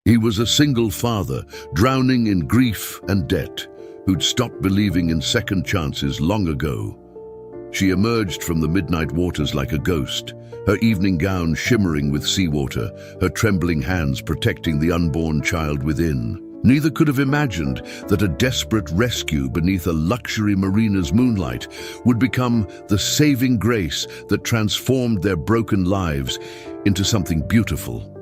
He was a single father, drowning in grief and debt, who'd stopped believing in second chances long ago. She emerged from the midnight waters like a ghost, her evening gown shimmering with seawater, her trembling hands protecting the unborn child within. Neither could have imagined that a desperate rescue beneath a luxury marina's moonlight would become the saving grace that transformed their broken lives into something beautiful.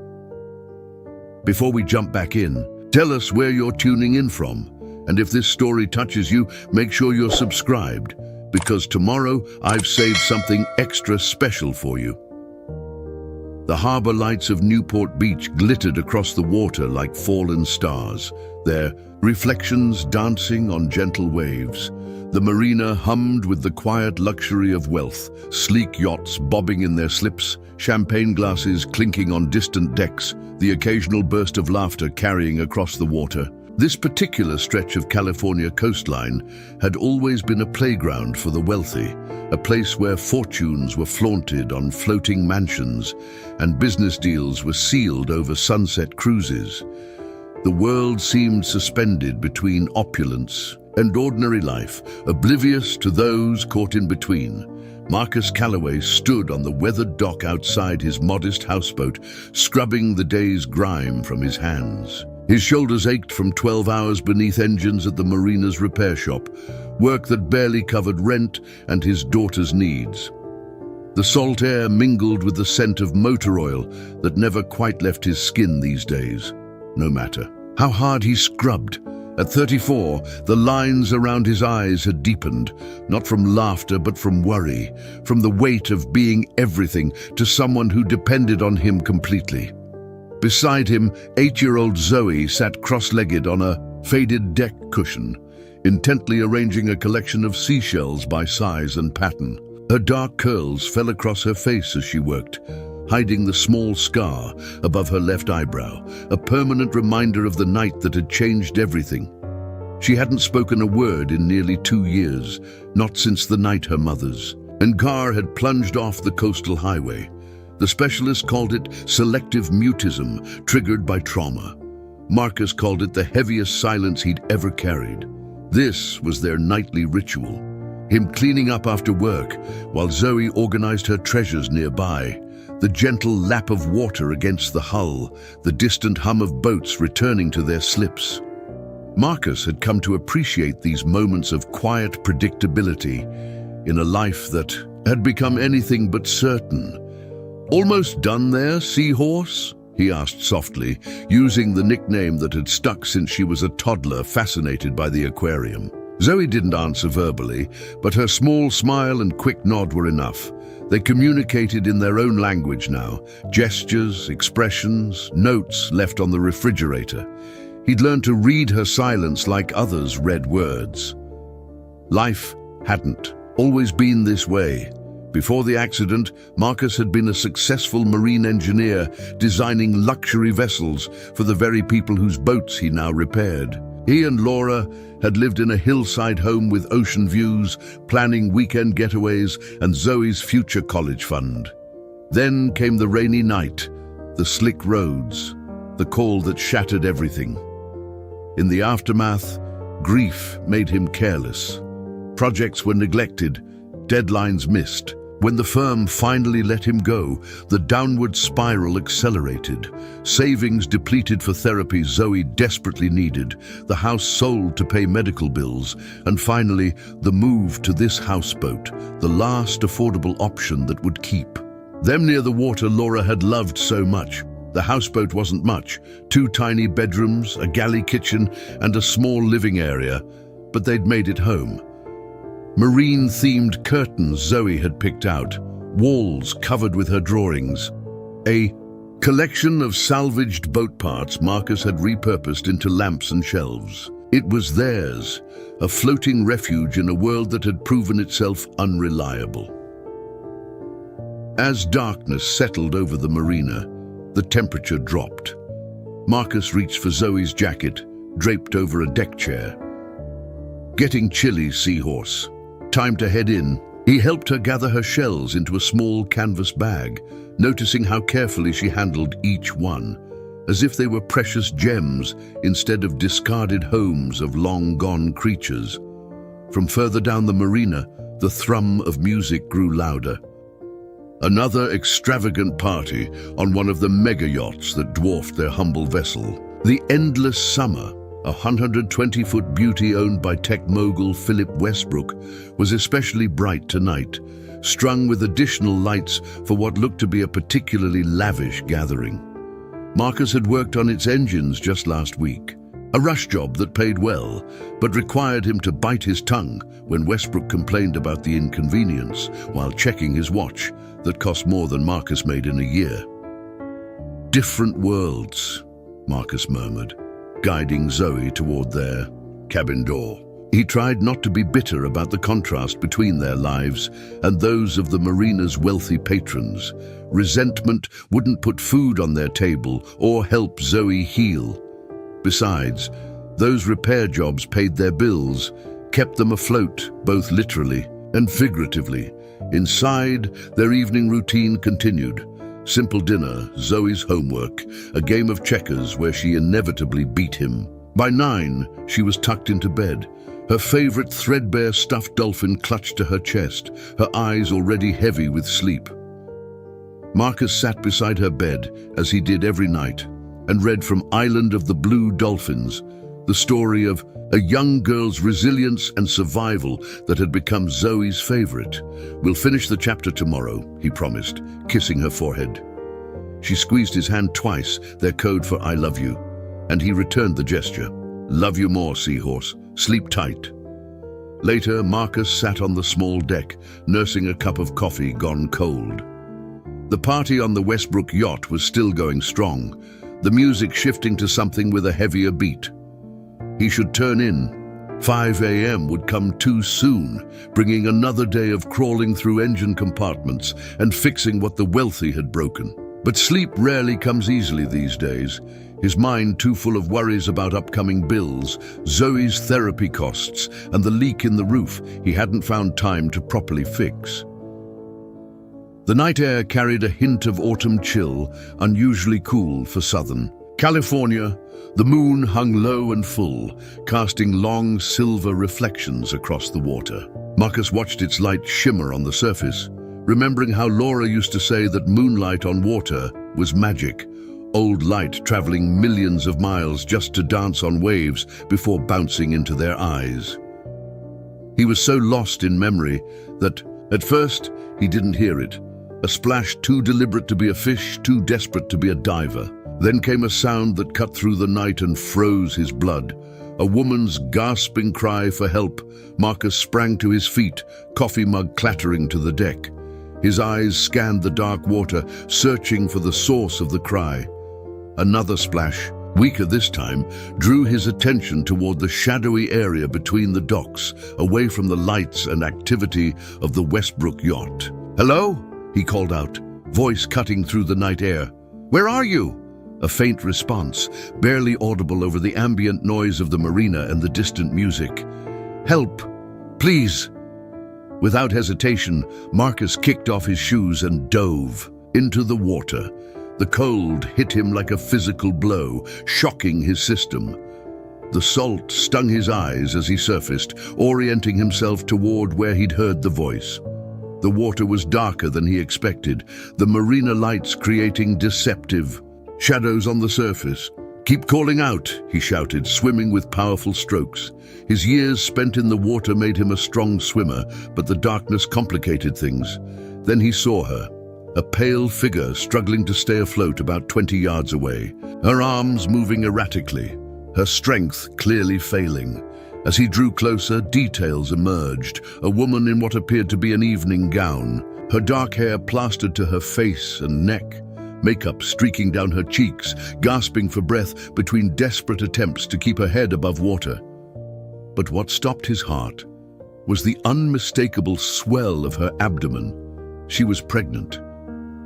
Before we jump back in, tell us where you're tuning in from. And if this story touches you, make sure you're subscribed, because tomorrow I've saved something extra special for you. The harbor lights of Newport Beach glittered across the water like fallen stars, their reflections dancing on gentle waves. The marina hummed with the quiet luxury of wealth, sleek yachts bobbing in their slips, champagne glasses clinking on distant decks, the occasional burst of laughter carrying across the water. This particular stretch of California coastline had always been a playground for the wealthy, a place where fortunes were flaunted on floating mansions and business deals were sealed over sunset cruises. The world seemed suspended between opulence and ordinary life, oblivious to those caught in between. Marcus Calloway stood on the weathered dock outside his modest houseboat, scrubbing the day's grime from his hands. His shoulders ached from 12 hours beneath engines at the marina's repair shop, work that barely covered rent and his daughter's needs. The salt air mingled with the scent of motor oil that never quite left his skin these days. No matter how hard he scrubbed, at 34, the lines around his eyes had deepened, not from laughter but from worry, from the weight of being everything to someone who depended on him completely. Beside him, 8-year-old Zoe sat cross-legged on a faded deck cushion, intently arranging a collection of seashells by size and pattern. Her dark curls fell across her face as she worked, hiding the small scar above her left eyebrow, a permanent reminder of the night that had changed everything. She hadn't spoken a word in nearly 2 years, not since the night her mother's. And car had plunged off the coastal highway. The specialist called it selective mutism, triggered by trauma. Marcus called it the heaviest silence he'd ever carried. This was their nightly ritual, him cleaning up after work, while Zoe organized her treasures nearby. The gentle lap of water against the hull, the distant hum of boats returning to their slips. Marcus had come to appreciate these moments of quiet predictability in a life that had become anything but certain. "Almost done there, seahorse?" he asked softly, using the nickname that had stuck since she was a toddler fascinated by the aquarium. Zoe didn't answer verbally, but her small smile and quick nod were enough. They communicated in their own language now, gestures, expressions, notes left on the refrigerator. He'd learned to read her silence like others read words. Life hadn't always been this way. Before the accident, Marcus had been a successful marine engineer, designing luxury vessels for the very people whose boats he now repaired. He and Laura had lived in a hillside home with ocean views, planning weekend getaways and Zoe's future college fund. Then came the rainy night, the slick roads, the call that shattered everything. In the aftermath, grief made him careless. Projects were neglected, deadlines missed. When the firm finally let him go, the downward spiral accelerated. Savings depleted for therapy Zoe desperately needed, the house sold to pay medical bills, and finally, the move to this houseboat, the last affordable option that would keep. Them near the water Laura had loved so much. The houseboat wasn't much, 2 tiny bedrooms, a galley kitchen, and a small living area, but they'd made it home. Marine-themed curtains Zoe had picked out, walls covered with her drawings. A collection of salvaged boat parts Marcus had repurposed into lamps and shelves. It was theirs, a floating refuge in a world that had proven itself unreliable. As darkness settled over the marina, the temperature dropped. Marcus reached for Zoe's jacket, draped over a deck chair. "Getting chilly, seahorse. Time to head in." He helped her gather her shells into a small canvas bag, noticing how carefully she handled each one. as if they were precious gems instead of discarded homes of long-gone creatures. From further down the marina, the thrum of music grew louder. Another extravagant party on one of the mega yachts that dwarfed their humble vessel. The Endless Summer, a 120-foot beauty owned by tech mogul Philip Westbrook, was especially bright tonight, strung with additional lights for what looked to be a particularly lavish gathering. Marcus had worked on its engines just last week, a rush job that paid well, but required him to bite his tongue when Westbrook complained about the inconvenience while checking his watch that cost more than Marcus made in a year. "Different worlds," Marcus murmured, guiding Zoe toward their cabin door. He tried not to be bitter about the contrast between their lives and those of the marina's wealthy patrons. Resentment wouldn't put food on their table or help Zoe heal. Besides, those repair jobs paid their bills, kept them afloat, both literally and figuratively. Inside, their evening routine continued. Simple dinner, Zoe's homework, a game of checkers where she inevitably beat him. By 9, she was tucked into bed, her favorite threadbare stuffed dolphin clutched to her chest, her eyes already heavy with sleep. Marcus sat beside her bed, as he did every night, and read from Island of the Blue Dolphins, the story of a young girl's resilience and survival that had become Zoe's favorite. "We'll finish the chapter tomorrow," he promised, kissing her forehead. She squeezed his hand twice, their code for "I love you," and he returned the gesture. "Love you more, seahorse. Sleep tight." Later, Marcus sat on the small deck, nursing a cup of coffee gone cold. The party on the Westbrook yacht was still going strong, the music shifting to something with a heavier beat. He should turn in. 5 a.m. would come too soon, bringing another day of crawling through engine compartments and fixing what the wealthy had broken. But sleep rarely comes easily these days, his mind too full of worries about upcoming bills, Zoe's therapy costs, and the leak in the roof he hadn't found time to properly fix. The night air carried a hint of autumn chill, unusually cool for southern California. The moon hung low and full, casting long silver reflections across the water. Marcus watched its light shimmer on the surface, remembering how Laura used to say that moonlight on water was magic, old light traveling millions of miles just to dance on waves before bouncing into their eyes. He was so lost in memory that, at first, he didn't hear it, a splash too deliberate to be a fish, too desperate to be a diver. Then came a sound that cut through the night and froze his blood. A woman's gasping cry for help. Marcus sprang to his feet, coffee mug clattering to the deck. His eyes scanned the dark water, searching for the source of the cry. Another splash, weaker this time, drew his attention toward the shadowy area between the docks, away from the lights and activity of the Westbrook yacht. "Hello?" he called out, voice cutting through the night air. "Where are you?" A faint response, barely audible over the ambient noise of the marina and the distant music. "Help, please." Without hesitation, Marcus kicked off his shoes and dove into the water. The cold hit him like a physical blow, shocking his system. The salt stung his eyes as he surfaced, orienting himself toward where he'd heard the voice. The water was darker than he expected, the marina lights creating deceptive shadows on the surface. "Keep calling out," he shouted, swimming with powerful strokes. His years spent in the water made him a strong swimmer, but the darkness complicated things. Then he saw her, a pale figure struggling to stay afloat about 20 yards away, her arms moving erratically, her strength clearly failing. As he drew closer, details emerged, a woman in what appeared to be an evening gown, her dark hair plastered to her face and neck, makeup streaking down her cheeks, gasping for breath between desperate attempts to keep her head above water. But what stopped his heart was the unmistakable swell of her abdomen. She was pregnant,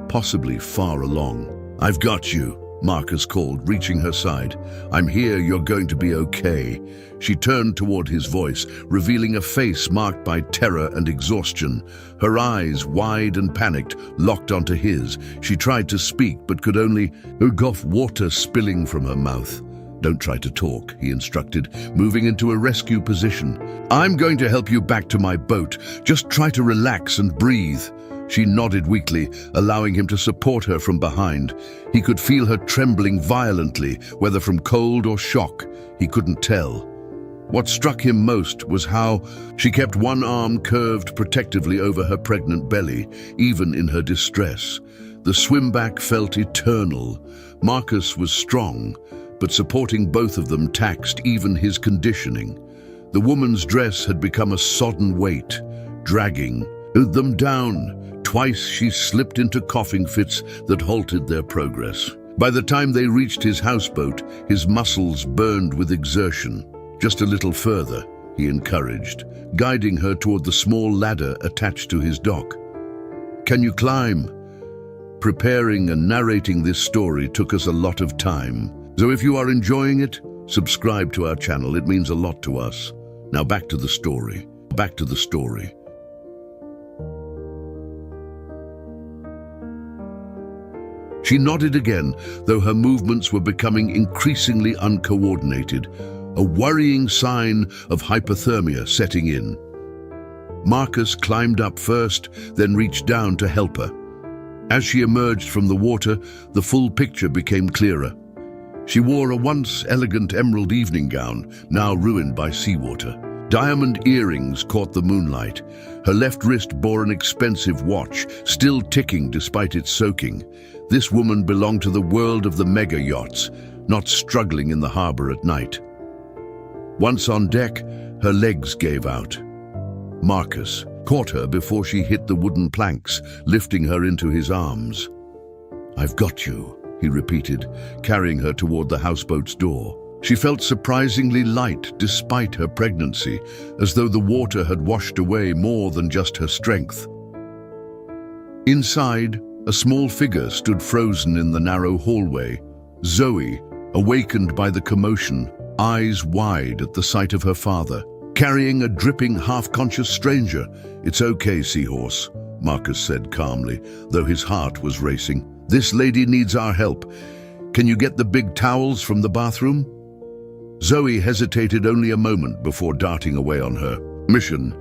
possibly far along. "I've got you," Marcus called, reaching her side. "I'm here, you're going to be okay." She turned toward his voice, revealing a face marked by terror and exhaustion. Her eyes, wide and panicked, locked onto his. She tried to speak, but could only cough, water spilling from her mouth. "Don't try to talk," he instructed, moving into a rescue position. "I'm going to help you back to my boat. Just try to relax and breathe." She nodded weakly, allowing him to support her from behind. He could feel her trembling violently, whether from cold or shock. He couldn't tell. What struck him most was how she kept one arm curved protectively over her pregnant belly, even in her distress. The swimback felt eternal. Marcus was strong, but supporting both of them taxed even his conditioning. The woman's dress had become a sodden weight, dragging them down. Twice she slipped into coughing fits that halted their progress. By the time they reached his houseboat, his muscles burned with exertion. "Just a little further," he encouraged, guiding her toward the small ladder attached to his dock. "Can you climb?" Preparing and narrating this story took us a lot of time. So if you are enjoying it, subscribe to our channel. It means a lot to us. Now back to the story. She nodded again, though her movements were becoming increasingly uncoordinated, a worrying sign of hypothermia setting in. Marcus climbed up first, then reached down to help her. As she emerged from the water, the full picture became clearer. She wore a once elegant emerald evening gown, now ruined by seawater. Diamond earrings caught the moonlight. Her left wrist bore an expensive watch, still ticking despite its soaking. This woman belonged to the world of the mega yachts, not struggling in the harbor at night. Once on deck, her legs gave out. Marcus caught her before she hit the wooden planks, lifting her into his arms. "I've got you," he repeated, carrying her toward the houseboat's door. She felt surprisingly light despite her pregnancy, as though the water had washed away more than just her strength. Inside, a small figure stood frozen in the narrow hallway. Zoe, awakened by the commotion, eyes wide at the sight of her father, carrying a dripping, half-conscious stranger. "It's okay, Seahorse," Marcus said calmly, though his heart was racing. "This lady needs our help. Can you get the big towels from the bathroom?" Zoe hesitated only a moment before darting away on her mission.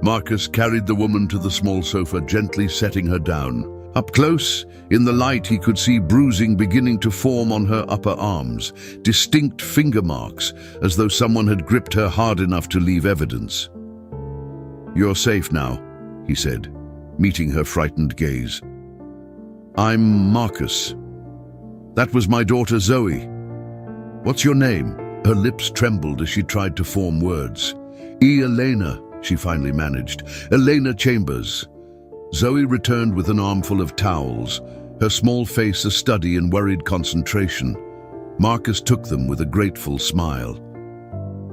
Marcus carried the woman to the small sofa, gently setting her down. Up close, in the light, he could see bruising beginning to form on her upper arms, distinct finger marks, as though someone had gripped her hard enough to leave evidence. "You're safe now," he said, meeting her frightened gaze. "I'm Marcus. That was my daughter Zoe. What's your name?" Her lips trembled as she tried to form words. "Elena," she finally managed. "Elena Chambers." Zoe returned with an armful of towels, her small face a study in worried concentration. Marcus took them with a grateful smile.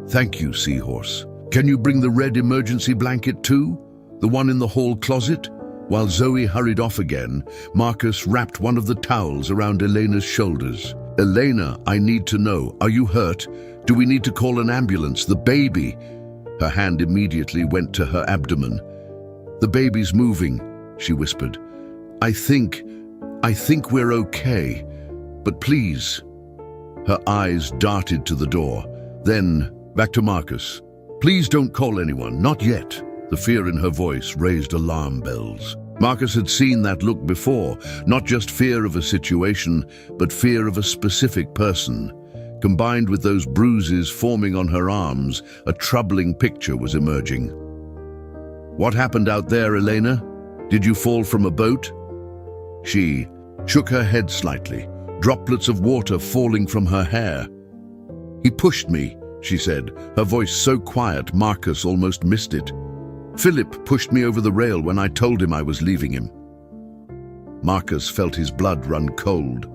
"Thank you, Seahorse. Can you bring the red emergency blanket too? The one in the hall closet?" While Zoe hurried off again, Marcus wrapped one of the towels around Elena's shoulders. "Elena, I need to know, are you hurt? Do we need to call an ambulance? The baby?" Her hand immediately went to her abdomen. "The baby's moving," she whispered. I think we're okay, but please." Her eyes darted to the door, then back to Marcus. "Please don't call anyone, not yet." The fear in her voice raised alarm bells. Marcus had seen that look before, not just fear of a situation, but fear of a specific person. Combined with those bruises forming on her arms, a troubling picture was emerging. "What happened out there, Elena? Did you fall from a boat?" She shook her head slightly, droplets of water falling from her hair. "He pushed me," she said, her voice so quiet Marcus almost missed it. "Philip pushed me over the rail when I told him I was leaving him." Marcus felt his blood run cold.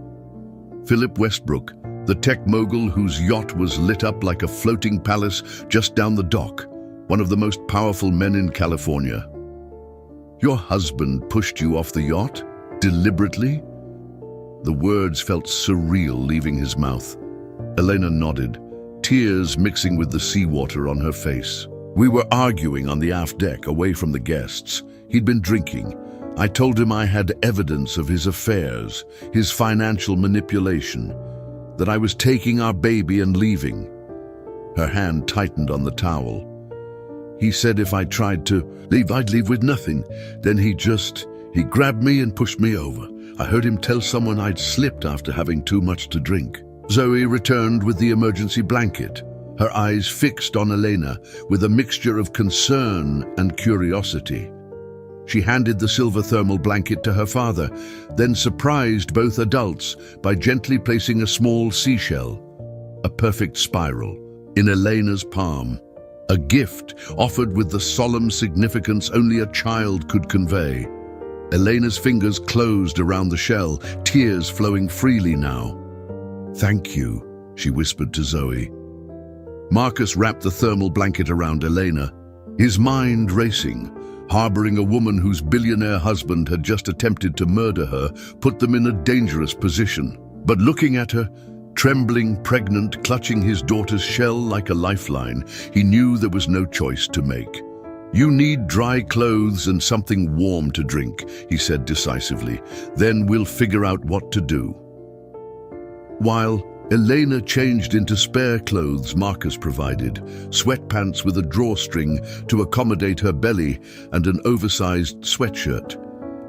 Philip Westbrook, the tech mogul whose yacht was lit up like a floating palace just down the dock, one of the most powerful men in California. "Your husband pushed you off the yacht? Deliberately?" The words felt surreal leaving his mouth. Elena nodded, tears mixing with the seawater on her face. We were arguing on the aft deck, away from the guests. He'd been drinking. I told him I had evidence of his affairs, his financial manipulation, that I was taking our baby and leaving. Her hand tightened on the towel. He said if I tried to leave, I'd leave with nothing. Then he grabbed me and pushed me over. I heard him tell someone I'd slipped after having too much to drink. Zoe returned with the emergency blanket, her eyes fixed on Elena with a mixture of concern and curiosity. She handed the silver thermal blanket to her father, then surprised both adults by gently placing a small seashell, a perfect spiral, in Elena's palm. A gift offered with the solemn significance only a child could convey. Elena's fingers closed around the shell, tears flowing freely now. "Thank you," she whispered to Zoe. Marcus wrapped the thermal blanket around Elena, his mind racing. Harboring a woman whose billionaire husband had just attempted to murder her put them in a dangerous position. But looking at her, trembling, pregnant, clutching his daughter's shell like a lifeline, he knew there was no choice to make. "You need dry clothes and something warm to drink," he said decisively. "Then we'll figure out what to do." While Elena changed into spare clothes Marcus provided, sweatpants with a drawstring to accommodate her belly and an oversized sweatshirt.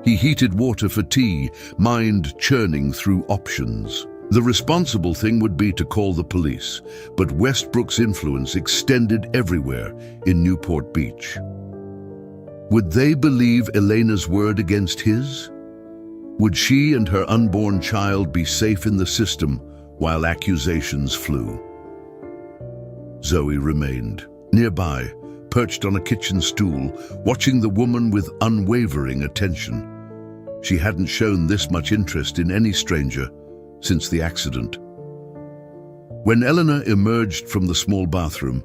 He heated water for tea, mind churning through options. The responsible thing would be to call the police, but Westbrook's influence extended everywhere in Newport Beach. Would they believe Elena's word against his? Would she and her unborn child be safe in the system while accusations flew? Zoe remained nearby, perched on a kitchen stool, watching the woman with unwavering attention. She hadn't shown this much interest in any stranger since the accident. When Eleanor emerged from the small bathroom,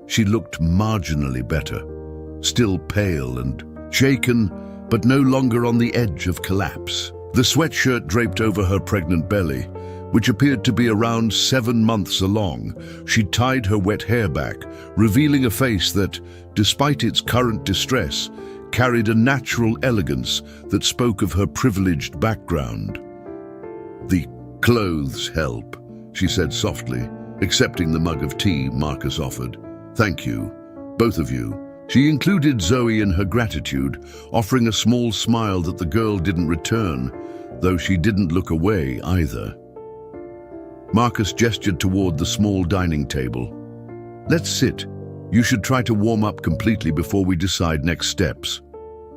she looked marginally better, still pale and shaken, but no longer on the edge of collapse. The sweatshirt draped over her pregnant belly, which appeared to be around 7 months along. She tied her wet hair back, revealing a face that, despite its current distress, carried a natural elegance that spoke of her privileged background. "The clothes help," she said softly, accepting the mug of tea Marcus offered. "Thank you, both of you." She included Zoe in her gratitude, offering a small smile that the girl didn't return, though she didn't look away either. Marcus gestured toward the small dining table. "Let's sit. You should try to warm up completely before we decide next steps."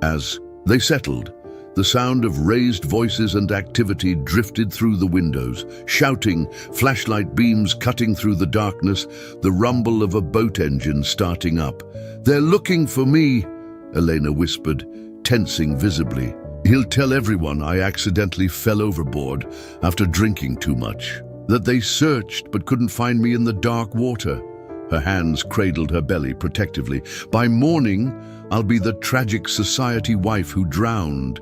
As they settled, the sound of raised voices and activity drifted through the windows, shouting, flashlight beams cutting through the darkness, the rumble of a boat engine starting up. "They're looking for me," Elena whispered, tensing visibly. "He'll tell everyone I accidentally fell overboard after drinking too much. That they searched but couldn't find me in the dark water." Her hands cradled her belly protectively. "By morning, I'll be the tragic society wife who drowned."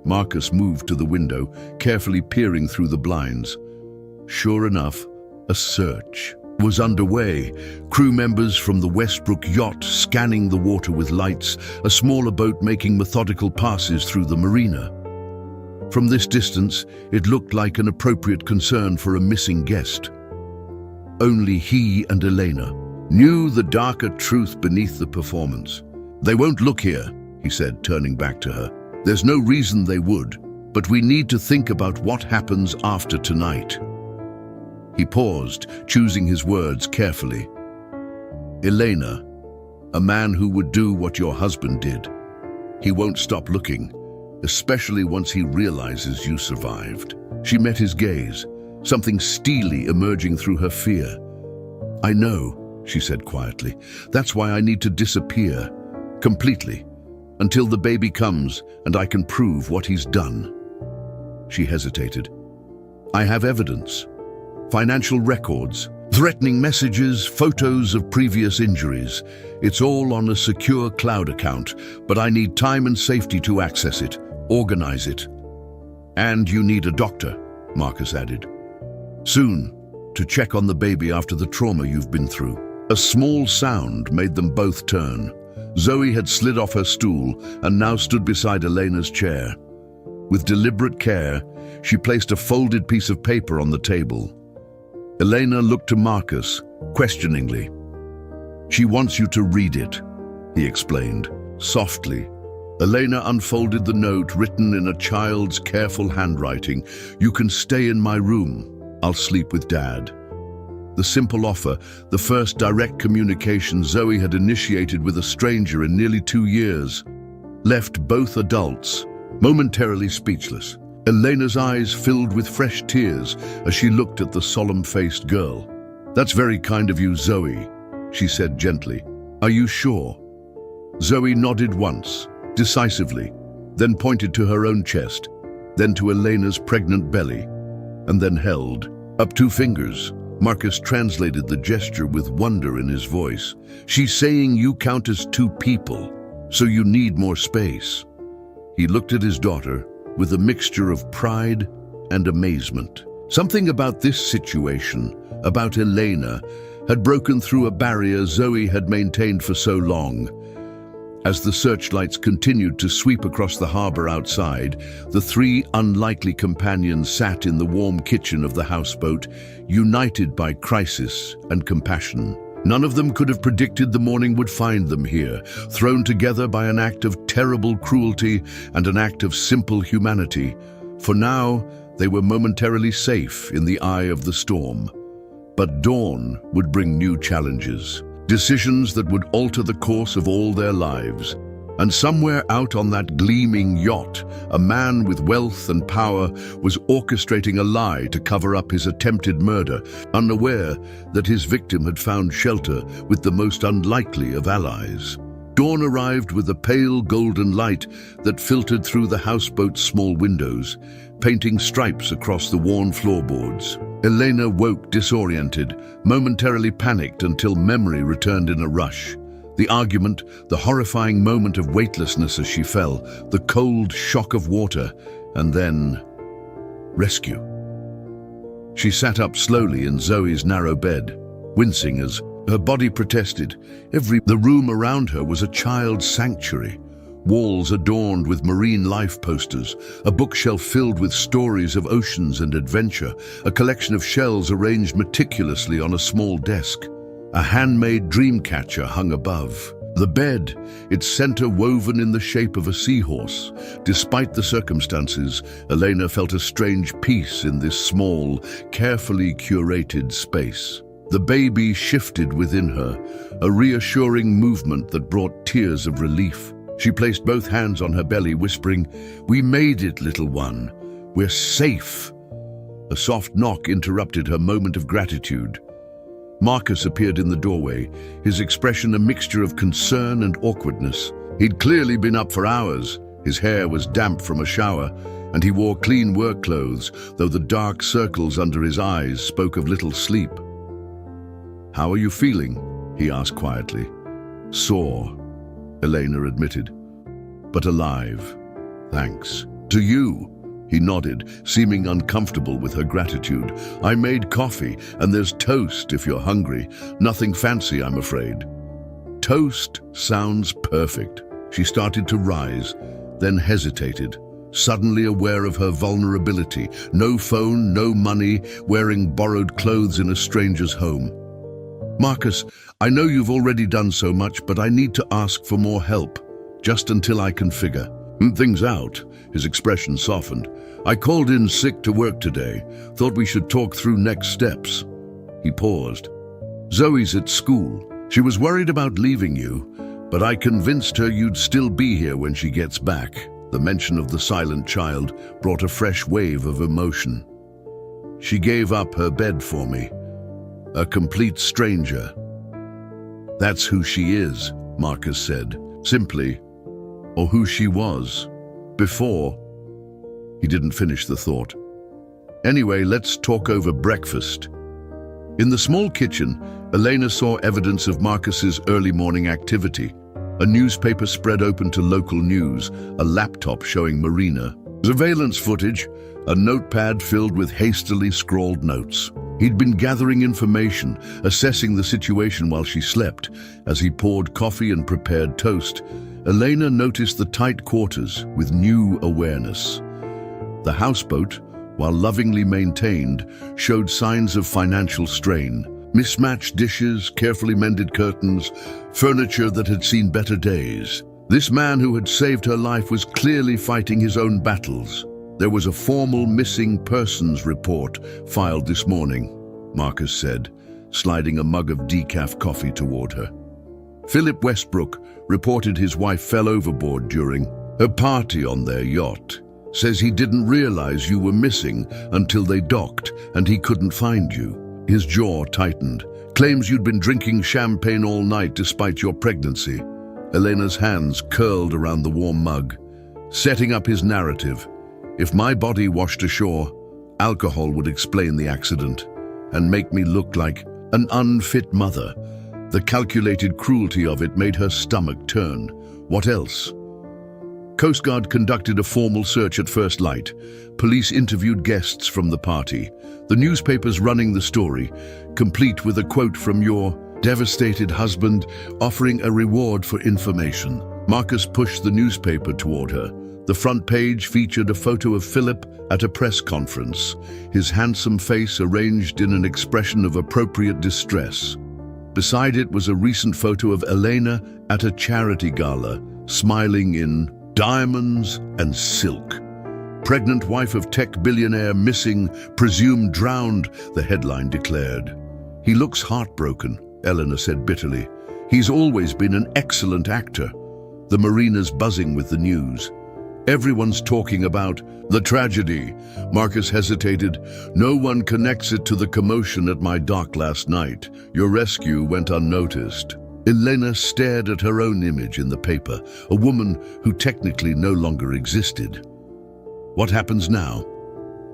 Marcus moved to the window, carefully peering through the blinds. Sure enough, a search was underway. Crew members from the Westbrook Yacht scanning the water with lights, a smaller boat making methodical passes through the marina. From this distance, it looked like an appropriate concern for a missing guest. Only he and Elena knew the darker truth beneath the performance. "They won't look here," he said, turning back to her. "There's no reason they would, but we need to think about what happens after tonight." He paused, choosing his words carefully. "Elena, a man who would do what your husband did. He won't stop looking, especially once he realizes you survived." She met his gaze, something steely emerging through her fear. "I know," she said quietly. "That's why I need to disappear, completely, until the baby comes and I can prove what he's done." She hesitated. "I have evidence, financial records, threatening messages, photos of previous injuries. It's all on a secure cloud account, but I need time and safety to access it, organize it. And you need a doctor." Marcus added. Soon, to check on the baby after the trauma you've been through. A small sound made them both turn. Zoe had slid off her stool and now stood beside Elena's chair. With deliberate care, she placed a folded piece of paper on the table. Elena looked to Marcus, questioningly. She wants you to read it, he explained, softly. Elena unfolded the note written in a child's careful handwriting. You can stay in my room. I'll sleep with Dad. The simple offer, the first direct communication Zoe had initiated with a stranger in nearly 2 years, left both adults momentarily speechless. Elena's eyes filled with fresh tears as she looked at the solemn-faced girl. That's very kind of you, Zoe, she said gently. Are you sure? Zoe nodded once, decisively, then pointed to her own chest, then to Elena's pregnant belly, and then held up 2 fingers. Marcus translated the gesture with wonder in his voice. She's saying you count as 2 people, so you need more space. He looked at his daughter with a mixture of pride and amazement. Something about this situation, about Elena, had broken through a barrier Zoe had maintained for so long. As the searchlights continued to sweep across the harbor outside, the 3 unlikely companions sat in the warm kitchen of the houseboat, united by crisis and compassion. None of them could have predicted the morning would find them here, thrown together by an act of terrible cruelty and an act of simple humanity. For now, they were momentarily safe in the eye of the storm. But dawn would bring new challenges, decisions that would alter the course of all their lives. And somewhere out on that gleaming yacht, a man with wealth and power was orchestrating a lie to cover up his attempted murder, unaware that his victim had found shelter with the most unlikely of allies. Dawn arrived with a pale golden light that filtered through the houseboat's small windows, painting stripes across the worn floorboards. Elena woke disoriented, momentarily panicked until memory returned in a rush. The argument, the horrifying moment of weightlessness as she fell, the cold shock of water, and then rescue. She sat up slowly in Zoe's narrow bed, wincing as her body protested. The room around her was a child's sanctuary. Walls adorned with marine life posters, a bookshelf filled with stories of oceans and adventure, a collection of shells arranged meticulously on a small desk. A handmade dream catcher hung above. The bed, its center woven in the shape of a seahorse. Despite the circumstances, Elena felt a strange peace in this small, carefully curated space. The baby shifted within her, a reassuring movement that brought tears of relief. She placed both hands on her belly, whispering, "We made it, little one. We're safe." A soft knock interrupted her moment of gratitude. Marcus appeared in the doorway, his expression a mixture of concern and awkwardness. He'd clearly been up for hours. His hair was damp from a shower, and he wore clean work clothes, though the dark circles under his eyes spoke of little sleep. "How are you feeling?" he asked quietly. "Sore," Elena admitted, "but alive. Thanks." "To you," he nodded, seeming uncomfortable with her gratitude. "I made coffee, and there's toast if you're hungry. Nothing fancy, I'm afraid." "Toast sounds perfect." She started to rise, then hesitated, suddenly aware of her vulnerability. No phone, no money, wearing borrowed clothes in a stranger's home. "Marcus, I know you've already done so much, but I need to ask for more help, just until I can figure things out." His expression softened. "I called in sick to work today. Thought we should talk through next steps." He paused. "Zoe's at school. She was worried about leaving you, but I convinced her you'd still be here when she gets back." The mention of the silent child brought a fresh wave of emotion. "She gave up her bed for me. A complete stranger." "That's who she is," Marcus said, simply, "or who she was. Before." He didn't finish the thought. "Anyway, let's talk over breakfast." In the small kitchen, Elena saw evidence of Marcus's early morning activity. A newspaper spread open to local news, a laptop showing Marina, Surveillance footage, a notepad filled with hastily scrawled notes. He'd been gathering information, assessing the situation while she slept. As he poured coffee and prepared toast, Elena noticed the tight quarters with new awareness. The houseboat, while lovingly maintained, showed signs of financial strain. Mismatched dishes, carefully mended curtains, furniture that had seen better days. This man who had saved her life was clearly fighting his own battles. There was a formal missing persons report filed this morning, Marcus said, sliding a mug of decaf coffee toward her. Philip Westbrook reported his wife fell overboard during a party on their yacht. Says he didn't realize you were missing until they docked and he couldn't find you. His jaw tightened. Claims you'd been drinking champagne all night despite your pregnancy. Elena's hands curled around the warm mug, setting up his narrative. If my body washed ashore, alcohol would explain the accident and make me look like an unfit mother. The calculated cruelty of it made her stomach turn. What else? Coast Guard conducted a formal search at first light. Police interviewed guests from the party. The newspapers running the story, complete with a quote from your devastated husband offering a reward for information. Marcus pushed the newspaper toward her. The front page featured a photo of Philip at a press conference, his handsome face arranged in an expression of appropriate distress. Beside it was a recent photo of Elena at a charity gala, smiling in diamonds and silk. Pregnant wife of tech billionaire missing, presumed drowned, the headline declared. He looks heartbroken, Eleanor said bitterly. He's always been an excellent actor. The marina's buzzing with the news. Everyone's talking about the tragedy. Marcus hesitated. No one connects it to the commotion at my dock last night. Your rescue went unnoticed. Elena stared at her own image in the paper, a woman who technically no longer existed. What happens now?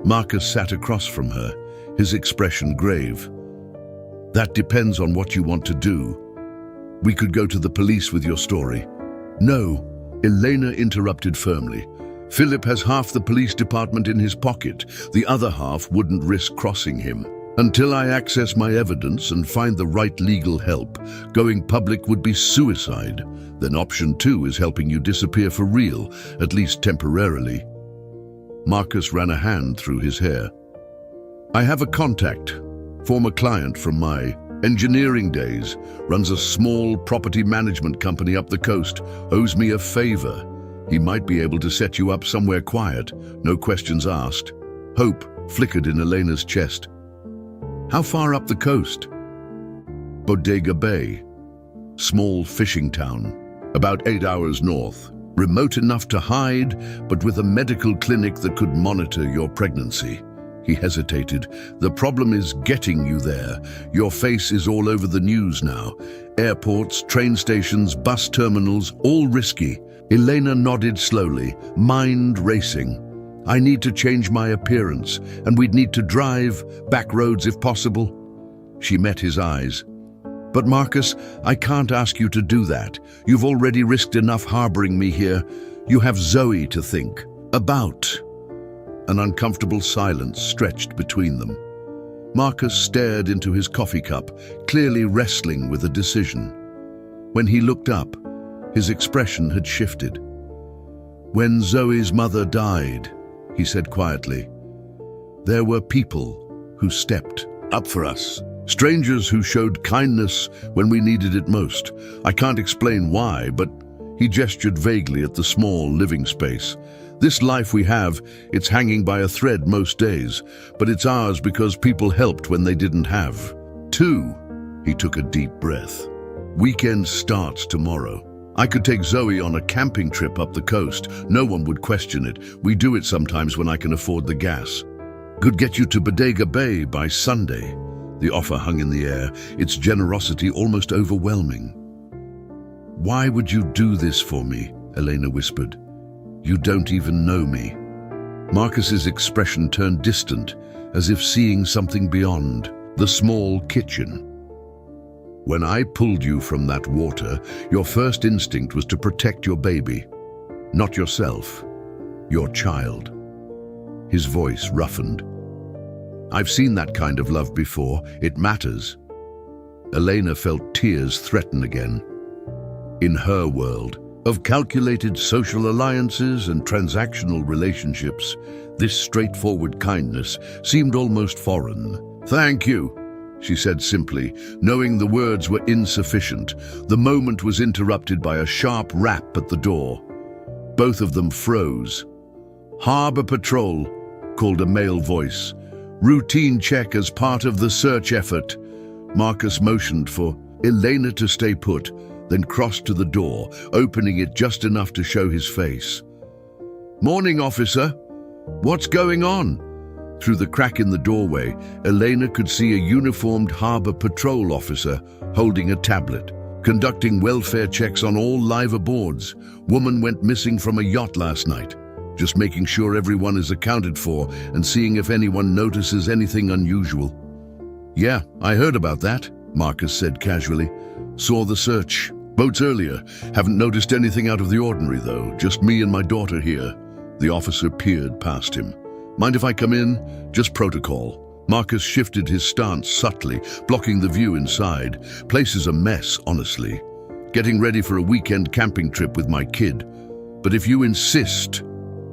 Marcus sat across from her, his expression grave. That depends on what you want to do. We could go to the police with your story. No, Elena interrupted firmly. Philip has half the police department in his pocket. The other half wouldn't risk crossing him. Until I access my evidence and find the right legal help, going public would be suicide. Then option 2 is helping you disappear for real, at least temporarily. Marcus ran a hand through his hair. I have a contact, former client from my engineering days, runs a small property management company up the coast, owes me a favor. He might be able to set you up somewhere quiet, no questions asked. Hope flickered in Elena's chest. How far up the coast? Bodega Bay, small fishing town, about 8 hours north. Remote enough to hide, but with a medical clinic that could monitor your pregnancy. He hesitated. The problem is getting you there. Your face is all over the news now. Airports, train stations, bus terminals, all risky. Elena nodded slowly, mind racing. I need to change my appearance, and we'd need to drive, back roads if possible. She met his eyes. But Marcus, I can't ask you to do that. You've already risked enough harboring me here. You have Zoe to think about. An uncomfortable silence stretched between them. Marcus stared into his coffee cup, clearly wrestling with a decision. When he looked up, his expression had shifted. When Zoe's mother died, he said quietly, there were people who stepped up for us. Strangers who showed kindness when we needed it most. I can't explain why, but he gestured vaguely at the small living space. This life we have, it's hanging by a thread most days, but it's ours because people helped when they didn't have. 2, he took a deep breath. Weekend starts tomorrow. I could take Zoe on a camping trip up the coast. No one would question it. We do it sometimes when I can afford the gas. Could get you to Bodega Bay by Sunday. The offer hung in the air, its generosity almost overwhelming. Why would you do this for me? Elena whispered. You don't even know me. Marcus's expression turned distant, as if seeing something beyond. The small kitchen. When I pulled you from that water, your first instinct was to protect your baby. Not yourself, your child. his voice roughened. "I've seen that kind of love before. It matters." Elena felt tears threaten again. In her world of calculated social alliances and transactional relationships, this straightforward kindness seemed almost foreign. "Thank you," she said simply, knowing the words were insufficient. The moment was interrupted by a sharp rap at the door. Both of them froze. "Harbor Patrol," called a male voice. "Routine check as part of the search effort." Marcus motioned for Elena to stay put, then crossed to the door, opening it just enough to show his face. "Morning, officer. What's going on?" Through the crack in the doorway, Elena could see a uniformed Harbor Patrol officer holding a tablet, conducting welfare checks on all live aboards. Woman went missing from a yacht last night. Just making sure everyone is accounted for and seeing if anyone notices anything unusual. "Yeah, I heard about that," Marcus said casually. "Saw the search boats earlier. Haven't noticed anything out of the ordinary, though. Just me and my daughter here." The officer peered past him. "Mind if I come in? Just protocol." Marcus shifted his stance subtly, blocking the view inside. "Place is a mess, honestly. Getting ready for a weekend camping trip with my kid. But if you insist..."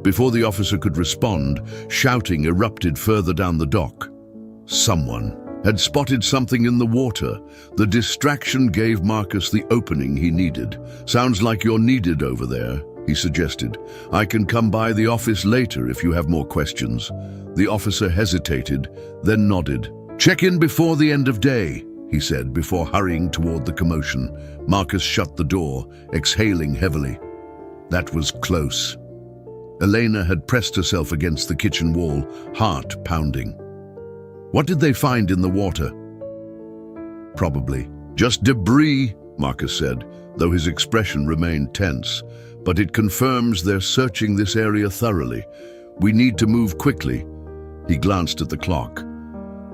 Before the officer could respond, shouting erupted further down the dock. Someone had spotted something in the water. The distraction gave Marcus the opening he needed. "Sounds like you're needed over there," he suggested. "I can come by the office later if you have more questions." The officer hesitated, then nodded. "Check in before the end of day," he said before hurrying toward the commotion. Marcus shut the door, exhaling heavily. That was close. Elena had pressed herself against the kitchen wall, heart pounding. What did they find in the water? "Probably just debris," Marcus said, though his expression remained tense. "But it confirms they're searching this area thoroughly. We need to move quickly." He glanced at the clock.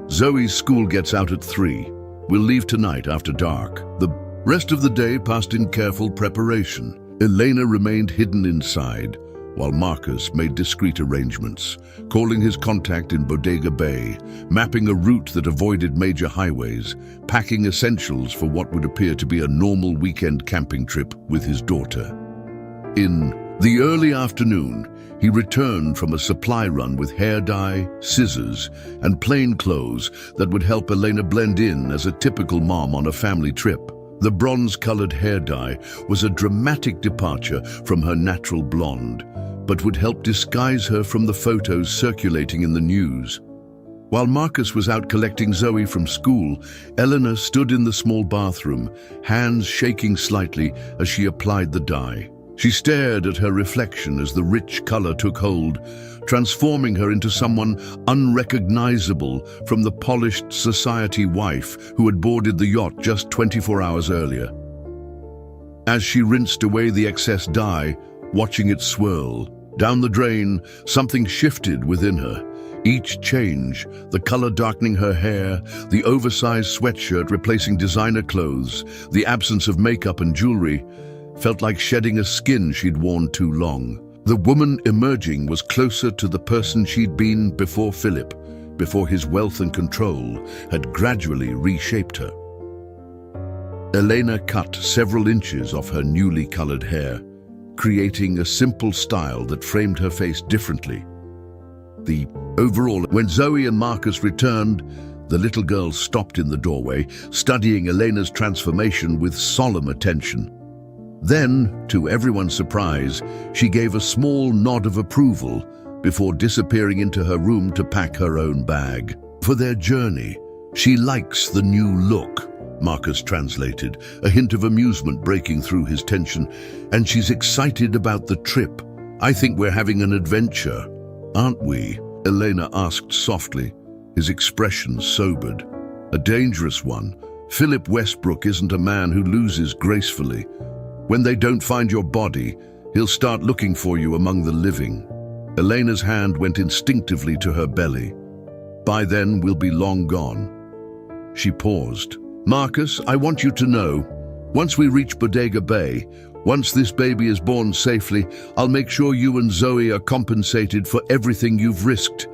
"Zoe's school gets out at 3. We'll leave tonight after dark." The rest of the day passed in careful preparation. Elena remained hidden inside, while Marcus made discreet arrangements, calling his contact in Bodega Bay, mapping a route that avoided major highways, packing essentials for what would appear to be a normal weekend camping trip with his daughter. In the early afternoon, he returned from a supply run with hair dye, scissors, and plain clothes that would help Elena blend in as a typical mom on a family trip. The bronze-colored hair dye was a dramatic departure from her natural blonde, but would help disguise her from the photos circulating in the news. While Marcus was out collecting Zoe from school, Eleanor stood in the small bathroom, hands shaking slightly as she applied the dye. She stared at her reflection as the rich color took hold, transforming her into someone unrecognizable from the polished society wife who had boarded the yacht just 24 hours earlier. As she rinsed away the excess dye, watching it swirl down the drain, something shifted within her. Each change, the color darkening her hair, the oversized sweatshirt replacing designer clothes, the absence of makeup and jewelry, felt like shedding a skin she'd worn too long. The woman emerging was closer to the person she'd been before Philip, before his wealth and control had gradually reshaped her. Elena cut several inches off her newly colored hair, creating a simple style that framed her face differently. When Zoe and Marcus returned, the little girl stopped in the doorway, studying Elena's transformation with solemn attention. Then, to everyone's surprise, she gave a small nod of approval before disappearing into her room to pack her own bag. For their journey, she likes the new look, Marcus translated, a hint of amusement breaking through his tension, and she's excited about the trip. "I think we're having an adventure, aren't we?" Elena asked softly, his expression sobered. "A dangerous one. Philip Westbrook isn't a man who loses gracefully. When they don't find your body, he'll start looking for you among the living." Elena's hand went instinctively to her belly. "By then, we'll be long gone." She paused. "Marcus, I want you to know, once we reach Bodega Bay, Once this baby is born safely, I'll make sure you and Zoe are compensated for everything you've risked.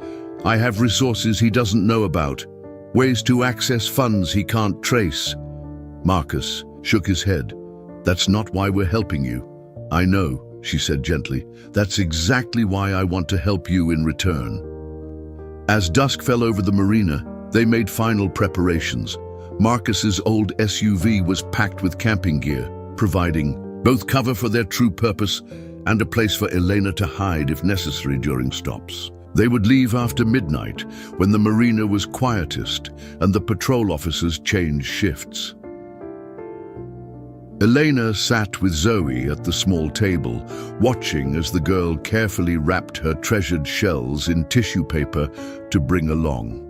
I have resources he doesn't know about, ways to access funds he can't trace." Marcus shook his head. "That's not why we're helping you." "I know," she said gently. "That's exactly why I want to help you in return." As dusk fell over the marina, they made final preparations. Marcus's old SUV was packed with camping gear, providing both cover for their true purpose and a place for Elena to hide if necessary during stops. They would leave after midnight, when the marina was quietest and the patrol officers changed shifts. Elena sat with Zoe at the small table, watching as the girl carefully wrapped her treasured shells in tissue paper to bring along.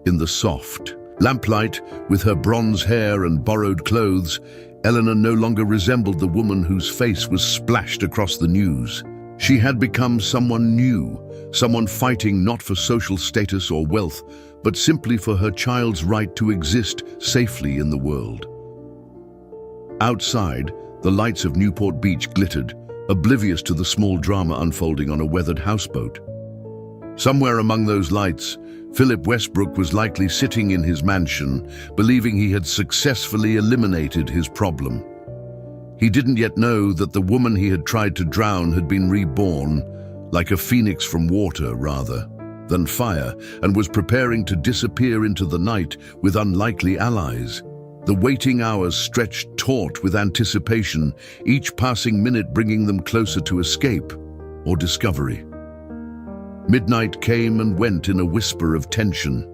In the soft lamplight, with her bronze hair and borrowed clothes, Eleanor no longer resembled the woman whose face was splashed across the news. She had become someone new, someone fighting not for social status or wealth, but simply for her child's right to exist safely in the world. Outside, the lights of Newport Beach glittered, oblivious to the small drama unfolding on a weathered houseboat. Somewhere among those lights, Philip Westbrook was likely sitting in his mansion, believing he had successfully eliminated his problem. He didn't yet know that the woman he had tried to drown had been reborn, like a phoenix from water rather than fire, and was preparing to disappear into the night with unlikely allies. The waiting hours stretched taut with anticipation, each passing minute bringing them closer to escape or discovery. Midnight came and went in a whisper of tension.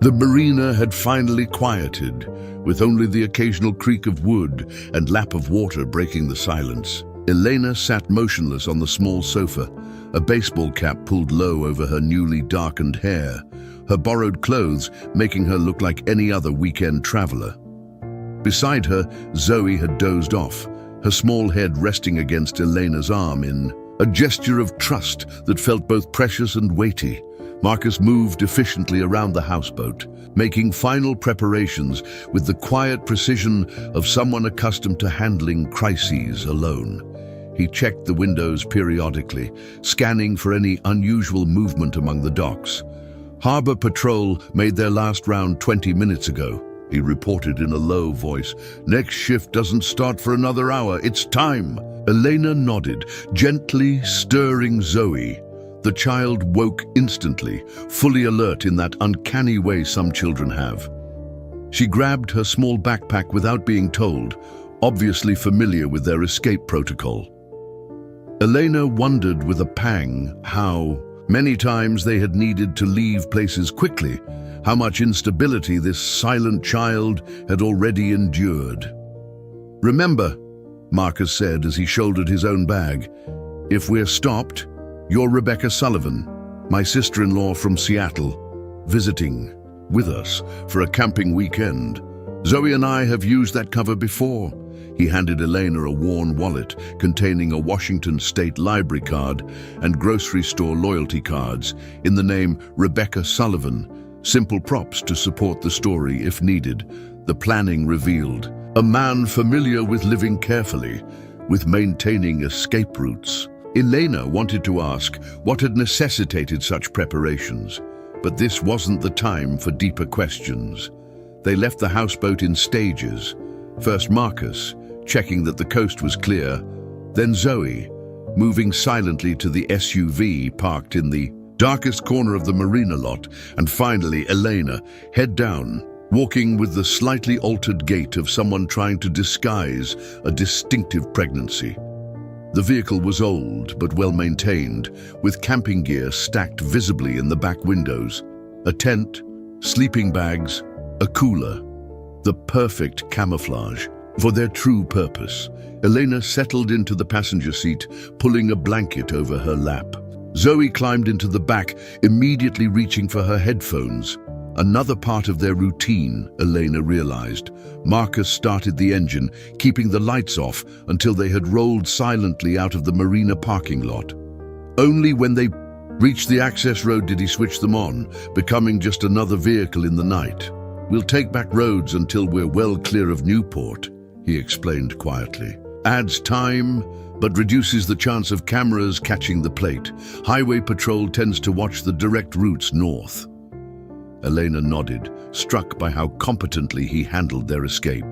The marina had finally quieted, with only the occasional creak of wood and lap of water breaking the silence. Elena sat motionless on the small sofa, a baseball cap pulled low over her newly darkened hair, her borrowed clothes making her look like any other weekend traveler. Beside her, Zoe had dozed off, her small head resting against Elena's arm in a gesture of trust that felt both precious and weighty. Marcus moved efficiently around the houseboat, making final preparations with the quiet precision of someone accustomed to handling crises alone. He checked the windows periodically, scanning for any unusual movement among the docks. "Harbor Patrol made their last round 20 minutes ago," he reported in a low voice. "Next shift doesn't start for another hour. It's time." Elena nodded, gently stirring Zoe. The child woke instantly, fully alert in that uncanny way some children have. She grabbed her small backpack without being told, obviously familiar with their escape protocol. Elena wondered with a pang how many times they had needed to leave places quickly, how much instability this silent child had already endured. "Remember," Marcus said as he shouldered his own bag, "if we're stopped, you're Rebecca Sullivan, my sister-in-law from Seattle, visiting with us for a camping weekend. Zoe and I have used that cover before." He handed Elena a worn wallet containing a Washington State Library card and grocery store loyalty cards in the name Rebecca Sullivan, simple props to support the story if needed. The planning revealed a man familiar with living carefully, with maintaining escape routes. Elena wanted to ask what had necessitated such preparations, but this wasn't the time for deeper questions. They left the houseboat in stages. First Marcus, checking that the coast was clear, then Zoe, moving silently to the SUV parked in the darkest corner of the marina lot, and finally Elena, head down, walking with the slightly altered gait of someone trying to disguise a distinctive pregnancy. The vehicle was old but well maintained, with camping gear stacked visibly in the back windows. A tent, sleeping bags, a cooler. The perfect camouflage for their true purpose. Elena settled into the passenger seat, pulling a blanket over her lap. Zoe climbed into the back, immediately reaching for her headphones. Another part of their routine, Elena realized. Marcus started the engine, keeping the lights off until they had rolled silently out of the marina parking lot. Only when they reached the access road did he switch them on, becoming just another vehicle in the night. "We'll take back roads until we're well clear of Newport," he explained quietly. Adds time, but reduces the chance of cameras catching the plate. Highway patrol tends to watch the direct routes north. Elena nodded, struck by how competently he handled their escape.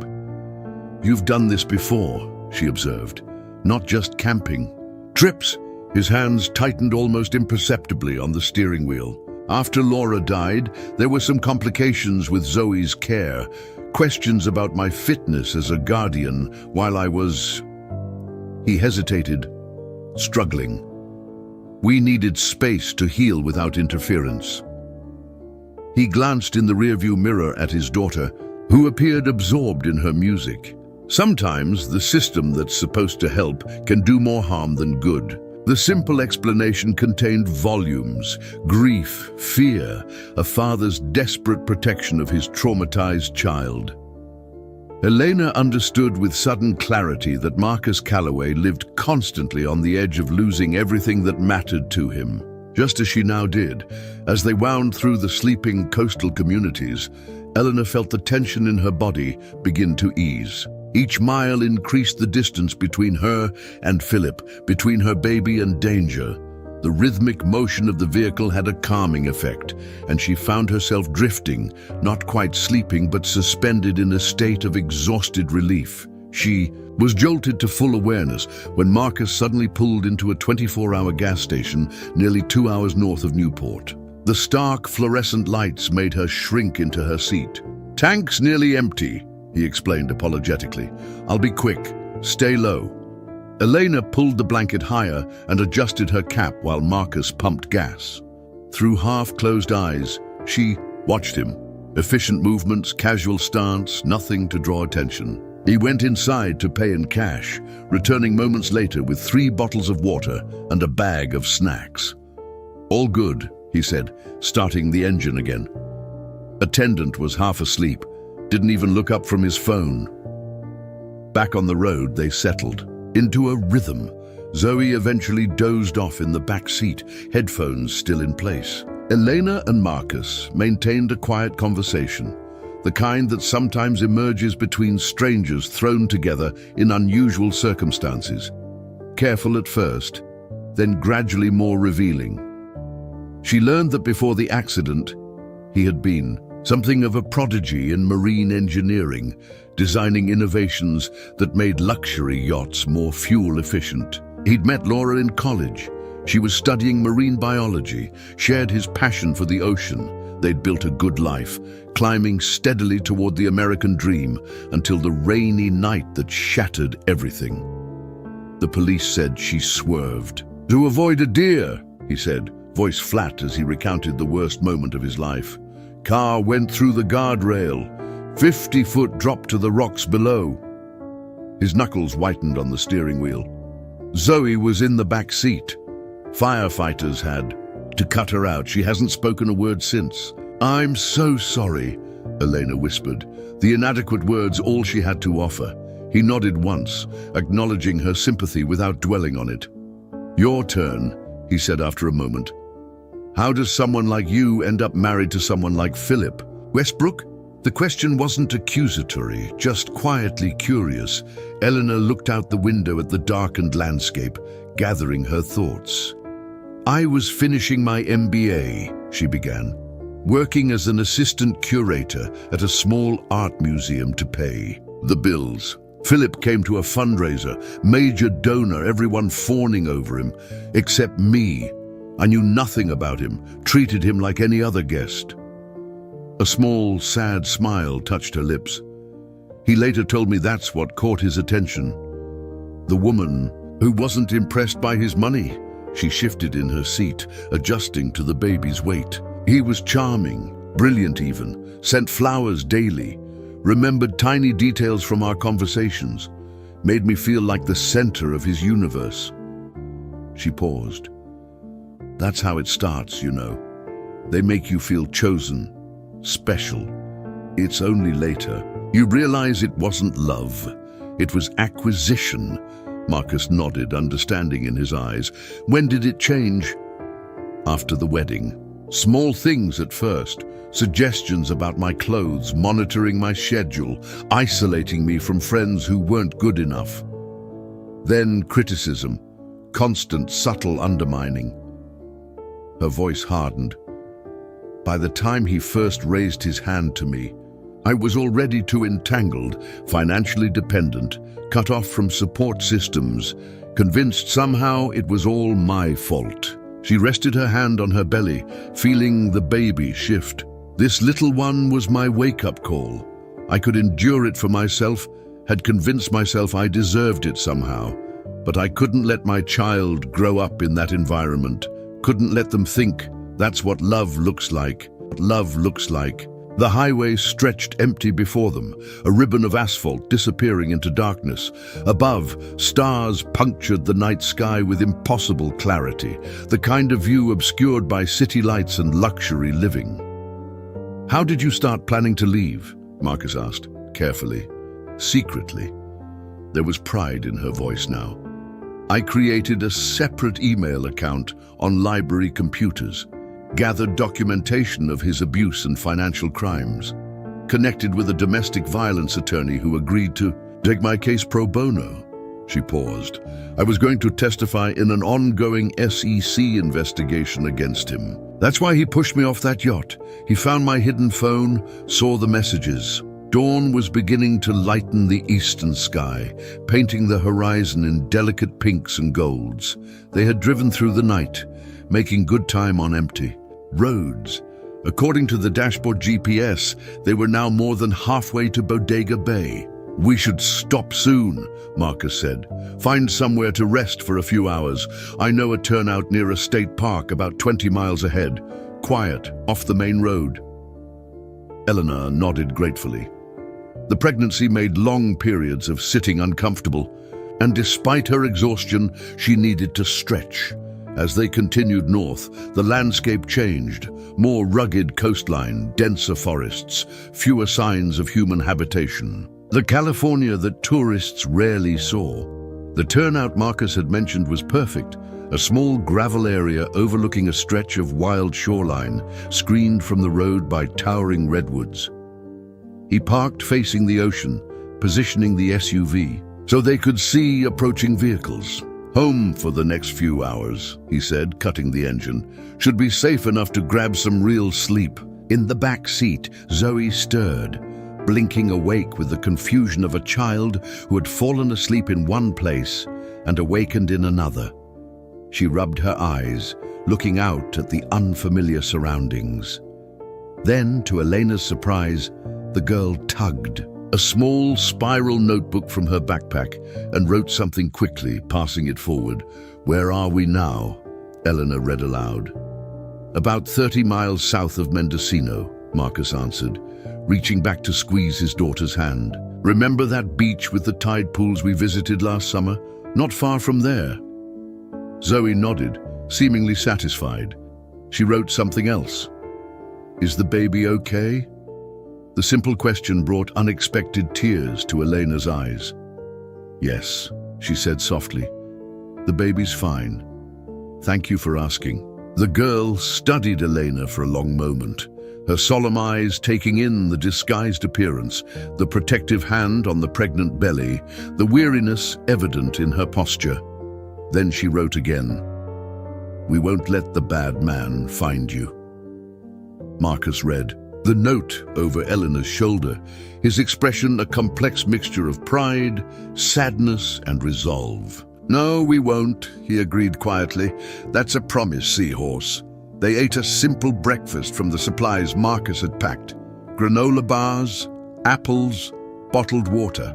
You've done this before, she observed. Not just camping. Trips. His hands tightened almost imperceptibly on the steering wheel. After Laura died, there were some complications with Zoe's care. Questions about my fitness as a guardian while I was... He hesitated, struggling. We needed space to heal without interference. He glanced in the rearview mirror at his daughter, who appeared absorbed in her music. Sometimes the system that's supposed to help can do more harm than good. The simple explanation contained volumes: grief, fear, a father's desperate protection of his traumatized child. Elena understood with sudden clarity that Marcus Calloway lived constantly on the edge of losing everything that mattered to him, just as she now did. As they wound through the sleeping coastal communities, Eleanor felt the tension in her body begin to ease. Each mile increased the distance between her and Philip, between her baby and danger. The rhythmic motion of the vehicle had a calming effect, and she found herself drifting, not quite sleeping but suspended in a state of exhausted relief. She was jolted to full awareness when Marcus suddenly pulled into a 24-hour gas station nearly 2 hours north of Newport. The stark fluorescent lights made her shrink into her seat. "Tank's nearly empty," he explained apologetically. "I'll be quick. Stay low." Elena pulled the blanket higher and adjusted her cap while Marcus pumped gas. Through half-closed eyes, she watched him. Efficient movements, casual stance, nothing to draw attention. He went inside to pay in cash, returning moments later with 3 bottles of water and a bag of snacks. "All good," he said, starting the engine again. Attendant was half asleep, didn't even look up from his phone. Back on the road, they settled into a rhythm. Zoe eventually dozed off in the back seat, headphones still in place. Elena and Marcus maintained a quiet conversation, the kind that sometimes emerges between strangers thrown together in unusual circumstances. Careful at first, then gradually more revealing. She learned that before the accident, he had been something of a prodigy in marine engineering, designing innovations that made luxury yachts more fuel efficient. He'd met Laura in college. She was studying marine biology, shared his passion for the ocean. They'd built a good life, climbing steadily toward the American dream until the rainy night that shattered everything. The police said she swerved. "To avoid a deer," he said, voice flat as he recounted the worst moment of his life. "Car went through the guardrail. 50-foot drop to the rocks below." His knuckles whitened on the steering wheel. Zoe was in the back seat. Firefighters had to cut her out. She hasn't spoken a word since. "I'm so sorry," Elena whispered, the inadequate words all she had to offer. He nodded once, acknowledging her sympathy without dwelling on it. "Your turn," he said after a moment. "How does someone like you end up married to someone like Philip Westbrook?" The question wasn't accusatory, just quietly curious. Eleanor looked out the window at the darkened landscape, gathering her thoughts. "I was finishing my MBA," she began, working as an assistant curator at a small art museum to pay the bills. Philip came to a fundraiser, major donor, everyone fawning over him, except me. I knew nothing about him, treated him like any other guest. A small, sad smile touched her lips. He later told me that's what caught his attention. The woman who wasn't impressed by his money. She shifted in her seat, adjusting to the baby's weight. He was charming, brilliant even, sent flowers daily, remembered tiny details from our conversations, made me feel like the center of his universe. She paused. "That's how it starts, you know. They make you feel chosen, special. It's only later you realize it wasn't love. It was acquisition." Marcus nodded, understanding in his eyes. "When did it change?" "After the wedding. Small things at first. Suggestions about my clothes, monitoring my schedule, isolating me from friends who weren't good enough. Then criticism, constant subtle undermining. Her voice hardened. By the time he first raised his hand to me, I was already too entangled, financially dependent, cut off from support systems, convinced somehow it was all my fault. She rested her hand on her belly, feeling the baby shift. This little one was my wake-up call. I could endure it for myself, had convinced myself I deserved it somehow. But I couldn't let my child grow up in that environment. Couldn't let them think that's what love looks like. Love looks like. The highway stretched empty before them, a ribbon of asphalt disappearing into darkness. Above, stars punctured the night sky with impossible clarity, the kind of view obscured by city lights and luxury living. "How did you start planning to leave?" Marcus asked, carefully, secretly. There was pride in her voice now. "I created a separate email account on library computers, gathered documentation of his abuse and financial crimes, connected with a domestic violence attorney who agreed to take my case pro bono." She paused. "I was going to testify in an ongoing SEC investigation against him. That's why he pushed me off that yacht. He found my hidden phone, saw the messages. Dawn was beginning to lighten the eastern sky, painting the horizon in delicate pinks and golds. They had driven through the night, making good time on empty roads. According to the dashboard GPS, they were now more than halfway to Bodega Bay. "We should stop soon," Marcus said. "Find somewhere to rest for a few hours. I know a turnout near a state park about 20 miles ahead. Quiet, off the main road." Eleanor nodded gratefully. The pregnancy made long periods of sitting uncomfortable, and despite her exhaustion, she needed to stretch. As they continued north, the landscape changed. More rugged coastline, denser forests, fewer signs of human habitation. The California that tourists rarely saw. The turnout Marcus had mentioned was perfect, a small gravel area overlooking a stretch of wild shoreline, screened from the road by towering redwoods. He parked facing the ocean, positioning the SUV, so they could see approaching vehicles. "Home for the next few hours," he said, cutting the engine. "Should be safe enough to grab some real sleep." In the back seat, Zoe stirred, blinking awake with the confusion of a child who had fallen asleep in one place and awakened in another. She rubbed her eyes, looking out at the unfamiliar surroundings. Then, to Elena's surprise, the girl tugged a small spiral notebook from her backpack and wrote something quickly, passing it forward. "Where are we now?" Eleanor read aloud. "About 30 miles south of Mendocino," Marcus answered, reaching back to squeeze his daughter's hand. "Remember that beach with the tide pools we visited last summer? Not far from there." Zoe nodded, seemingly satisfied. She wrote something else. "Is the baby okay?" The simple question brought unexpected tears to Elena's eyes. "Yes," she said softly. "The baby's fine. Thank you for asking." The girl studied Elena for a long moment, her solemn eyes taking in the disguised appearance, the protective hand on the pregnant belly, the weariness evident in her posture. Then she wrote again, "We won't let the bad man find you." Marcus read the note over Eleanor's shoulder, his expression a complex mixture of pride, sadness, and resolve. "No, we won't," he agreed quietly. "That's a promise, Seahorse." They ate a simple breakfast from the supplies Marcus had packed. Granola bars, apples, bottled water.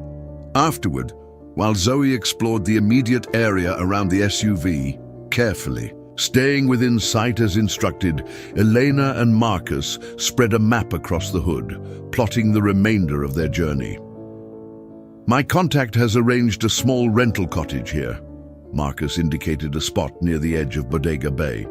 Afterward, while Zoe explored the immediate area around the SUV, carefully, staying within sight as instructed, Elena and Marcus spread a map across the hood, plotting the remainder of their journey. "My contact has arranged a small rental cottage here." Marcus indicated a spot near the edge of Bodega Bay.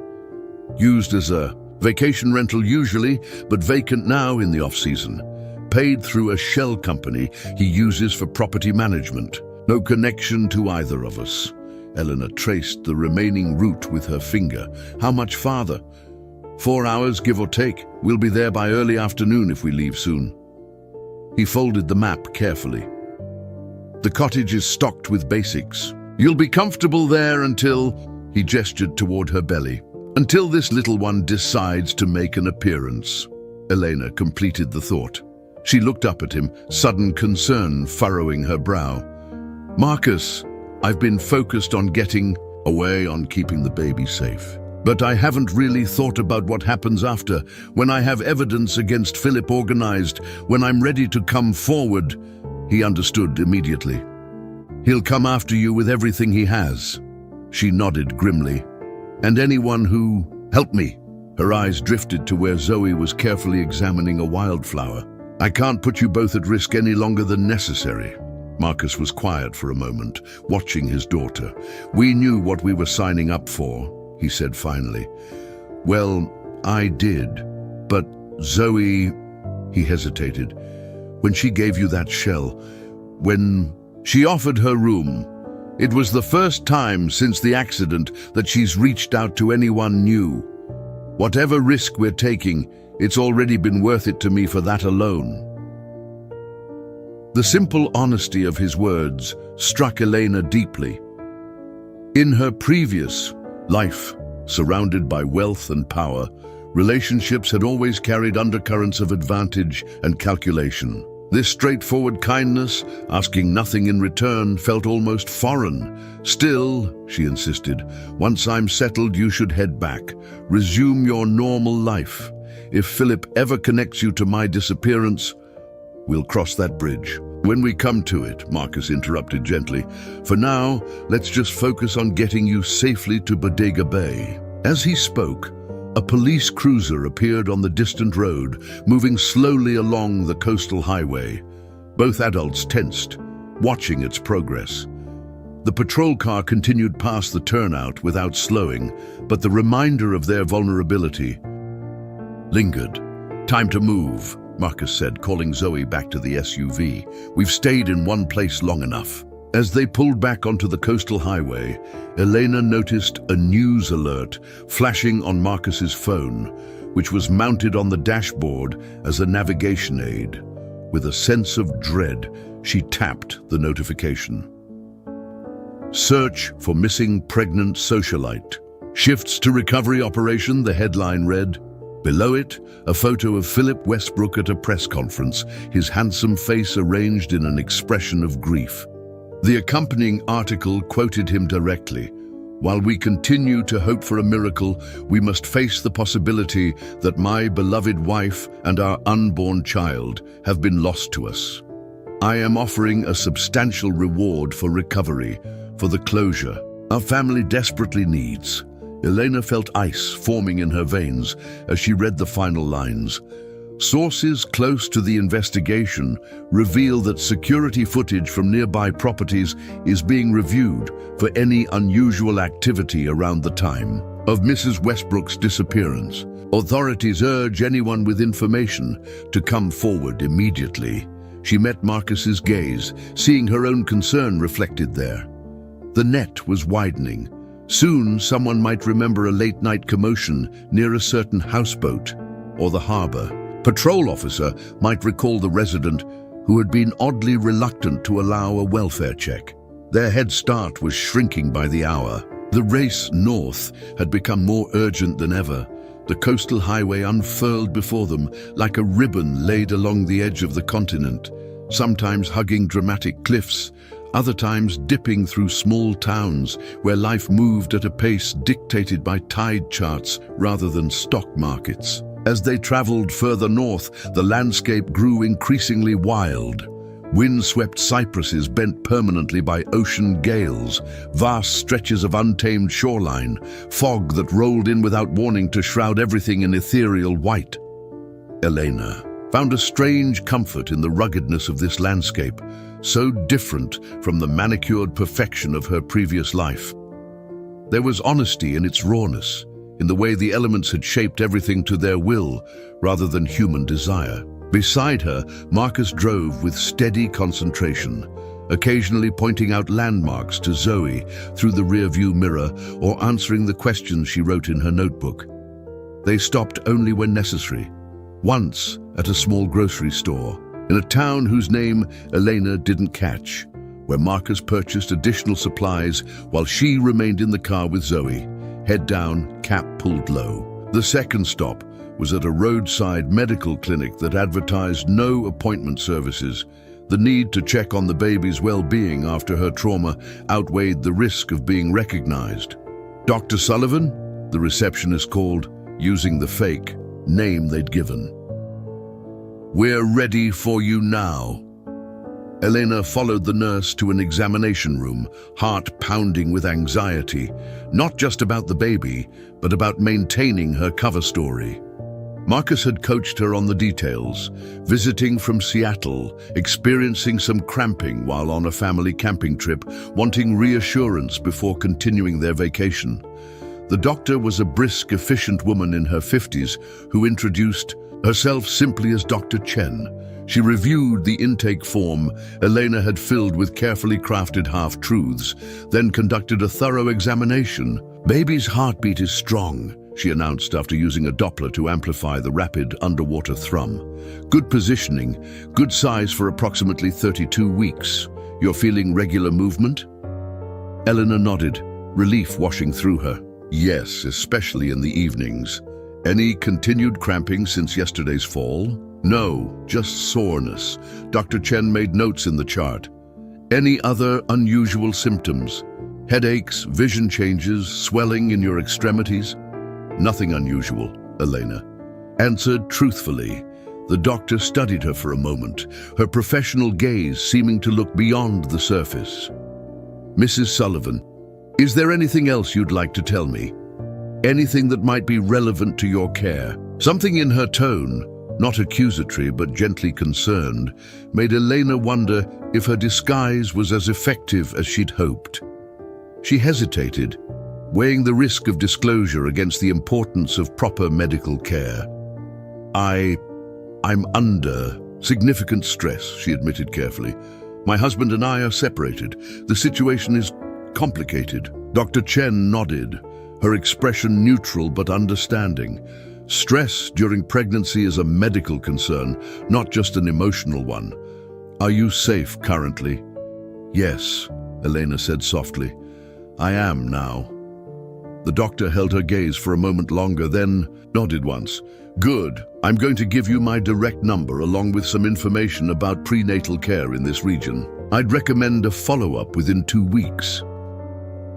"Used as a vacation rental usually, but vacant now in the off-season. Paid through a shell company he uses for property management. No connection to either of us." Eleanor traced the remaining route with her finger. "How much farther?" 4 hours, give or take. We'll be there by early afternoon if we leave soon." He folded the map carefully. "The cottage is stocked with basics. You'll be comfortable there until, he gestured toward her belly, until this little one decides to make an appearance. Elena completed the thought. She looked up at him, sudden concern furrowing her brow. Marcus, I've been focused on getting away, on keeping the baby safe. But I haven't really thought about what happens after, when I have evidence against Philip organized, when I'm ready to come forward. He understood immediately. He'll come after you with everything he has. She nodded grimly. And anyone who... Help me. Her eyes drifted to where Zoe was carefully examining a wildflower. I can't put you both at risk any longer than necessary. Marcus was quiet for a moment, watching his daughter. We knew what we were signing up for, he said finally. Well, I did, but Zoe... He hesitated. When she gave you that shell, when she offered her room, it was the first time since the accident that she's reached out to anyone new. Whatever risk we're taking, it's already been worth it to me for that alone. The simple honesty of his words struck Elena deeply. In her previous life, surrounded by wealth and power, relationships had always carried undercurrents of advantage and calculation. This straightforward kindness, asking nothing in return, felt almost foreign. Still, she insisted, once I'm settled, you should head back. Resume your normal life. If Philip ever connects you to my disappearance, we'll cross that bridge. When we come to it, Marcus interrupted gently. For now, let's just focus on getting you safely to Bodega Bay. As he spoke, a police cruiser appeared on the distant road, moving slowly along the coastal highway. Both adults tensed, watching its progress. The patrol car continued past the turnout without slowing, but the reminder of their vulnerability lingered. Time to move, Marcus said, calling Zoe back to the SUV. We've stayed in one place long enough. As they pulled back onto the coastal highway, Elena noticed a news alert flashing on Marcus's phone, which was mounted on the dashboard as a navigation aid. With a sense of dread, she tapped the notification. Search for missing pregnant socialite. Shifts to recovery operation, the headline read. Below it, a photo of Philip Westbrook at a press conference, his handsome face arranged in an expression of grief. The accompanying article quoted him directly. While we continue to hope for a miracle, we must face the possibility that my beloved wife and our unborn child have been lost to us. I am offering a substantial reward for recovery, for the closure our family desperately needs. Elena felt ice forming in her veins as she read the final lines. Sources close to the investigation reveal that security footage from nearby properties is being reviewed for any unusual activity around the time of Mrs. Westbrook's disappearance. Authorities urge anyone with information to come forward immediately. She met Marcus's gaze, seeing her own concern reflected there. The net was widening. Soon someone might remember a late-night commotion near a certain houseboat or the harbor. Patrol officer might recall the resident who had been oddly reluctant to allow a welfare check. Their head start was shrinking by the hour. The race north had become more urgent than ever. The coastal highway unfurled before them like a ribbon laid along the edge of the continent, sometimes hugging dramatic cliffs, other times dipping through small towns where life moved at a pace dictated by tide charts rather than stock markets. As they traveled further north, the landscape grew increasingly wild. Wind-swept cypresses bent permanently by ocean gales, vast stretches of untamed shoreline, fog that rolled in without warning to shroud everything in ethereal white. Elena found a strange comfort in the ruggedness of this landscape, so different from the manicured perfection of her previous life. There was honesty in its rawness, in the way the elements had shaped everything to their will rather than human desire. Beside her, Marcus drove with steady concentration, occasionally pointing out landmarks to Zoe through the rearview mirror or answering the questions she wrote in her notebook. They stopped only when necessary, once at a small grocery store, in a town whose name Elena didn't catch, where Marcus purchased additional supplies while she remained in the car with Zoe, head down, cap pulled low. The second stop was at a roadside medical clinic that advertised no appointment services. The need to check on the baby's well-being after her trauma outweighed the risk of being recognized. Dr. Sullivan, the receptionist called, using the fake name they'd given. "We're ready for you now." Elena followed the nurse to an examination room, heart pounding with anxiety, not just about the baby, but about maintaining her cover story. Marcus had coached her on the details, visiting from Seattle, experiencing some cramping while on a family camping trip, wanting reassurance before continuing their vacation. The doctor was a brisk, efficient woman in her 50s who introduced herself simply as Dr. Chen. She reviewed the intake form Elena had filled with carefully crafted half-truths, then conducted a thorough examination. "Baby's heartbeat is strong," she announced after using a Doppler to amplify the rapid underwater thrum. "Good positioning, good size for approximately 32 weeks. You're feeling regular movement?" Elena nodded, relief washing through her. "Yes, especially in the evenings. Any continued cramping since yesterday's fall?" "No, just soreness." Dr. Chen made notes in the chart. "Any other unusual symptoms? Headaches, vision changes, swelling in your extremities?" "Nothing unusual," Elena answered truthfully. The doctor studied her for a moment, her professional gaze seeming to look beyond the surface. "Mrs. Sullivan, is there anything else you'd like to tell me? Anything that might be relevant to your care?" Something in her tone, not accusatory but gently concerned, made Elena wonder if her disguise was as effective as she'd hoped. She hesitated, weighing the risk of disclosure against the importance of proper medical care. I'm under significant stress," she admitted carefully. "My husband and I are separated. The situation is complicated." Dr. Chen nodded, her expression neutral but understanding. Stress during pregnancy is a medical concern, not just an emotional one. "Are you safe currently?" "Yes," Elena said softly. "I am now." The doctor held her gaze for a moment longer, then nodded once. "Good. I'm going to give you my direct number along with some information about prenatal care in this region. I'd recommend a follow-up within 2 weeks."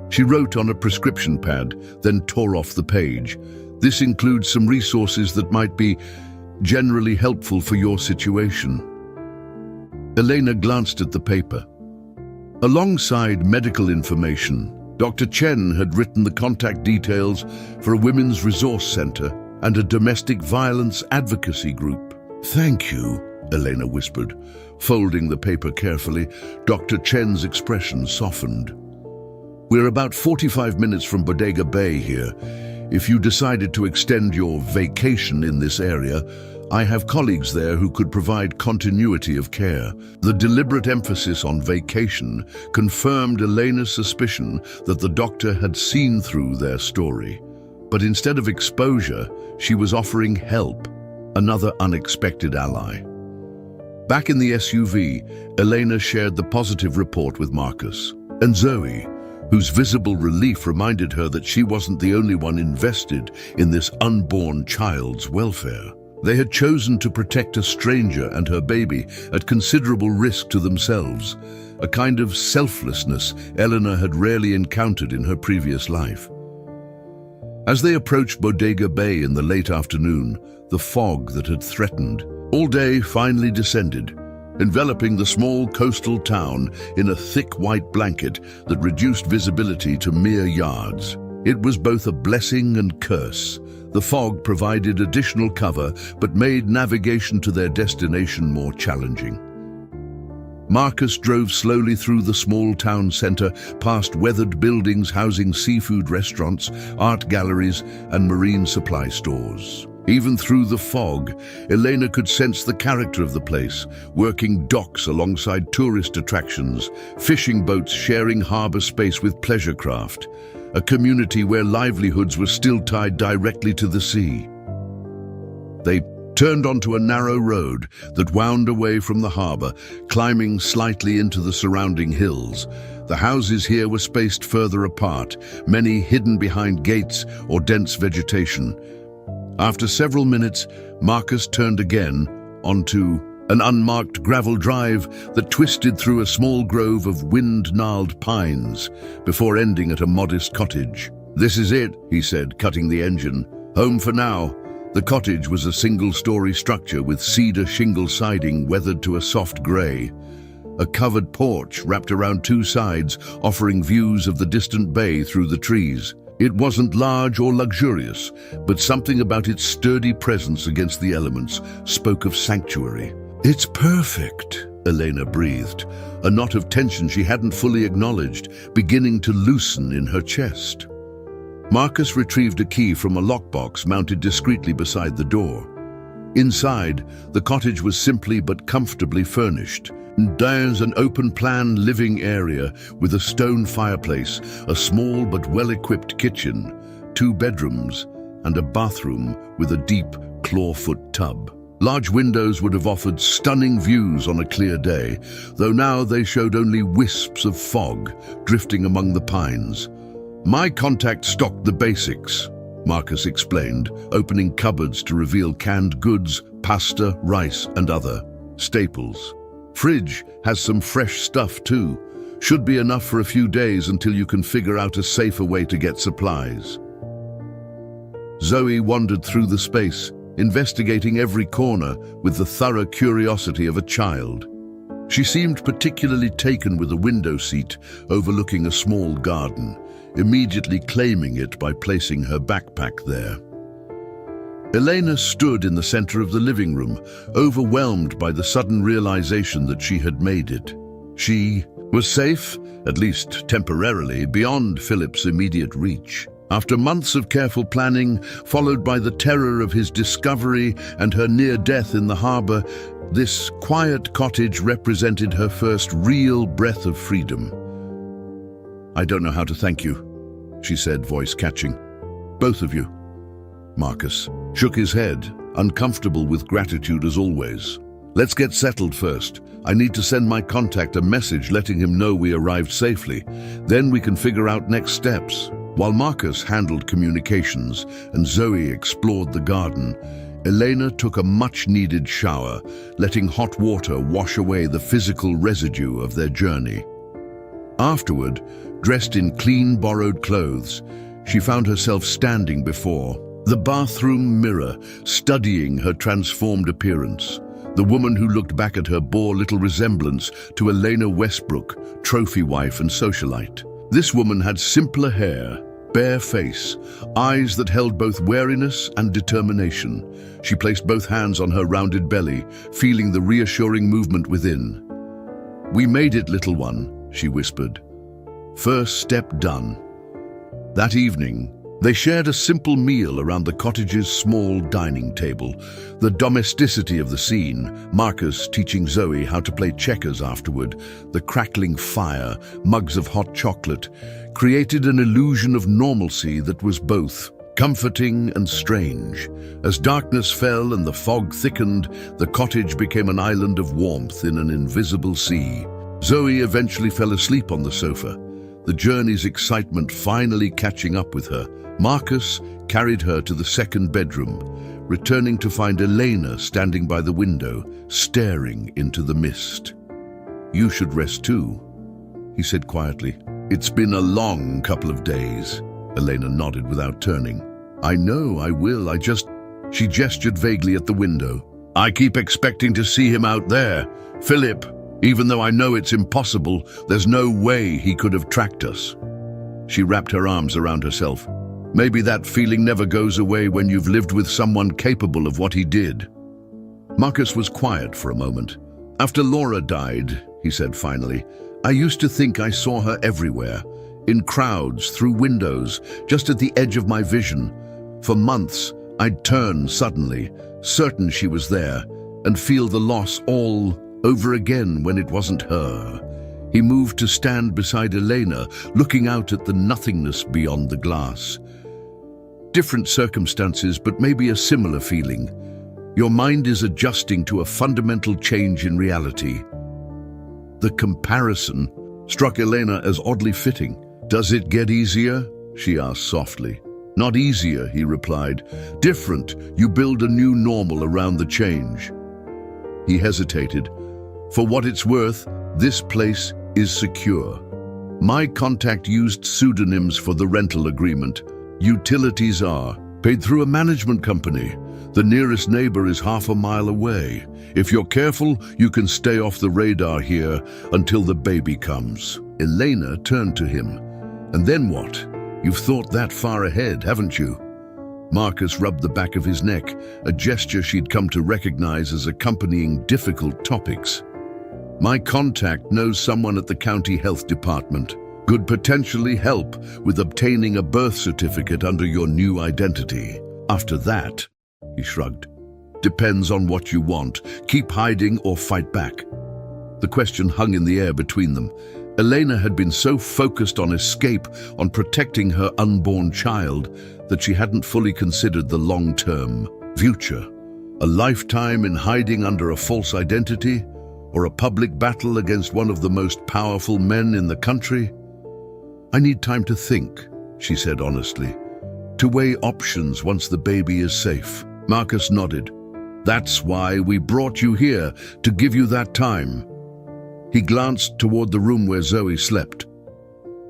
She wrote on a prescription pad, then tore off the page. "This includes some resources that might be generally helpful for your situation." Elena glanced at the paper. Alongside medical information, Dr. Chen had written the contact details for a women's resource center and a domestic violence advocacy group. "Thank you," Elena whispered. Folding the paper carefully, Dr. Chen's expression softened. "We're about 45 minutes from Bodega Bay here. If you decided to extend your vacation in this area, I have colleagues there who could provide continuity of care." The deliberate emphasis on vacation confirmed Elena's suspicion that the doctor had seen through their story. But instead of exposure, she was offering help, another unexpected ally. Back in the SUV, Elena shared the positive report with Marcus and Zoe, whose visible relief reminded her that she wasn't the only one invested in this unborn child's welfare. They had chosen to protect a stranger and her baby at considerable risk to themselves, a kind of selflessness Elena had rarely encountered in her previous life. As they approached Bodega Bay in the late afternoon, the fog that had threatened all day finally descended, enveloping the small coastal town in a thick white blanket that reduced visibility to mere yards. It was both a blessing and curse. The fog provided additional cover but made navigation to their destination more challenging. Marcus drove slowly through the small town center, past weathered buildings housing seafood restaurants, art galleries, and marine supply stores. Even through the fog, Elena could sense the character of the place, working docks alongside tourist attractions, fishing boats sharing harbor space with pleasure craft, a community where livelihoods were still tied directly to the sea. They turned onto a narrow road that wound away from the harbor, climbing slightly into the surrounding hills. The houses here were spaced further apart, many hidden behind gates or dense vegetation. After several minutes, Marcus turned again onto an unmarked gravel drive that twisted through a small grove of wind-gnarled pines before ending at a modest cottage. "This is it," he said, cutting the engine. "Home for now." The cottage was a single-story structure with cedar shingle siding weathered to a soft grey. A covered porch wrapped around two sides, offering views of the distant bay through the trees. It wasn't large or luxurious, but something about its sturdy presence against the elements spoke of sanctuary. "It's perfect," Elena breathed, a knot of tension she hadn't fully acknowledged beginning to loosen in her chest. Marcus retrieved a key from a lockbox mounted discreetly beside the door. Inside, the cottage was simply but comfortably furnished. There's an open-plan living area with a stone fireplace, a small but well-equipped kitchen, 2 bedrooms, and a bathroom with a deep clawfoot tub. Large windows would have offered stunning views on a clear day, though now they showed only wisps of fog drifting among the pines. "My contact stocked the basics," Marcus explained, opening cupboards to reveal canned goods, pasta, rice, and other staples. "Fridge has some fresh stuff too. Should be enough for a few days until you can figure out a safer way to get supplies." Zoe wandered through the space, investigating every corner with the thorough curiosity of a child. She seemed particularly taken with a window seat overlooking a small garden, immediately claiming it by placing her backpack there. Elena stood in the center of the living room, overwhelmed by the sudden realization that she had made it. She was safe, at least temporarily, beyond Philip's immediate reach. After months of careful planning, followed by the terror of his discovery and her near death in the harbor, this quiet cottage represented her first real breath of freedom. "I don't know how to thank you," she said, voice catching. "Both of you." Marcus shook his head, uncomfortable with gratitude as always. "Let's get settled first. I need to send my contact a message letting him know we arrived safely. Then we can figure out next steps." While Marcus handled communications and Zoe explored the garden, Elena took a much-needed shower, letting hot water wash away the physical residue of their journey. Afterward, dressed in clean borrowed clothes, she found herself standing before the bathroom mirror, studying her transformed appearance. The woman who looked back at her bore little resemblance to Elena Westbrook, trophy wife and socialite. This woman had simpler hair, bare face, eyes that held both wariness and determination. She placed both hands on her rounded belly, feeling the reassuring movement within. "We made it, little one," she whispered. "First step done." That evening, they shared a simple meal around the cottage's small dining table. The domesticity of the scene, Marcus teaching Zoe how to play checkers afterward, the crackling fire, mugs of hot chocolate, created an illusion of normalcy that was both comforting and strange. As darkness fell and the fog thickened, the cottage became an island of warmth in an invisible sea. Zoe eventually fell asleep on the sofa, the journey's excitement finally catching up with her. Marcus carried her to the second bedroom, returning to find Elena standing by the window, staring into the mist. "You should rest too," he said quietly. "It's been a long couple of days." Elena nodded without turning. "I know, I will, She gestured vaguely at the window. "I keep expecting to see him out there. Philip, even though I know it's impossible, there's no way he could have tracked us." She wrapped her arms around herself. "Maybe that feeling never goes away when you've lived with someone capable of what he did." Marcus was quiet for a moment. "After Laura died," he said finally, "I used to think I saw her everywhere, in crowds, through windows, just at the edge of my vision. For months, I'd turn suddenly, certain she was there, and feel the loss all over again when it wasn't her." He moved to stand beside Elena, looking out at the nothingness beyond the glass. "Different circumstances, but maybe a similar feeling. Your mind is adjusting to a fundamental change in reality. The comparison struck Elena as oddly fitting. Does it get easier? She asked softly. Not easier, he replied. Different. You build a new normal around the change. He hesitated. For what it's worth, this place is secure. My contact used pseudonyms for the rental agreement. Utilities are paid through a management company. The nearest neighbor is half a mile away. If you're careful, you can stay off the radar here until the baby comes. Elena turned to him. And then what? You've thought that far ahead, haven't you? Marcus rubbed the back of his neck, a gesture she'd come to recognize as accompanying difficult topics. My contact knows someone at the county health department. Could potentially help with obtaining a birth certificate under your new identity. After that, he shrugged. Depends on what you want. Keep hiding or fight back. The question hung in the air between them. Elena had been so focused on escape, on protecting her unborn child, that she hadn't fully considered the long-term future. A lifetime in hiding under a false identity, or a public battle against one of the most powerful men in the country? I need time to think, she said honestly, to weigh options once the baby is safe. Marcus nodded. That's why we brought you here, to give you that time. He glanced toward the room where Zoe slept.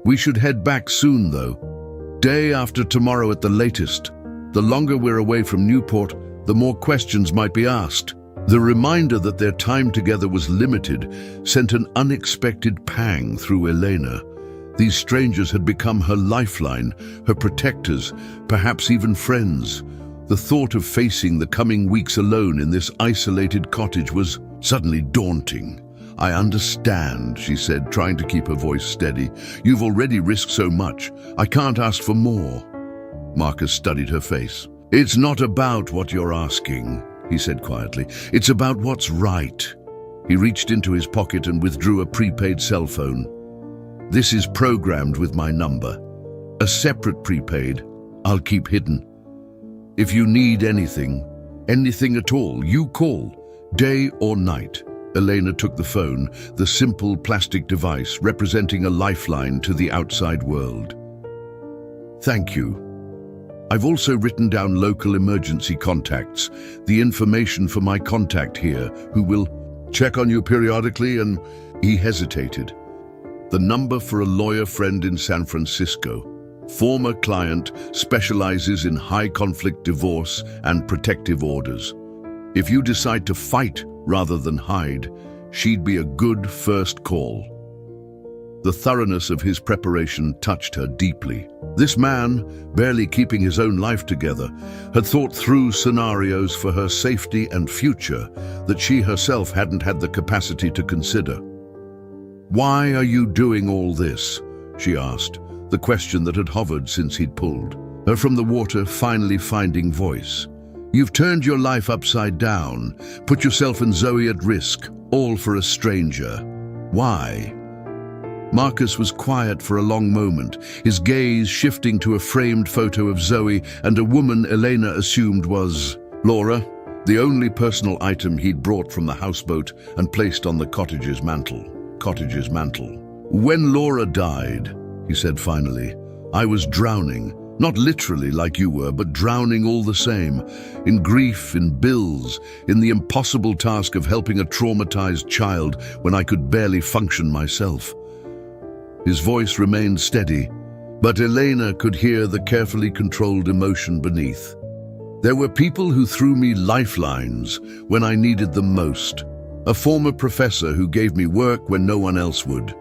We should head back soon, though. Day after tomorrow at the latest. The longer we're away from Newport, the more questions might be asked. The reminder that their time together was limited sent an unexpected pang through Elena. These strangers had become her lifeline, her protectors, perhaps even friends. The thought of facing the coming weeks alone in this isolated cottage was suddenly daunting. I understand, she said, trying to keep her voice steady. You've already risked so much. I can't ask for more. Marcus studied her face. It's not about what you're asking, he said quietly. It's about what's right. He reached into his pocket and withdrew a prepaid cell phone. This is programmed with my number. A separate prepaid I'll keep hidden. If you need anything at all, you call, day or night. Elena took the phone, the simple plastic device representing a lifeline to the outside world. Thank you. I've also written down local emergency contacts, the information for my contact here, who will check on you periodically, and he hesitated. The number for a lawyer friend in San Francisco. Former client specializes in high-conflict divorce and protective orders. If you decide to fight rather than hide, she'd be a good first call. The thoroughness of his preparation touched her deeply. This man, barely keeping his own life together, had thought through scenarios for her safety and future that she herself hadn't had the capacity to consider. Why are you doing all this? She asked, the question that had hovered since he'd pulled her from the water, finally finding voice. You've turned your life upside down, put yourself and Zoe at risk, all for a stranger. Why? Marcus was quiet for a long moment, his gaze shifting to a framed photo of Zoe and a woman Elena assumed was Laura, the only personal item he'd brought from the houseboat and placed on the cottage's mantel. When Laura died, he said finally, I was drowning. Not literally like you were, but drowning all the same. In grief, in bills, in the impossible task of helping a traumatized child when I could barely function myself. His voice remained steady, but Elena could hear the carefully controlled emotion beneath. There were people who threw me lifelines when I needed them most. A former professor who gave me work when no one else would.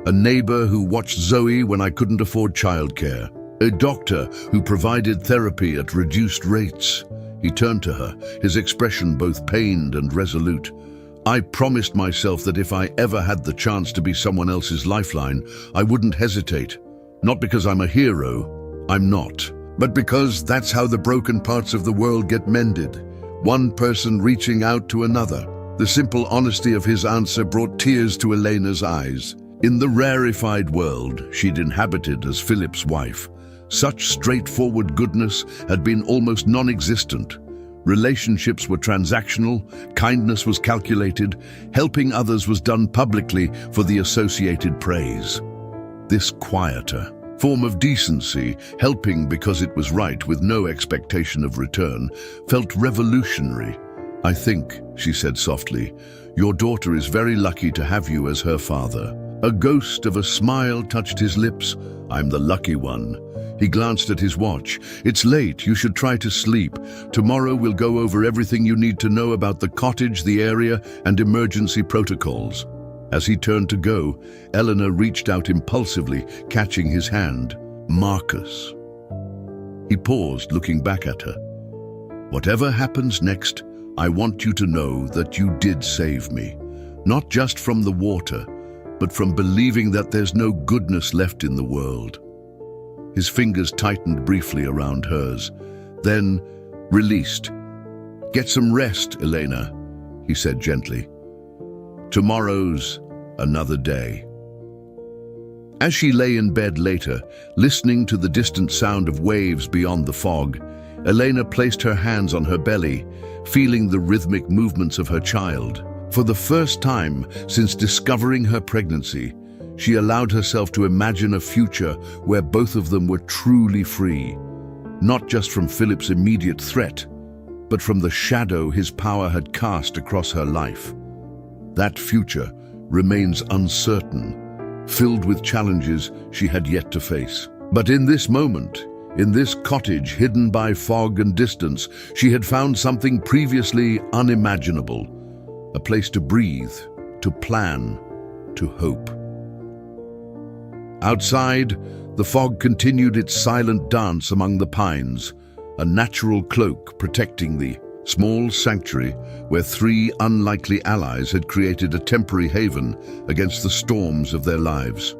A neighbor who watched Zoe when I couldn't afford childcare. A doctor who provided therapy at reduced rates. He turned to her, his expression both pained and resolute. I promised myself that if I ever had the chance to be someone else's lifeline, I wouldn't hesitate. Not because I'm a hero, I'm not, but because that's how the broken parts of the world get mended. One person reaching out to another. The simple honesty of his answer brought tears to Elena's eyes. In the rarefied world she'd inhabited as Philip's wife, such straightforward goodness had been almost non-existent. Relationships were transactional, kindness was calculated, helping others was done publicly for the associated praise. This quieter form of decency, helping because it was right with no expectation of return, felt revolutionary. "I think," she said softly, "your daughter is very lucky to have you as her father." A ghost of a smile touched his lips. "I'm the lucky one." He glanced at his watch. "It's late, you should try to sleep. Tomorrow we'll go over everything you need to know about the cottage, the area, and emergency protocols." As he turned to go, Eleanor reached out impulsively, catching his hand. "Marcus." He paused, looking back at her. "Whatever happens next, I want you to know that you did save me. Not just from the water, but from believing that there's no goodness left in the world." His fingers tightened briefly around hers, then released. "Get some rest, Elena," he said gently. "Tomorrow's another day." As she lay in bed later, listening to the distant sound of waves beyond the fog, Elena placed her hands on her belly, feeling the rhythmic movements of her child. For the first time since discovering her pregnancy, she allowed herself to imagine a future where both of them were truly free, not just from Philip's immediate threat, but from the shadow his power had cast across her life. That future remains uncertain, filled with challenges she had yet to face. But in this moment, in this cottage hidden by fog and distance, she had found something previously unimaginable. A place to breathe, to plan, to hope. Outside, the fog continued its silent dance among the pines, a natural cloak protecting the small sanctuary where three unlikely allies had created a temporary haven against the storms of their lives.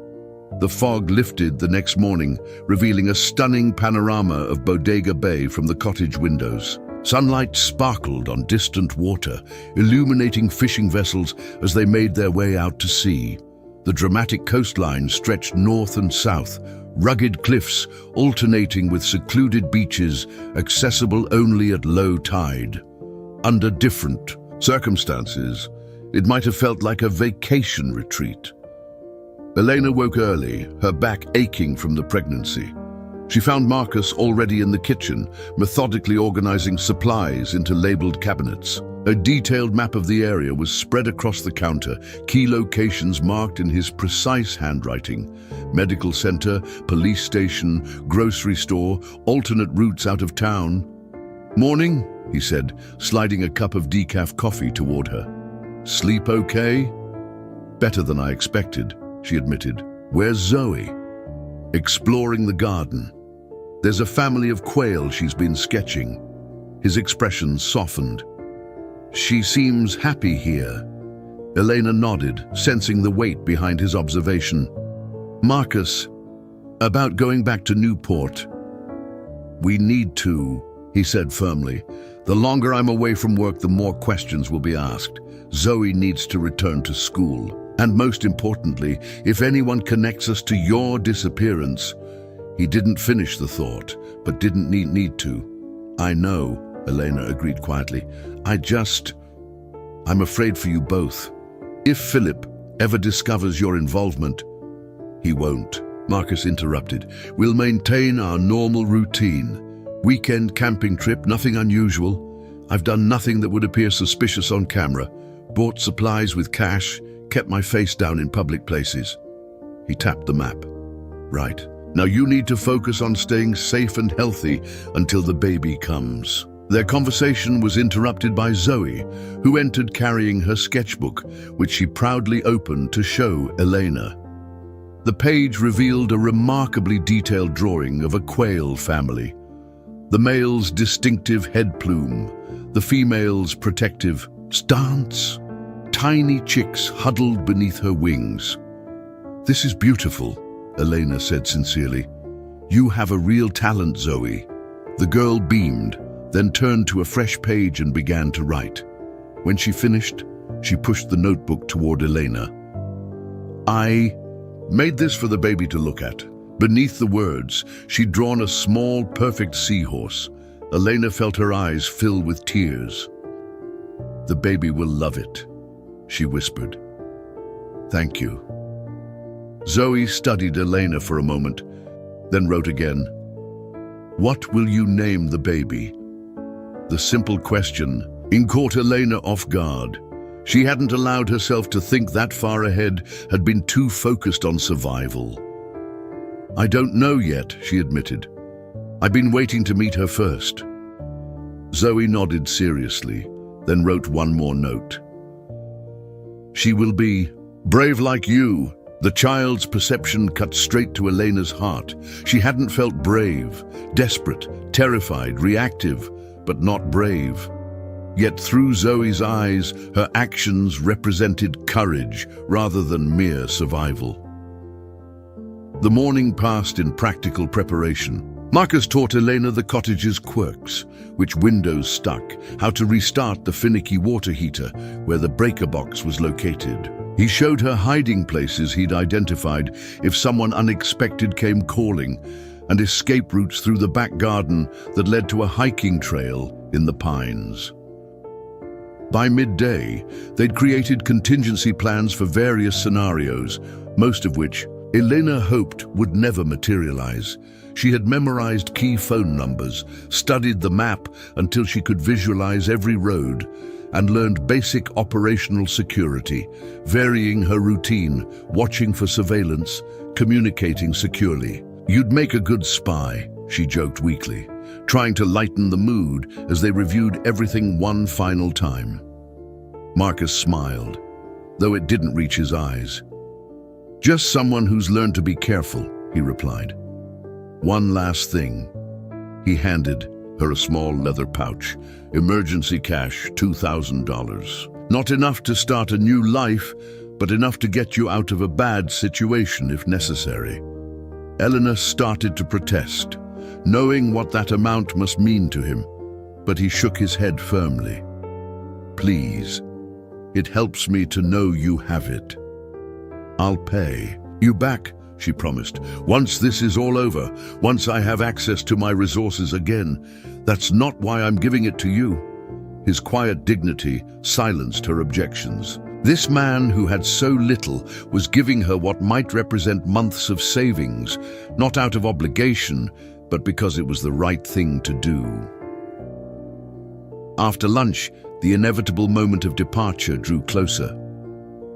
The fog lifted the next morning, revealing a stunning panorama of Bodega Bay from the cottage windows. Sunlight sparkled on distant water, illuminating fishing vessels as they made their way out to sea. The dramatic coastline stretched north and south, rugged cliffs alternating with secluded beaches accessible only at low tide. Under different circumstances, it might have felt like a vacation retreat. Elena woke early, her back aching from the pregnancy. She found Marcus already in the kitchen, methodically organizing supplies into labeled cabinets. A detailed map of the area was spread across the counter, key locations marked in his precise handwriting. Medical center, police station, grocery store, alternate routes out of town. "Morning," he said, sliding a cup of decaf coffee toward her. "Sleep okay?" "Better than I expected," she admitted. "Where's Zoe?" "Exploring the garden. There's a family of quail she's been sketching." His expression softened. "She seems happy here." Elena nodded, sensing the weight behind his observation. "Marcus, about going back to Newport." "We need to," he said firmly. "The longer I'm away from work, the more questions will be asked. Zoe needs to return to school. And most importantly, if anyone connects us to your disappearance..." He didn't finish the thought, but didn't need to. "I know," Elena agreed quietly. I'm afraid for you both. If Philip ever discovers your involvement..." "He won't," Marcus interrupted. "We'll maintain our normal routine. Weekend camping trip, nothing unusual. I've done nothing that would appear suspicious on camera. Bought supplies with cash, kept my face down in public places." He tapped the map. "Right. Now you need to focus on staying safe and healthy until the baby comes." Their conversation was interrupted by Zoe, who entered carrying her sketchbook, which she proudly opened to show Elena. The page revealed a remarkably detailed drawing of a quail family. The male's distinctive head plume, the female's protective stance, tiny chicks huddled beneath her wings. "This is beautiful," Elena said sincerely. "You have a real talent, Zoe." The girl beamed, then turned to a fresh page and began to write. When she finished, she pushed the notebook toward Elena. "I made this for the baby to look at." Beneath the words, she'd drawn a small, perfect seahorse, Elena felt her eyes fill with tears. "The baby will love it," she whispered. "Thank you." Zoe studied Elena for a moment, then wrote again, "What will you name the baby?" The simple question caught Elena off guard. She hadn't allowed herself to think that far ahead, had been too focused on survival. "I don't know yet," she admitted. "I've been waiting to meet her first." Zoe nodded seriously, then wrote one more note. "She will be brave like you." The child's perception cut straight to Elena's heart. She hadn't felt brave, desperate, terrified, reactive, but not brave. Yet through Zoe's eyes, her actions represented courage rather than mere survival. The morning passed in practical preparation. Marcus taught Elena the cottage's quirks, which windows stuck, how to restart the finicky water heater where the breaker box was located. He showed her hiding places he'd identified if someone unexpected came calling, and escape routes through the back garden that led to a hiking trail in the pines. By midday, they'd created contingency plans for various scenarios, most of which Elena hoped would never materialize. She had memorized key phone numbers, studied the map until she could visualize every road, and learned basic operational security, varying her routine, watching for surveillance, communicating securely. "You'd make a good spy," she joked weakly, trying to lighten the mood as they reviewed everything one final time. Marcus smiled, though it didn't reach his eyes. "Just someone who's learned to be careful," he replied. "One last thing." He handed her a small leather pouch. "Emergency cash, $2,000. Not enough to start a new life, but enough to get you out of a bad situation if necessary." Elena started to protest, knowing what that amount must mean to him, but he shook his head firmly. "Please, it helps me to know you have it. I'll pay you back," she promised. "Once this is all over, once I have access to my resources again. That's not why I'm giving it to you." His quiet dignity silenced her objections. This man who had so little was giving her what might represent months of savings, not out of obligation, but because it was the right thing to do. After lunch, the inevitable moment of departure drew closer.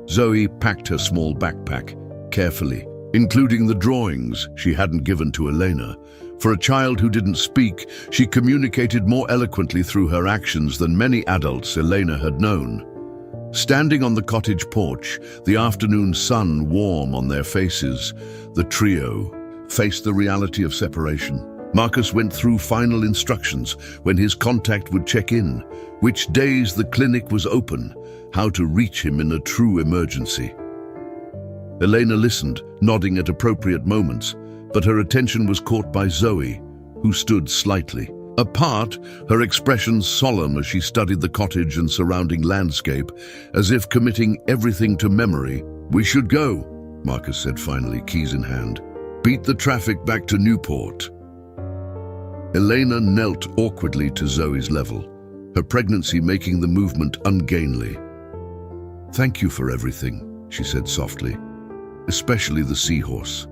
Zoe packed her small backpack carefully, including the drawings she hadn't given to Elena. For a child who didn't speak, she communicated more eloquently through her actions than many adults Elena had known. Standing on the cottage porch, the afternoon sun warm on their faces, the trio faced the reality of separation. Marcus went through final instructions when his contact would check in, which days the clinic was open, how to reach him in a true emergency. Elena listened, nodding at appropriate moments, but her attention was caught by Zoe, who stood slightly apart, her expression solemn as she studied the cottage and surrounding landscape, as if committing everything to memory. "We should go," Marcus said finally, keys in hand. "Beat the traffic back to Newport." Elena knelt awkwardly to Zoe's level, her pregnancy making the movement ungainly. "Thank you for everything," she said softly, "especially the seahorse.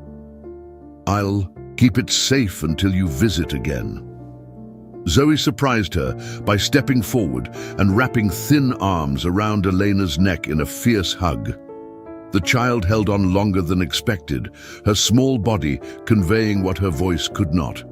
I'll keep it safe until you visit again." Zoe surprised her by stepping forward and wrapping thin arms around Elena's neck in a fierce hug. The child held on longer than expected, her small body conveying what her voice could not.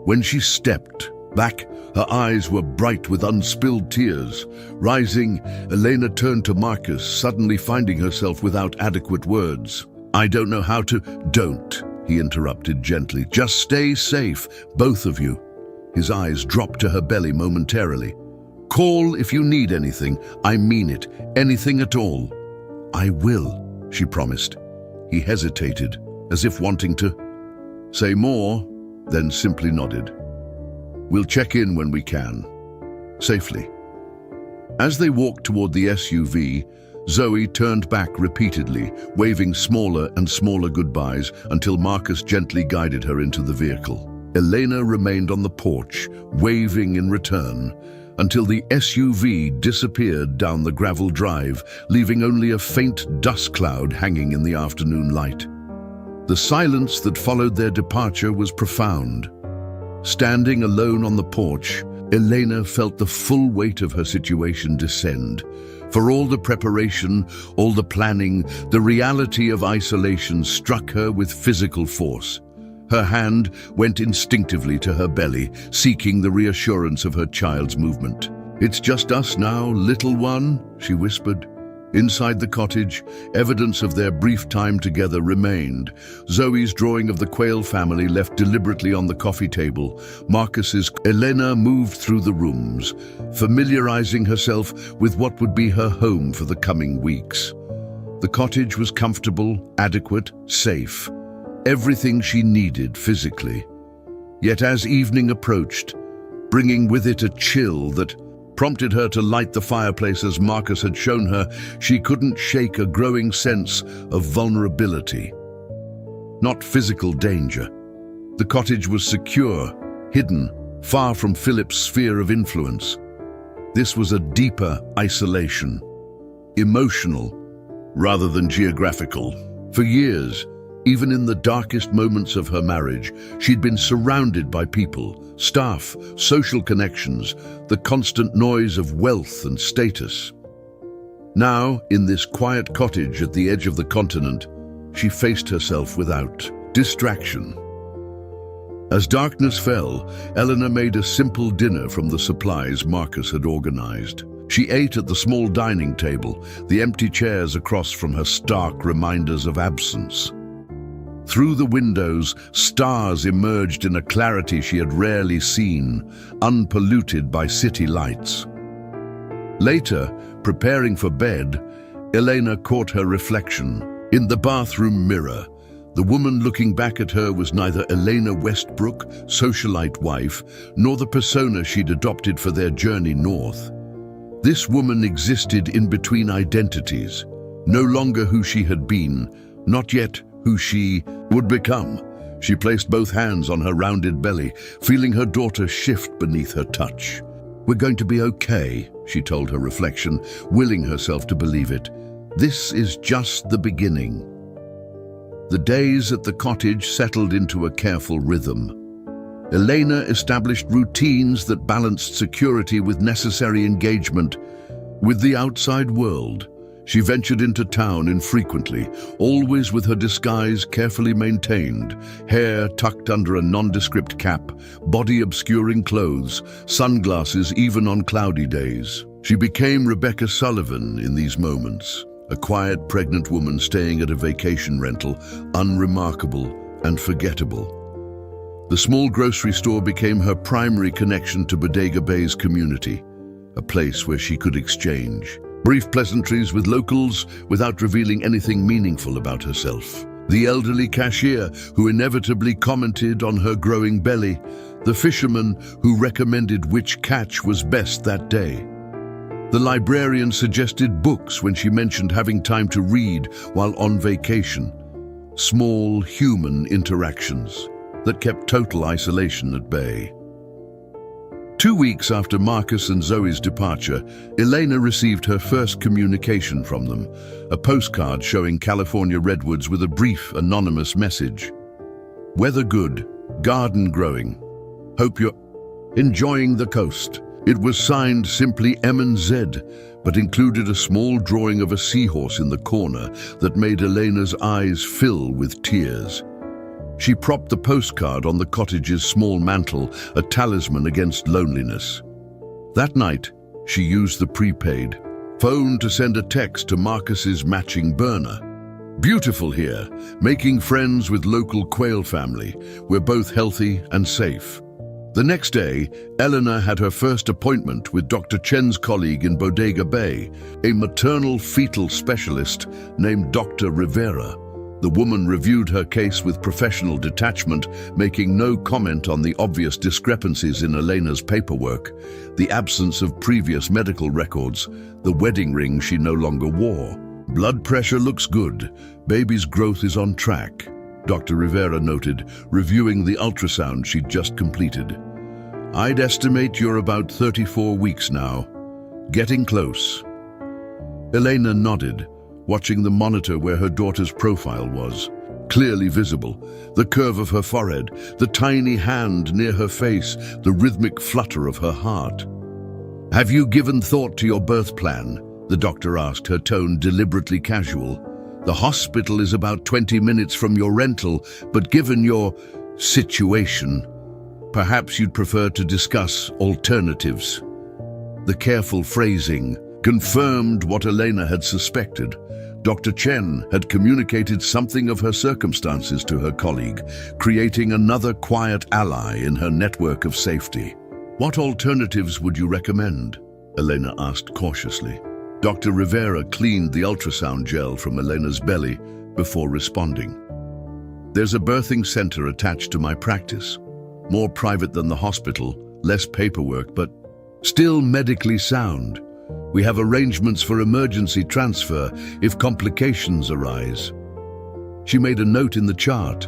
When she stepped back, her eyes were bright with unspilled tears. Rising, Elena turned to Marcus, suddenly finding herself without adequate words. "I don't know how to—" "Don't," he interrupted gently. "Just stay safe, both of you." His eyes dropped to her belly momentarily. "Call if you need anything. I mean it. Anything at all." "I will," she promised. He hesitated, as if wanting to say more, then simply nodded. "We'll check in when we can. Safely." As they walked toward the SUV, Zoe turned back repeatedly, waving smaller and smaller goodbyes until Marcus gently guided her into the vehicle. Elena remained on the porch, waving in return, until the SUV disappeared down the gravel drive, leaving only a faint dust cloud hanging in the afternoon light. The silence that followed their departure was profound. Standing alone on the porch, Elena felt the full weight of her situation descend. For all the preparation, all the planning, the reality of isolation struck her with physical force. Her hand went instinctively to her belly, seeking the reassurance of her child's movement. "It's just us now, little one," she whispered. Inside the cottage, evidence of their brief time together remained. Zoe's drawing of the Quayle family left deliberately on the coffee table. Marcus's. Elena moved through the rooms, familiarizing herself with what would be her home for the coming weeks. The cottage was comfortable, adequate, safe. Everything she needed physically. Yet as evening approached, bringing with it a chill that prompted her to light the fireplace as Marcus had shown her, she couldn't shake a growing sense of vulnerability. Not physical danger. The cottage was secure, hidden, far from Philip's sphere of influence. This was a deeper isolation, emotional rather than geographical. For years, even in the darkest moments of her marriage, she'd been surrounded by people, staff, social connections, the constant noise of wealth and status. Now, in this quiet cottage at the edge of the continent, she faced herself without distraction. As darkness fell, Eleanor made a simple dinner from the supplies Marcus had organized. She ate at the small dining table, the empty chairs across from her stark reminders of absence. Through the windows, stars emerged in a clarity she had rarely seen, unpolluted by city lights. Later, preparing for bed, Elena caught her reflection. In the bathroom mirror, the woman looking back at her was neither Elena Westbrook, socialite wife, nor the persona she'd adopted for their journey north. This woman existed in between identities, no longer who she had been, not yet who she would become. She placed both hands on her rounded belly, feeling her daughter shift beneath her touch. "We're going to be okay," she told her reflection, willing herself to believe it. "This is just the beginning." The days at the cottage settled into a careful rhythm. Elena established routines that balanced security with necessary engagement with the outside world. She ventured into town infrequently, always with her disguise carefully maintained, hair tucked under a nondescript cap, body obscuring clothes, sunglasses even on cloudy days. She became Rebecca Sullivan in these moments, a quiet pregnant woman staying at a vacation rental, unremarkable and forgettable. The small grocery store became her primary connection to Bodega Bay's community, a place where she could exchange brief pleasantries with locals without revealing anything meaningful about herself. The elderly cashier who inevitably commented on her growing belly, the fisherman who recommended which catch was best that day. The librarian suggested books when she mentioned having time to read while on vacation. Small human interactions that kept total isolation at bay. 2 weeks after Marcus and Zoe's departure, Elena received her first communication from them, a postcard showing California redwoods with a brief, anonymous message. "Weather good, garden growing. Hope you're enjoying the coast." It was signed simply M&Z, but included a small drawing of a seahorse in the corner that made Elena's eyes fill with tears. She propped the postcard on the cottage's small mantel, a talisman against loneliness. That night, she used the prepaid phone to send a text to Marcus's matching burner. "Beautiful here, making friends with local Quayle family. We're both healthy and safe." The next day, Eleanor had her first appointment with Dr. Chen's colleague in Bodega Bay, a maternal fetal specialist named Dr. Rivera. The woman reviewed her case with professional detachment, making no comment on the obvious discrepancies in Elena's paperwork, the absence of previous medical records, the wedding ring she no longer wore. "Blood pressure looks good. Baby's growth is on track." Dr. Rivera noted, reviewing the ultrasound she'd just completed. "I'd estimate you're about 34 weeks now. Getting close." Elena nodded, watching the monitor where her daughter's profile was. Clearly visible, the curve of her forehead, the tiny hand near her face, the rhythmic flutter of her heart. "Have you given thought to your birth plan?" the doctor asked, her tone deliberately casual. "The hospital is about 20 minutes from your rental, but given your situation, perhaps you'd prefer to discuss alternatives." The careful phrasing confirmed what Elena had suspected. Dr. Chen had communicated something of her circumstances to her colleague, creating another quiet ally in her network of safety. "What alternatives would you recommend?" Elena asked cautiously. Dr. Rivera cleaned the ultrasound gel from Elena's belly before responding. "There's a birthing center attached to my practice. More private than the hospital, less paperwork, but still medically sound. We have arrangements for emergency transfer if complications arise." She made a note in the chart.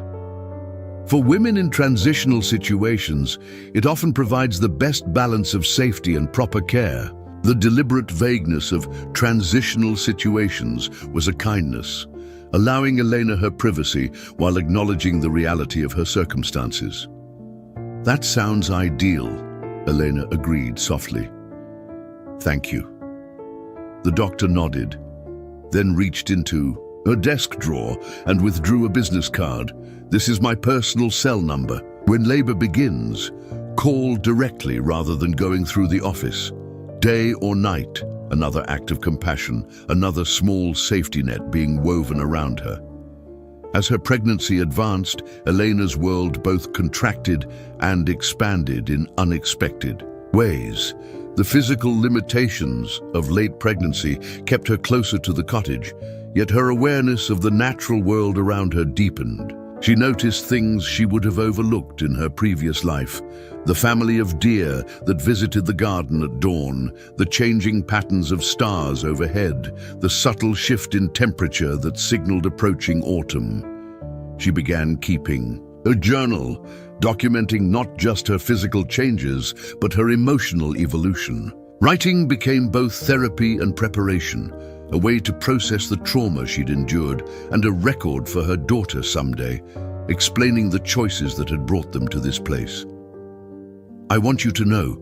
For women in transitional situations, it often provides the best balance of safety and proper care. The deliberate vagueness of transitional situations was a kindness, allowing Elena her privacy while acknowledging the reality of her circumstances. "That sounds ideal," Elena agreed softly. "Thank you." The doctor nodded, then reached into her desk drawer and withdrew a business card. "This is my personal cell number. When labor begins, call directly rather than going through the office. Day or night," another act of compassion, another small safety net being woven around her. As her pregnancy advanced, Elena's world both contracted and expanded in unexpected ways. The physical limitations of late pregnancy kept her closer to the cottage, yet her awareness of the natural world around her deepened. She noticed things she would have overlooked in her previous life. The family of deer that visited the garden at dawn, the changing patterns of stars overhead, the subtle shift in temperature that signaled approaching autumn. She began keeping a journal, documenting not just her physical changes, but her emotional evolution. Writing became both therapy and preparation, a way to process the trauma she'd endured and a record for her daughter someday, explaining the choices that had brought them to this place. "I want you to know,"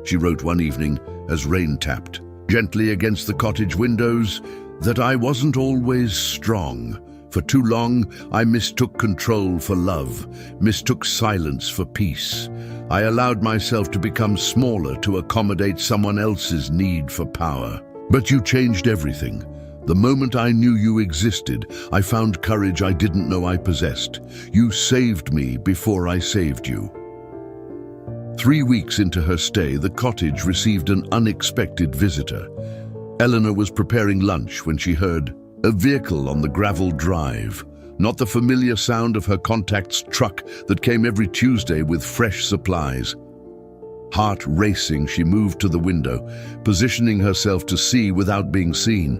she wrote one evening as rain tapped gently against the cottage windows, "that I wasn't always strong. For too long, I mistook control for love, mistook silence for peace. I allowed myself to become smaller to accommodate someone else's need for power. But you changed everything. The moment I knew you existed, I found courage I didn't know I possessed. You saved me before I saved you." 3 weeks into her stay, the cottage received an unexpected visitor. Eleanor was preparing lunch when she heard a vehicle on the gravel drive, not the familiar sound of her contact's truck that came every Tuesday with fresh supplies. Heart racing, she moved to the window, positioning herself to see without being seen.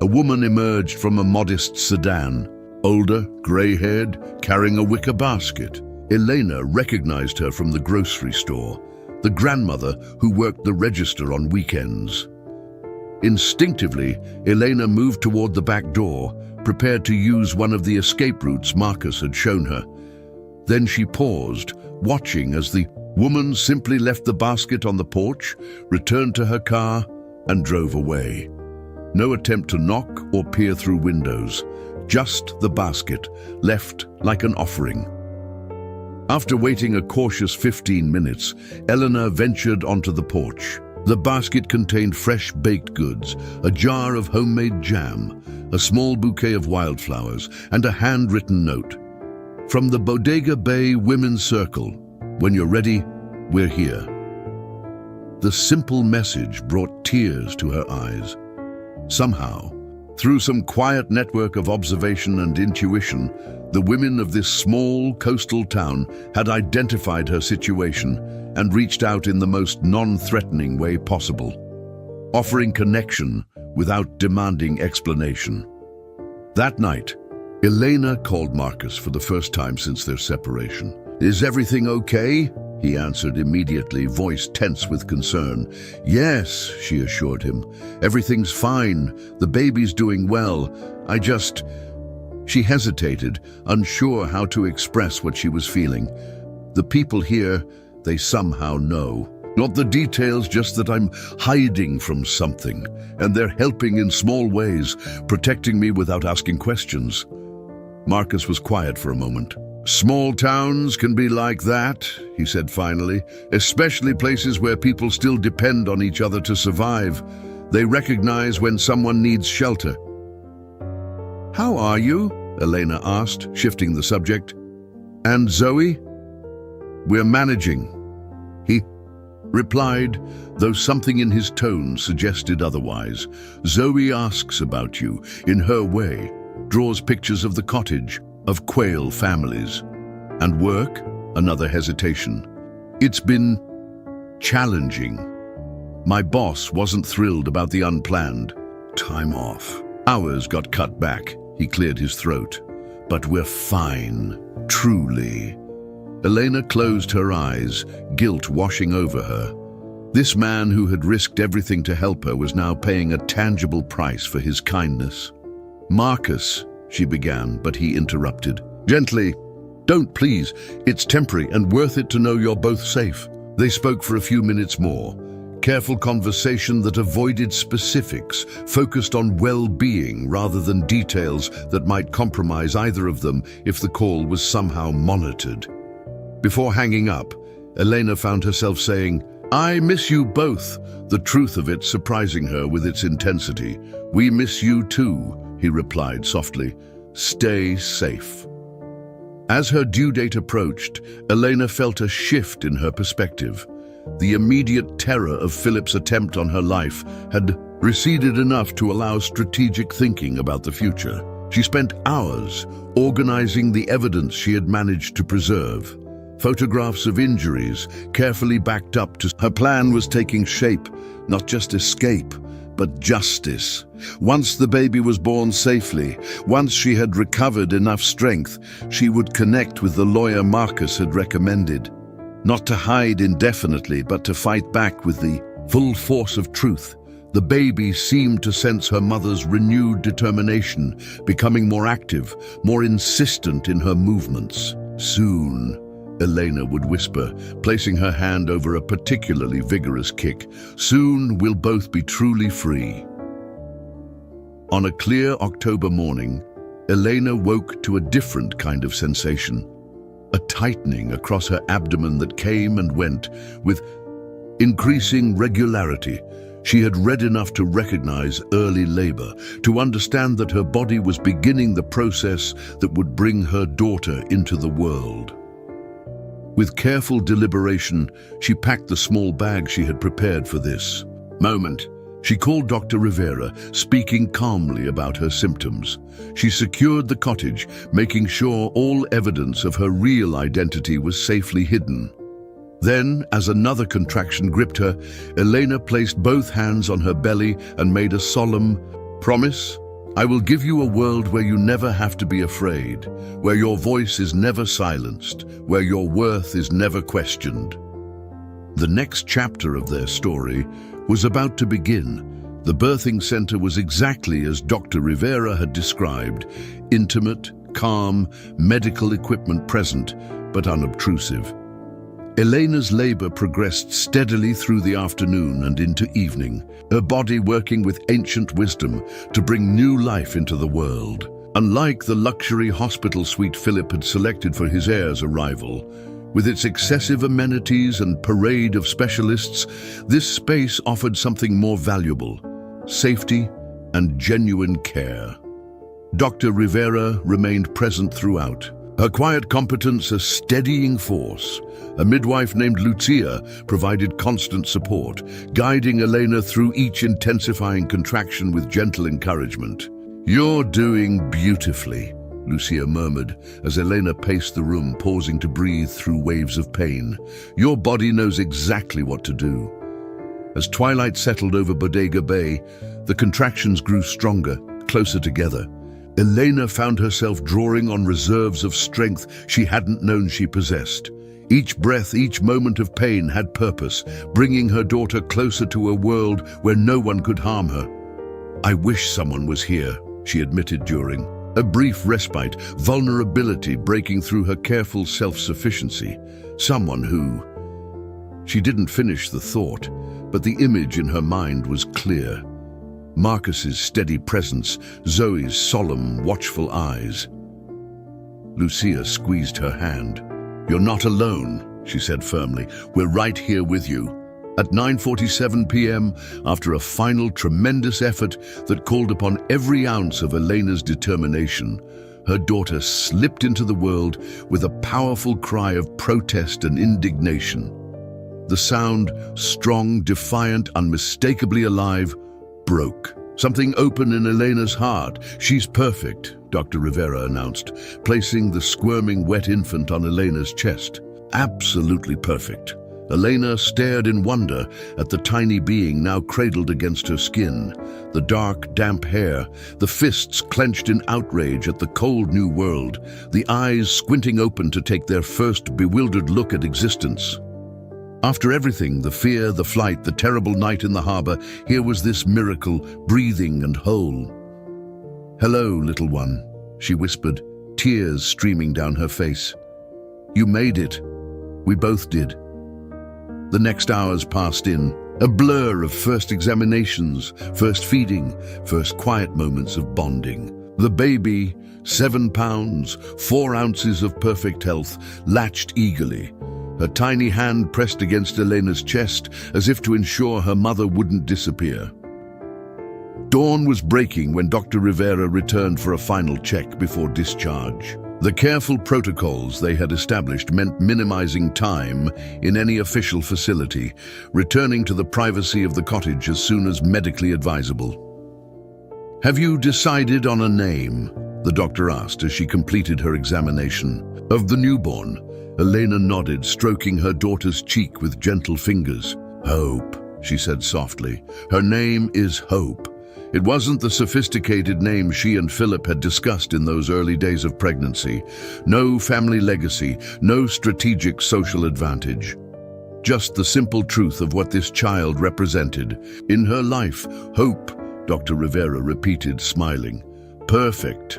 A woman emerged from a modest sedan, older, gray-haired, carrying a wicker basket. Elena recognized her from the grocery store, the grandmother who worked the register on weekends. Instinctively, Elena moved toward the back door, prepared to use one of the escape routes Marcus had shown her. Then she paused, watching as the woman simply left the basket on the porch, returned to her car, and drove away. No attempt to knock or peer through windows, just the basket, left like an offering. After waiting a cautious 15 minutes, Eleanor ventured onto the porch. The basket contained fresh baked goods, a jar of homemade jam, a small bouquet of wildflowers, and a handwritten note. "From the Bodega Bay Women's Circle. When you're ready, we're here." The simple message brought tears to her eyes. Somehow, through some quiet network of observation and intuition, the women of this small coastal town had identified her situation and reached out in the most non-threatening way possible, offering connection without demanding explanation. That night, Elena called Marcus for the first time since their separation. "Is everything okay?" He answered immediately, voice tense with concern. "Yes," she assured him. "Everything's fine. The baby's doing well. She hesitated, unsure how to express what she was feeling. "The people here, they somehow know. Not the details, just that I'm hiding from something, and they're helping in small ways, protecting me without asking questions." Marcus was quiet for a moment. "Small towns can be like that," he said finally, "especially places where people still depend on each other to survive. They recognize when someone needs shelter." "How are you?" Elena asked, shifting the subject. "And Zoe?" "We're managing," he replied, though something in his tone suggested otherwise. "Zoe asks about you, in her way, draws pictures of the cottage, of quail families. And work?" Another hesitation. "It's been challenging. My boss wasn't thrilled about the unplanned time off. Hours got cut back." He cleared his throat. "But we're fine, truly." Elena closed her eyes, guilt washing over her. This man who had risked everything to help her was now paying a tangible price for his kindness. "Marcus," she began, but he interrupted. "Gently. Don't, please. It's temporary and worth it to know you're both safe." They spoke for a few minutes more. Careful conversation that avoided specifics, focused on well-being rather than details that might compromise either of them if the call was somehow monitored. Before hanging up, Elena found herself saying, "I miss you both," the truth of it surprising her with its intensity. "We miss you too," he replied softly. "Stay safe." As her due date approached, Elena felt a shift in her perspective. The immediate terror of Philip's attempt on her life had receded enough to allow strategic thinking about the future. She spent hours organizing the evidence she had managed to preserve. Photographs of injuries, carefully backed up to her plan was taking shape, not just escape, but justice. Once the baby was born safely, once she had recovered enough strength, she would connect with the lawyer Marcus had recommended. Not to hide indefinitely, but to fight back with the full force of truth. The baby seemed to sense her mother's renewed determination, becoming more active, more insistent in her movements. "Soon," Elena would whisper, placing her hand over a particularly vigorous kick. "Soon we'll both be truly free." On a clear October morning, Elena woke to a different kind of sensation. A tightening across her abdomen that came and went with increasing regularity. She had read enough to recognize early labor, to understand that her body was beginning the process that would bring her daughter into the world. With careful deliberation, she packed the small bag she had prepared for this moment. She called Dr. Rivera, speaking calmly about her symptoms. She secured the cottage, making sure all evidence of her real identity was safely hidden. Then, as another contraction gripped her, Elena placed both hands on her belly and made a solemn promise. "I will give you a world where you never have to be afraid, where your voice is never silenced, where your worth is never questioned." The next chapter of their story was about to begin. The birthing center was exactly as Dr. Rivera had described: intimate, calm, medical equipment present, but unobtrusive. Elena's labor progressed steadily through the afternoon and into evening, her body working with ancient wisdom to bring new life into the world. Unlike the luxury hospital suite Philip had selected for his heir's arrival, with its excessive amenities and parade of specialists, this space offered something more valuable: safety and genuine care. Dr. Rivera remained present throughout, her quiet competence a steadying force. A midwife named Lucia provided constant support, guiding Elena through each intensifying contraction with gentle encouragement. "You're doing beautifully," Lucia murmured as Elena paced the room, pausing to breathe through waves of pain. "Your body knows exactly what to do." As twilight settled over Bodega Bay, the contractions grew stronger, closer together. Elena found herself drawing on reserves of strength she hadn't known she possessed. Each breath, each moment of pain had purpose, bringing her daughter closer to a world where no one could harm her. "I wish someone was here," she admitted during a brief respite, vulnerability breaking through her careful self-sufficiency. Someone who... She didn't finish the thought, but the image in her mind was clear. Marcus's steady presence, Zoe's solemn, watchful eyes. Lucia squeezed her hand. "You're not alone," she said firmly. "We're right here with you." At 9:47 p.m., after a final tremendous effort that called upon every ounce of Elena's determination, her daughter slipped into the world with a powerful cry of protest and indignation. The sound, strong, defiant, unmistakably alive, broke. Something open in Elena's heart. "She's perfect," Dr. Rivera announced, placing the squirming wet infant on Elena's chest. "Absolutely perfect." Elena stared in wonder at the tiny being now cradled against her skin, the dark, damp hair, the fists clenched in outrage at the cold new world, the eyes squinting open to take their first bewildered look at existence. After everything, the fear, the flight, the terrible night in the harbor, here was this miracle, breathing and whole. "Hello, little one," she whispered, tears streaming down her face. "You made it. We both did." The next hours passed in, a blur of first examinations, first feeding, first quiet moments of bonding. The baby, 7 pounds, 4 ounces of perfect health, latched eagerly, her tiny hand pressed against Elena's chest as if to ensure her mother wouldn't disappear. Dawn was breaking when Dr. Rivera returned for a final check before discharge. The careful protocols they had established meant minimizing time in any official facility, returning to the privacy of the cottage as soon as medically advisable. "Have you decided on a name?" the doctor asked as she completed her examination. Of the newborn, Elena nodded, stroking her daughter's cheek with gentle fingers. "Hope," she said softly. "Her name is Hope." It wasn't the sophisticated name she and Philip had discussed in those early days of pregnancy. No family legacy, no strategic social advantage. Just the simple truth of what this child represented. In her life, Hope, Dr. Rivera repeated, smiling. Perfect.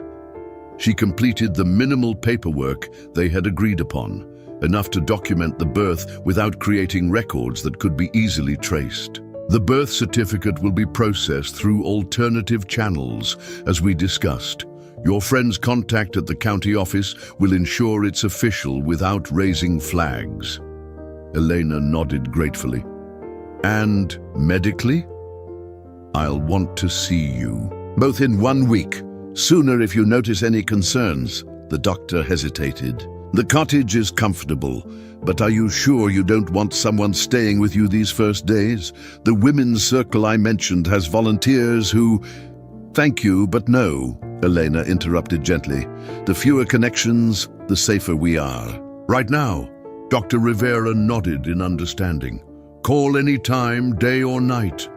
She completed the minimal paperwork they had agreed upon, enough to document the birth without creating records that could be easily traced. The birth certificate will be processed through alternative channels, as we discussed. Your friend's contact at the county office will ensure it's official without raising flags. Elena nodded gratefully. "And medically?" "I'll want to see you. Both in 1 week. Sooner if you notice any concerns." The doctor hesitated. "The cottage is comfortable, but are you sure you don't want someone staying with you these first days? The women's circle I mentioned has volunteers who—" "Thank you, but no," Elena interrupted gently. "The fewer connections, the safer we are." "Right now," Dr. Rivera nodded in understanding. "Call any time, day or night."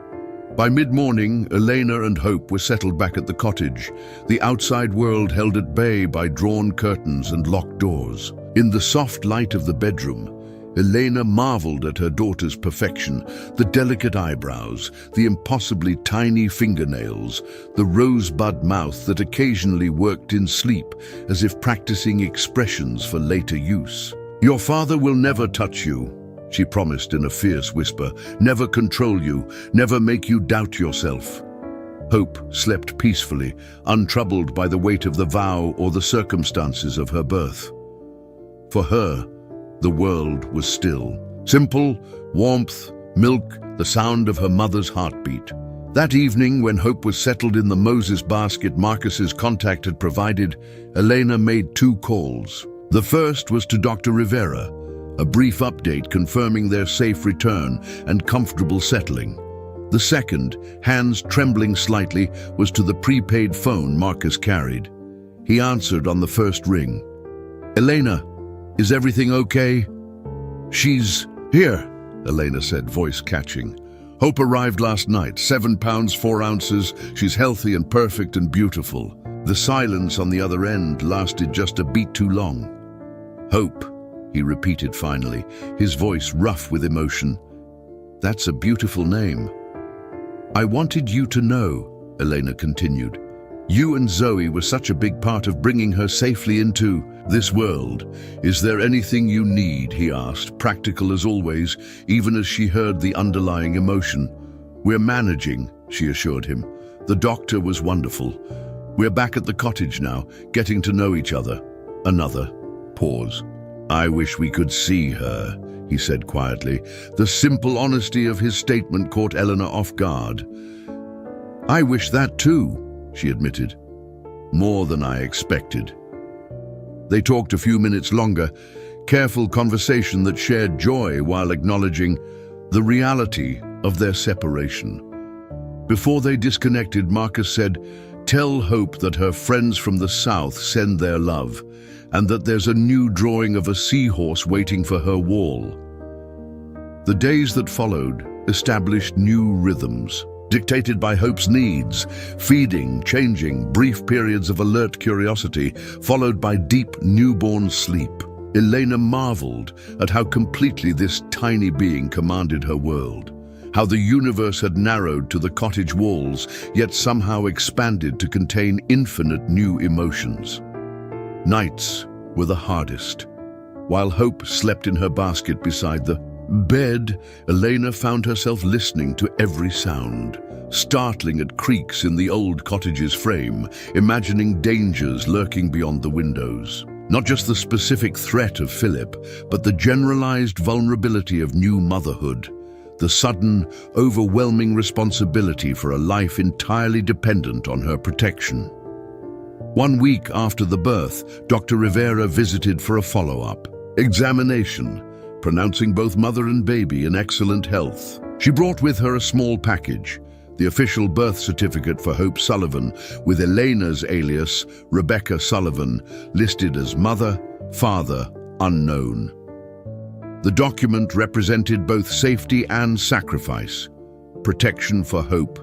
By mid-morning, Elena and Hope were settled back at the cottage, the outside world held at bay by drawn curtains and locked doors. In the soft light of the bedroom, Elena marveled at her daughter's perfection, the delicate eyebrows, the impossibly tiny fingernails, the rosebud mouth that occasionally worked in sleep, as if practicing expressions for later use. "Your father will never touch you," she promised in a fierce whisper, "never control you, never make you doubt yourself." Hope slept peacefully, untroubled by the weight of the vow or the circumstances of her birth. For her, the world was still. Simple, warmth, milk, the sound of her mother's heartbeat. That evening, when Hope was settled in the Moses basket Marcus's contact had provided, Elena made 2 calls. The first was to Dr. Rivera, a brief update confirming their safe return and comfortable settling. The second, hands trembling slightly, was to the prepaid phone Marcus carried. He answered on the first ring. "Elena, is everything okay?" "She's here," Elena said, voice catching. "Hope arrived last night, 7 pounds, 4 ounces. She's healthy and perfect and beautiful." The silence on the other end lasted just a beat too long. "Hope," he repeated finally, his voice rough with emotion. "That's a beautiful name." "I wanted you to know," Elena continued. "You and Zoe were such a big part of bringing her safely into this world. Is there anything you need?" he asked, practical as always, even as she heard the underlying emotion. "We're managing," she assured him. "The doctor was wonderful. We're back at the cottage now, getting to know each other." Another pause. "I wish we could see her," he said quietly. The simple honesty of his statement caught Eleanor off guard. "I wish that too," she admitted. "More than I expected." They talked a few minutes longer, careful conversation that shared joy while acknowledging the reality of their separation. Before they disconnected, Marcus said, "Tell Hope that her friends from the south send their love, and that there's a new drawing of a seahorse waiting for her wall." The days that followed established new rhythms, dictated by Hope's needs, feeding, changing, brief periods of alert curiosity, followed by deep newborn sleep. Elena marveled at how completely this tiny being commanded her world, how the universe had narrowed to the cottage walls, yet somehow expanded to contain infinite new emotions. Nights were the hardest. While Hope slept in her basket beside the bed, Elena found herself listening to every sound, startling at creaks in the old cottage's frame, imagining dangers lurking beyond the windows. Not just the specific threat of Philip, but the generalized vulnerability of new motherhood, the sudden, overwhelming responsibility for a life entirely dependent on her protection. 1 week after the birth, Dr. Rivera visited for a follow-up examination, pronouncing both mother and baby in excellent health. She brought with her a small package, the official birth certificate for Hope Sullivan, with Elena's alias, Rebecca Sullivan, listed as mother, father, unknown. The document represented both safety and sacrifice, protection for Hope,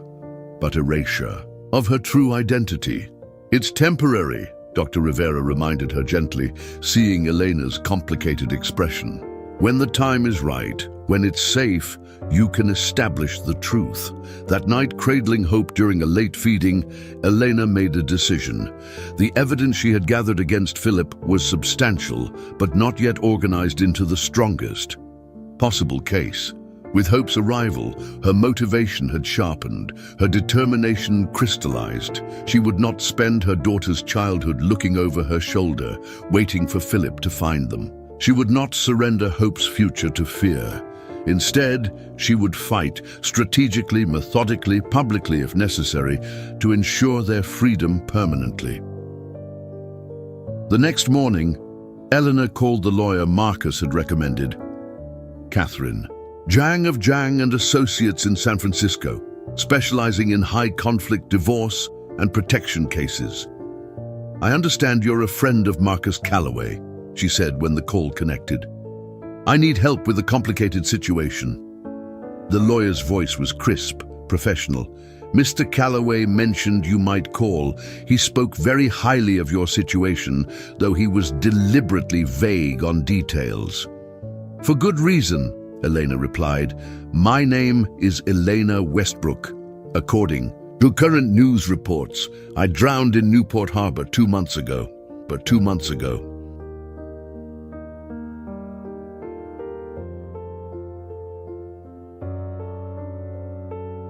but erasure of her true identity. "It's temporary," Dr. Rivera reminded her gently, seeing Elena's complicated expression. "When the time is right, when it's safe, you can establish the truth." That night, cradling Hope during a late feeding, Elena made a decision. The evidence she had gathered against Philip was substantial, but not yet organized into the strongest possible case. With Hope's arrival, her motivation had sharpened, her determination crystallized. She would not spend her daughter's childhood looking over her shoulder, waiting for Philip to find them. She would not surrender Hope's future to fear. Instead, she would fight, strategically, methodically, publicly if necessary, to ensure their freedom permanently. The next morning, Eleanor called the lawyer Marcus had recommended, Catherine Zhang of Zhang and Associates in San Francisco, specializing in high-conflict divorce and protection cases. "I understand you're a friend of Marcus Calloway," she said when the call connected. "I need help with a complicated situation." The lawyer's voice was crisp, professional. "Mr. Calloway mentioned you might call. He spoke very highly of your situation, though he was deliberately vague on details." "For good reason," Elena replied. "My name is Elena Westbrook. According to current news reports, I drowned in Newport Harbor 2 months ago. But 2 months ago.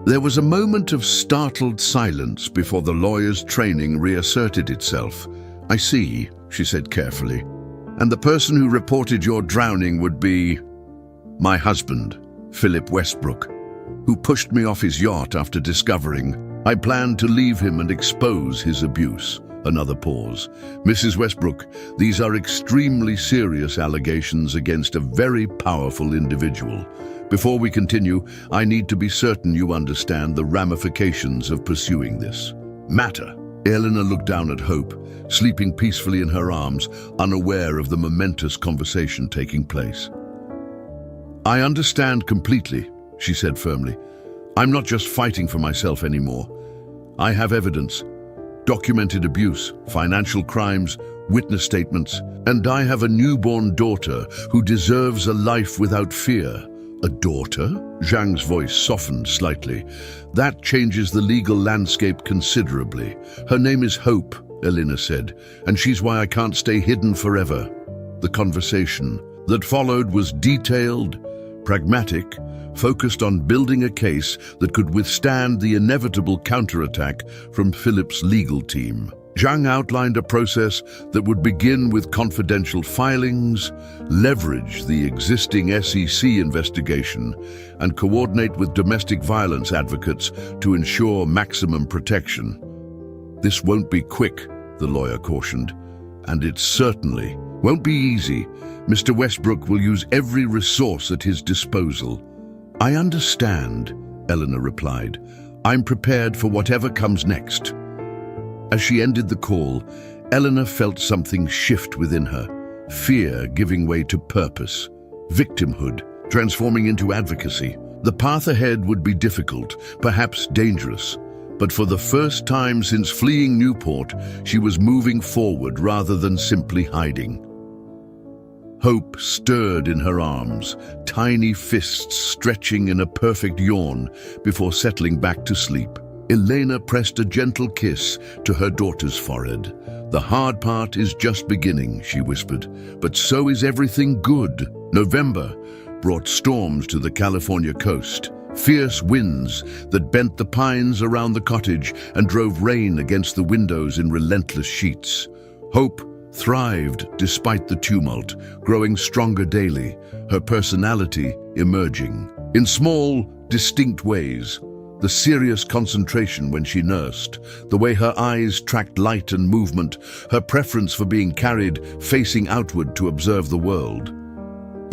There was a moment of startled silence before the lawyer's training reasserted itself. "I see," she said carefully. "And the person who reported your drowning would be my husband, Philip Westbrook, who pushed me off his yacht after discovering I planned to leave him and expose his abuse." Another pause. "Mrs. Westbrook, these are extremely serious allegations against a very powerful individual. Before we continue, I need to be certain you understand the ramifications of pursuing this matter." Eleanor looked down at Hope, sleeping peacefully in her arms, unaware of the momentous conversation taking place. "I understand completely," she said firmly. "I'm not just fighting for myself anymore. I have evidence. documented abuse, financial crimes, witness statements, and I have a newborn daughter who deserves a life without fear. A daughter? Zhang's voice softened slightly. That changes the legal landscape considerably. Her name is Hope, Elena said, and she's why I can't stay hidden forever. The conversation that followed was detailed, pragmatic, focused on building a case that could withstand the inevitable counterattack from Philip's legal team. Zhang outlined a process that would begin with confidential filings, leverage the existing SEC investigation, and coordinate with domestic violence advocates to ensure maximum protection. This won't be quick, the lawyer cautioned, and it certainly won't be easy. Mr. Westbrook will use every resource at his disposal. I understand, Eleanor replied. I'm prepared for whatever comes next. As she ended the call, Eleanor felt something shift within her, fear giving way to purpose, victimhood transforming into advocacy. The path ahead would be difficult, perhaps dangerous, but for the first time since fleeing Newport, she was moving forward rather than simply hiding. Hope stirred in her arms, tiny fists stretching in a perfect yawn before settling back to sleep. Elena pressed a gentle kiss to her daughter's forehead. The hard part is just beginning, she whispered, but so is everything good. November brought storms to the California coast, fierce winds that bent the pines around the cottage and drove rain against the windows in relentless sheets. Hope thrived despite the tumult, growing stronger daily, her personality emerging. In small, distinct ways, the serious concentration when she nursed, the way her eyes tracked light and movement, her preference for being carried facing outward to observe the world.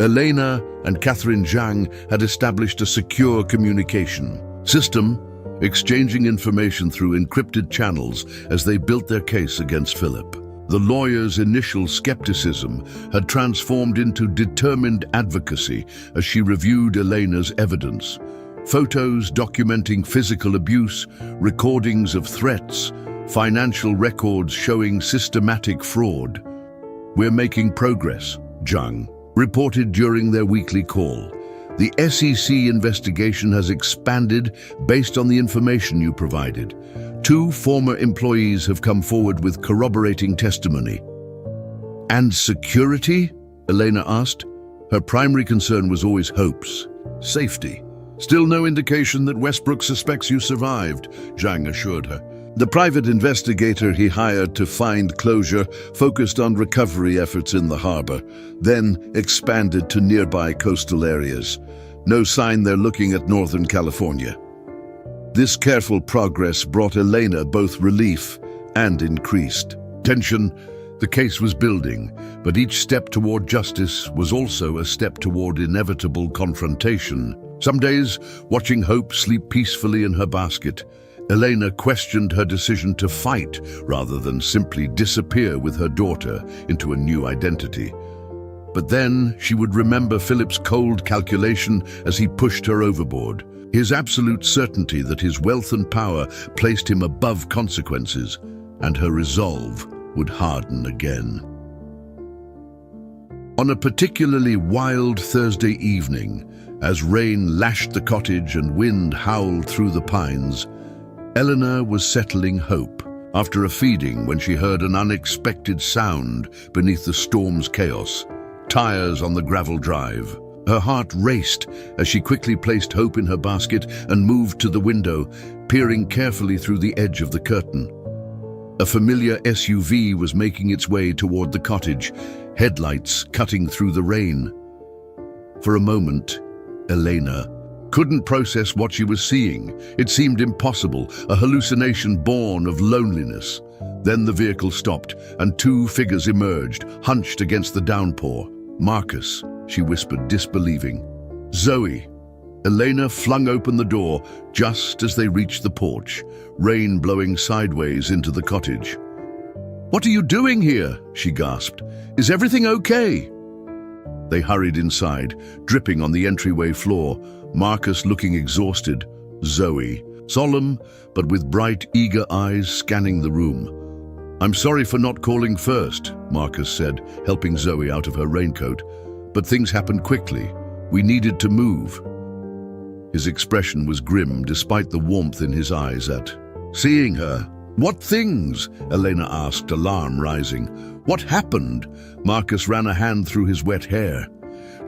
Elena and Catherine Zhang had established a secure communication system, exchanging information through encrypted channels as they built their case against Philip. The lawyer's initial skepticism had transformed into determined advocacy as she reviewed Elena's evidence. Photos documenting physical abuse, recordings of threats, financial records showing systematic fraud. We're making progress, Zhang reported during their weekly call. The SEC investigation has expanded based on the information you provided. 2 former employees have come forward with corroborating testimony. And security? Elena asked. Her primary concern was always Hope's safety. Still no indication that Westbrook suspects you survived, Zhang assured her. The private investigator he hired to find closure focused on recovery efforts in the harbor, then expanded to nearby coastal areas. No sign they're looking at Northern California. This careful progress brought Elena both relief and increased tension. The case was building, but each step toward justice was also a step toward inevitable confrontation. Some days, watching Hope sleep peacefully in her basket, Elena questioned her decision to fight rather than simply disappear with her daughter into a new identity. But then she would remember Philip's cold calculation as he pushed her overboard, his absolute certainty that his wealth and power placed him above consequences, and her resolve would harden again. On a particularly wild Thursday evening, as rain lashed the cottage and wind howled through the pines, Eleanor was settling Hope after a feeding when she heard an unexpected sound beneath the storm's chaos. Tires on the gravel drive. Her heart raced as she quickly placed Hope in her basket and moved to the window, peering carefully through the edge of the curtain. A familiar SUV was making its way toward the cottage, headlights cutting through the rain. For a moment, Elena couldn't process what she was seeing. It seemed impossible, a hallucination born of loneliness. Then the vehicle stopped, and 2 figures emerged, hunched against the downpour. Marcus, she whispered, disbelieving. Zoe. Elena flung open the door just as they reached the porch, rain blowing sideways into the cottage. What are you doing here? She gasped. Is everything okay? They hurried inside, dripping on the entryway floor, Marcus looking exhausted, Zoe solemn but with bright, eager eyes scanning the room. "I'm sorry for not calling first," Marcus said, helping Zoe out of her raincoat. "But things happened quickly. We needed to move." His expression was grim despite the warmth in his eyes at seeing her. "What things?" Elena asked, alarm rising. "What happened?" Marcus ran a hand through his wet hair.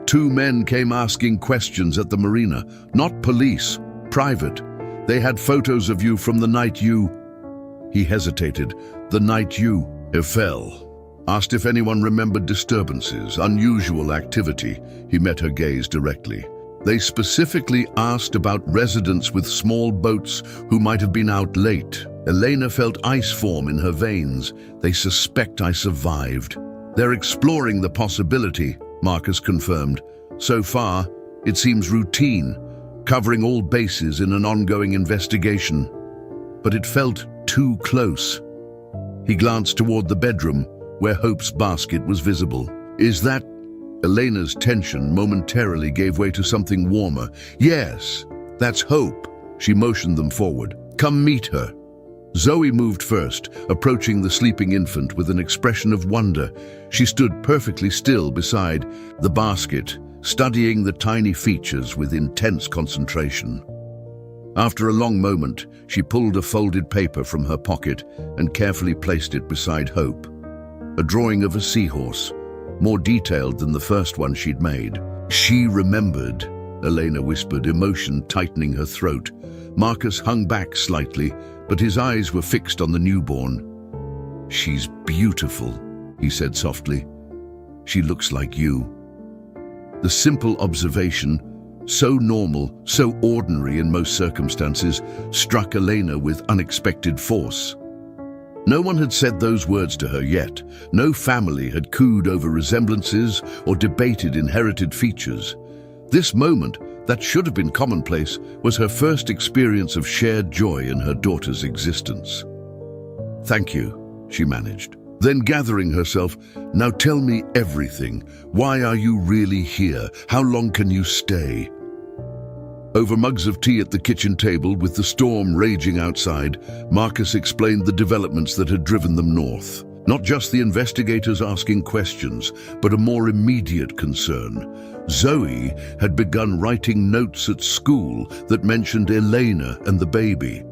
"Two men came asking questions at the marina. Not police, private. They had photos of you from the night you..." He hesitated. "The night you fell." Asked if anyone remembered disturbances, unusual activity. He met her gaze directly. "They specifically asked about residents with small boats who might have been out late." Elena felt ice form in her veins. "They suspect I survived." "They're exploring the possibility," Marcus confirmed. "So far, it seems routine, covering all bases in an ongoing investigation." But it felt too close. He glanced toward the bedroom, where Hope's basket was visible. "Is that..." Elena's tension momentarily gave way to something warmer. "Yes, that's Hope." She motioned them forward. "Come meet her." Zoe moved first, approaching the sleeping infant with an expression of wonder. She stood perfectly still beside the basket, studying the tiny features with intense concentration. After a long moment, she pulled a folded paper from her pocket and carefully placed it beside Hope. A drawing of a seahorse, more detailed than the first one she'd made. "She remembered," Elena whispered, emotion tightening her throat. Marcus hung back slightly, but his eyes were fixed on the newborn. "She's beautiful," he said softly. "She looks like you." The simple observation, so normal, so ordinary in most circumstances, struck Elena with unexpected force. No one had said those words to her yet. No family had cooed over resemblances or debated inherited features. This moment, that should have been commonplace, was her first experience of shared joy in her daughter's existence. "Thank you," she managed. Then gathering herself, "Now tell me everything. Why are you really here? How long can you stay?" Over mugs of tea at the kitchen table, with the storm raging outside, Marcus explained the developments that had driven them north. Not just the investigators asking questions, but a more immediate concern. Zoe had begun writing notes at school that mentioned Elena and the baby.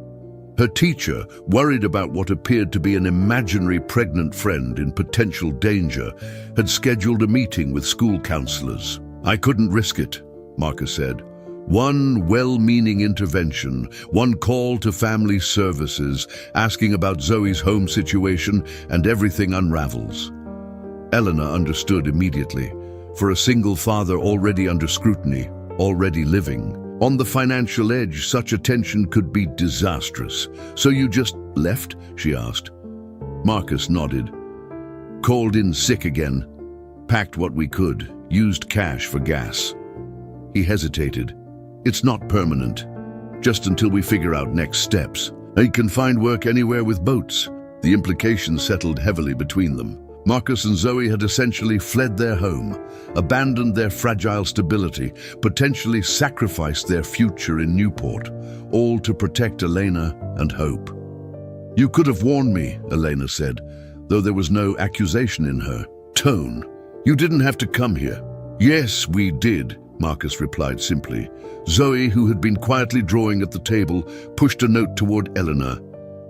Her teacher, worried about what appeared to be an imaginary pregnant friend in potential danger, had scheduled a meeting with school counselors. "I couldn't risk it," Marcus said. One well-meaning intervention, one call to family services, asking about Zoe's home situation, and everything unravels. Eleanor understood immediately. For a single father already under scrutiny, already living on the financial edge, such attention could be disastrous. "So you just left?" she asked. Marcus nodded. "Called in sick again. Packed what we could. Used cash for gas." He hesitated. "It's not permanent. Just until we figure out next steps. I can find work anywhere with boats." The implications settled heavily between them. Marcus and Zoe had essentially fled their home, abandoned their fragile stability, potentially sacrificed their future in Newport, all to protect Elena and Hope. "You could have warned me," Elena said, though there was no accusation in her tone. "You didn't have to come here." "Yes, we did," Marcus replied simply. Zoe, who had been quietly drawing at the table, pushed a note toward Eleanor.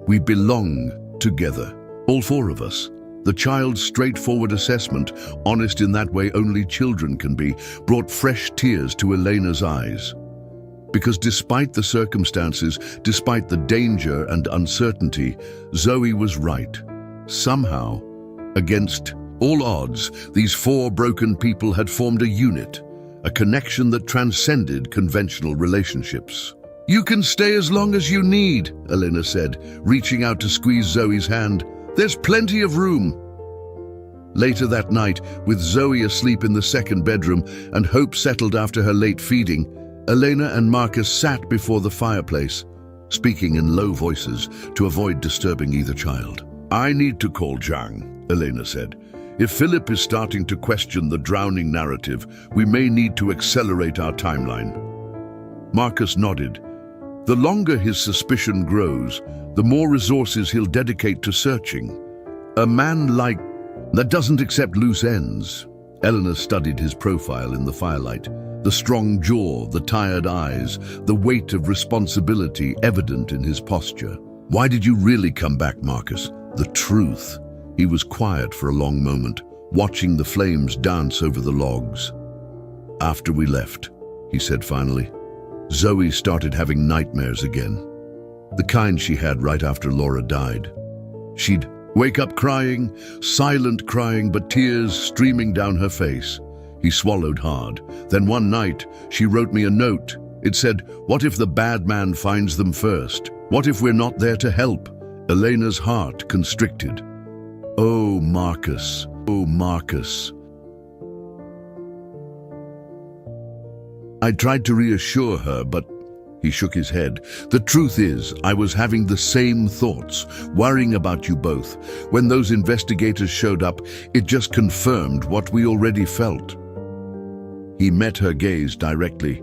"We belong together, all four of us." The child's straightforward assessment, honest in that way only children can be, brought fresh tears to Elena's eyes. Because despite the circumstances, despite the danger and uncertainty, Zoe was right. Somehow, against all odds, these four broken people had formed a unit, a connection that transcended conventional relationships. "You can stay as long as you need," Elena said, reaching out to squeeze Zoe's hand. "There's plenty of room." Later that night, with Zoe asleep in the second bedroom and Hope settled after her late feeding, Elena and Marcus sat before the fireplace, speaking in low voices to avoid disturbing either child. "I need to call Zhang," Elena said. "If Philip is starting to question the drowning narrative, we may need to accelerate our timeline." Marcus nodded. The longer his suspicion grows, the more resources he'll dedicate to searching. A man like that doesn't accept loose ends. Eleanor studied his profile in the firelight. The strong jaw, the tired eyes, the weight of responsibility evident in his posture. Why did you really come back, Marcus? The truth. He was quiet for a long moment, watching the flames dance over the logs. After we left, he said finally, Zoe started having nightmares again. The kind she had right after Laura died. She'd wake up crying, silent crying, but tears streaming down her face. He swallowed hard. Then one night, she wrote me a note. It said, "What if the bad man finds them first? What if we're not there to help?" Elena's heart constricted. Oh, Marcus. Oh, Marcus. I tried to reassure her, but he shook his head. The truth is, I was having the same thoughts, worrying about you both. When those investigators showed up, it just confirmed what we already felt. He met her gaze directly.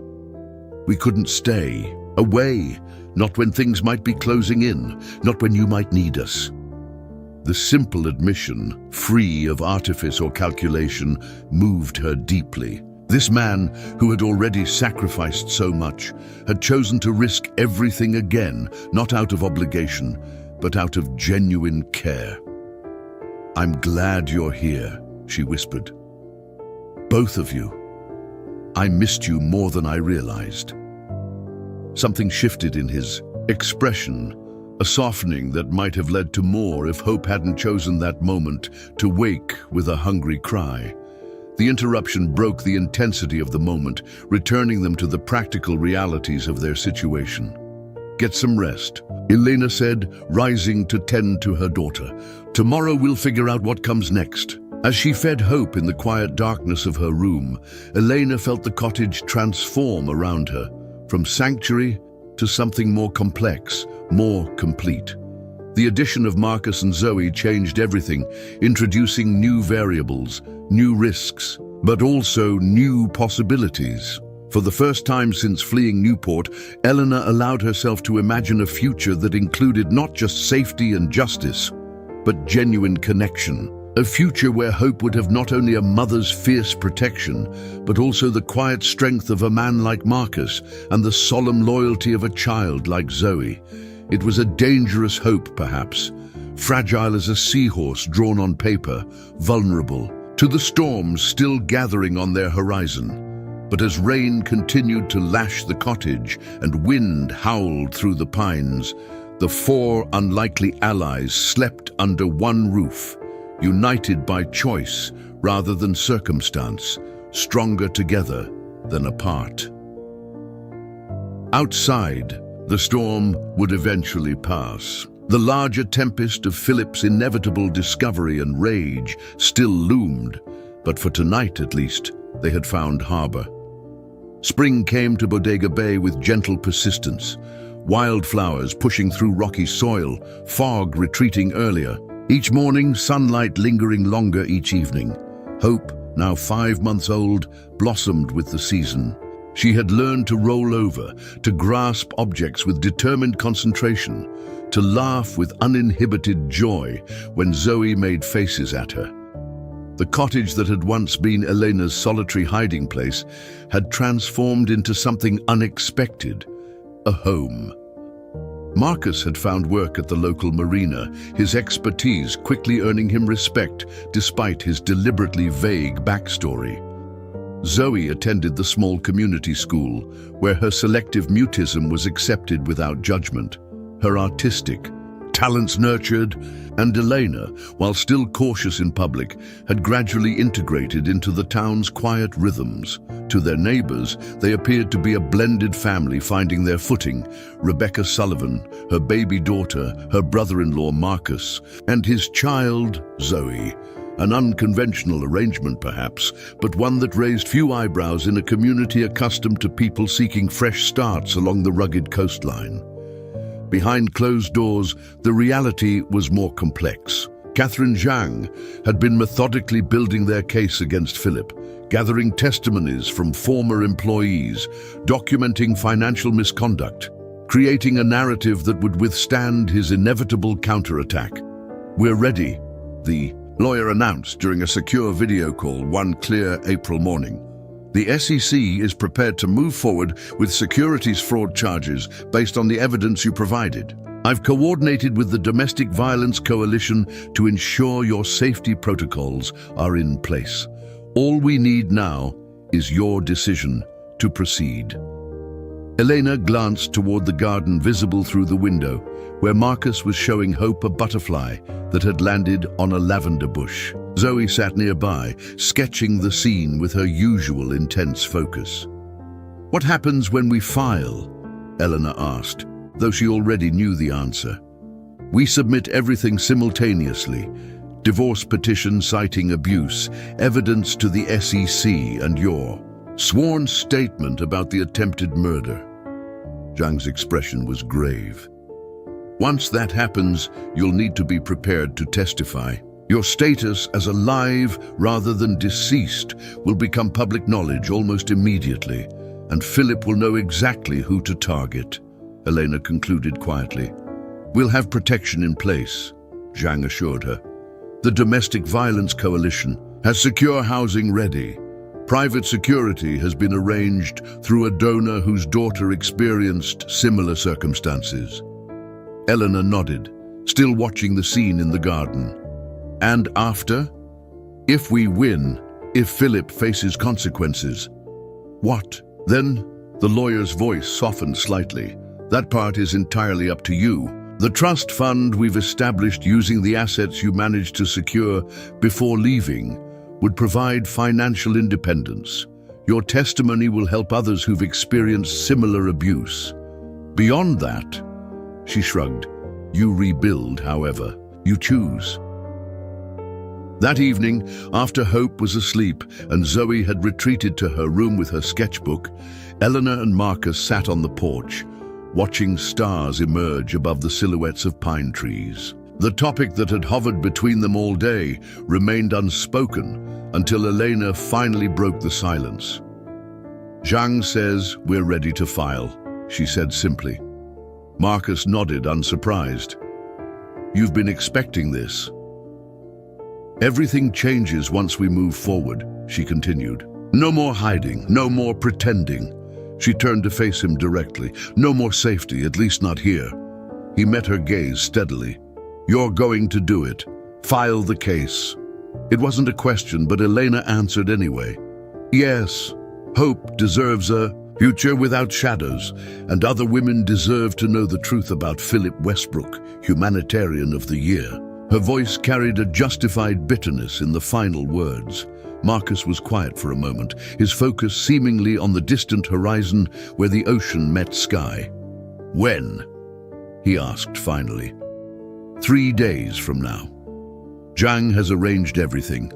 We couldn't stay away, not when things might be closing in, not when you might need us. The simple admission, free of artifice or calculation, moved her deeply. This man, who had already sacrificed so much, had chosen to risk everything again, not out of obligation, but out of genuine care. I'm glad you're here, she whispered. Both of you. I missed you more than I realized. Something shifted in his expression, a softening that might have led to more if Hope hadn't chosen that moment to wake with a hungry cry. The interruption broke the intensity of the moment, returning them to the practical realities of their situation. Get some rest, Elena said, rising to tend to her daughter. Tomorrow we'll figure out what comes next. As she fed Hope in the quiet darkness of her room, Elena felt the cottage transform around her, from sanctuary to something more complex, more complete. The addition of Marcus and Zoe changed everything, introducing new variables, new risks, but also new possibilities. For the first time since fleeing Newport, Eleanor allowed herself to imagine a future that included not just safety and justice, but genuine connection. A future where Hope would have not only a mother's fierce protection, but also the quiet strength of a man like Marcus and the solemn loyalty of a child like Zoe. It was a dangerous hope, perhaps, fragile as a seahorse drawn on paper, vulnerable to the storms still gathering on their horizon. But as rain continued to lash the cottage and wind howled through the pines, the four unlikely allies slept under one roof, united by choice rather than circumstance, stronger together than apart. Outside, the storm would eventually pass. The larger tempest of Philip's inevitable discovery and rage still loomed, but for tonight at least, they had found harbor. Spring came to Bodega Bay with gentle persistence, wildflowers pushing through rocky soil, fog retreating earlier. Each morning, sunlight lingering longer each evening. Hope, now 5 months old, blossomed with the season. She had learned to roll over, to grasp objects with determined concentration, to laugh with uninhibited joy when Zoe made faces at her. The cottage that had once been Elena's solitary hiding place had transformed into something unexpected, a home. Marcus had found work at the local marina, his expertise quickly earning him respect despite his deliberately vague backstory. Zoe attended the small community school, where her selective mutism was accepted without judgment, her artistic talents nurtured, and Elena, while still cautious in public, had gradually integrated into the town's quiet rhythms. To their neighbors, they appeared to be a blended family finding their footing. Rebecca Sullivan, her baby daughter, her brother-in-law Marcus, and his child, Zoe. An unconventional arrangement perhaps, but one that raised few eyebrows in a community accustomed to people seeking fresh starts along the rugged coastline. Behind closed doors, the reality was more complex. Catherine Zhang had been methodically building their case against Philip, gathering testimonies from former employees, documenting financial misconduct, creating a narrative that would withstand his inevitable counterattack. "We're ready," the lawyer announced during a secure video call one clear April morning. "The SEC is prepared to move forward with securities fraud charges based on the evidence you provided. I've coordinated with the Domestic Violence Coalition to ensure your safety protocols are in place. All we need now is your decision to proceed." Elena glanced toward the garden visible through the window, where Marcus was showing Hope a butterfly that had landed on a lavender bush. Zoe sat nearby, sketching the scene with her usual intense focus. "What happens when we file?" Elena asked, though she already knew the answer. "We submit everything simultaneously. Divorce petition citing abuse, evidence to the SEC, and your sworn statement about the attempted murder." Zhang's expression was grave. "Once that happens, you'll need to be prepared to testify. Your status as alive rather than deceased will become public knowledge almost immediately, and Philip will know exactly who to target," Elena concluded quietly. "We'll have protection in place," Zhang assured her. "The Domestic Violence Coalition has secure housing ready. Private security has been arranged through a donor whose daughter experienced similar circumstances." Elena nodded, still watching the scene in the garden. "And after? If we win, if Philip faces consequences." "What? Then?" The lawyer's voice softened slightly. "That part is entirely up to you. The trust fund we've established using the assets you managed to secure before leaving would provide financial independence. Your testimony will help others who've experienced similar abuse. Beyond that," she shrugged, "you rebuild however you choose." That evening, after Hope was asleep and Zoe had retreated to her room with her sketchbook, Eleanor and Marcus sat on the porch, watching stars emerge above the silhouettes of pine trees. The topic that had hovered between them all day remained unspoken until Elena finally broke the silence. "Zhang says we're ready to file," she said simply. Marcus nodded, unsurprised. "You've been expecting this." "Everything changes once we move forward," she continued. "No more hiding, no more pretending." She turned to face him directly. "No more safety, at least not here." He met her gaze steadily. "You're going to do it. File the case." It wasn't a question, but Elena answered anyway. "Yes, Hope deserves a future without shadows, and other women deserve to know the truth about Philip Westbrook, Humanitarian of the Year." Her voice carried a justified bitterness in the final words. Marcus was quiet for a moment, his focus seemingly on the distant horizon where the ocean met sky. "When?" he asked finally. 3 days from now. Zhang has arranged everything.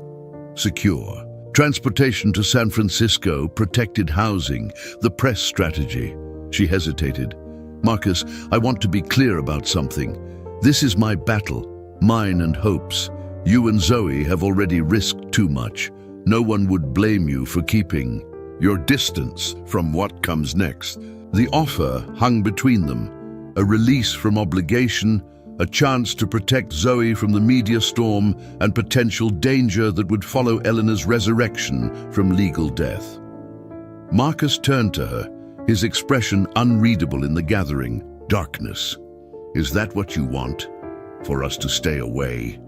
Secure. Transportation to San Francisco, protected housing, the press strategy. She hesitated. "Marcus, I want to be clear about something. This is my battle, mine and Hope's. You and Zoe have already risked too much. No one would blame you for keeping your distance from what comes next." The offer hung between them, a release from obligation, a chance to protect Zoe from the media storm and potential danger that would follow Eleanor's resurrection from legal death. Marcus turned to her, his expression unreadable in the gathering darkness. "Is that what you want? For us to stay away?"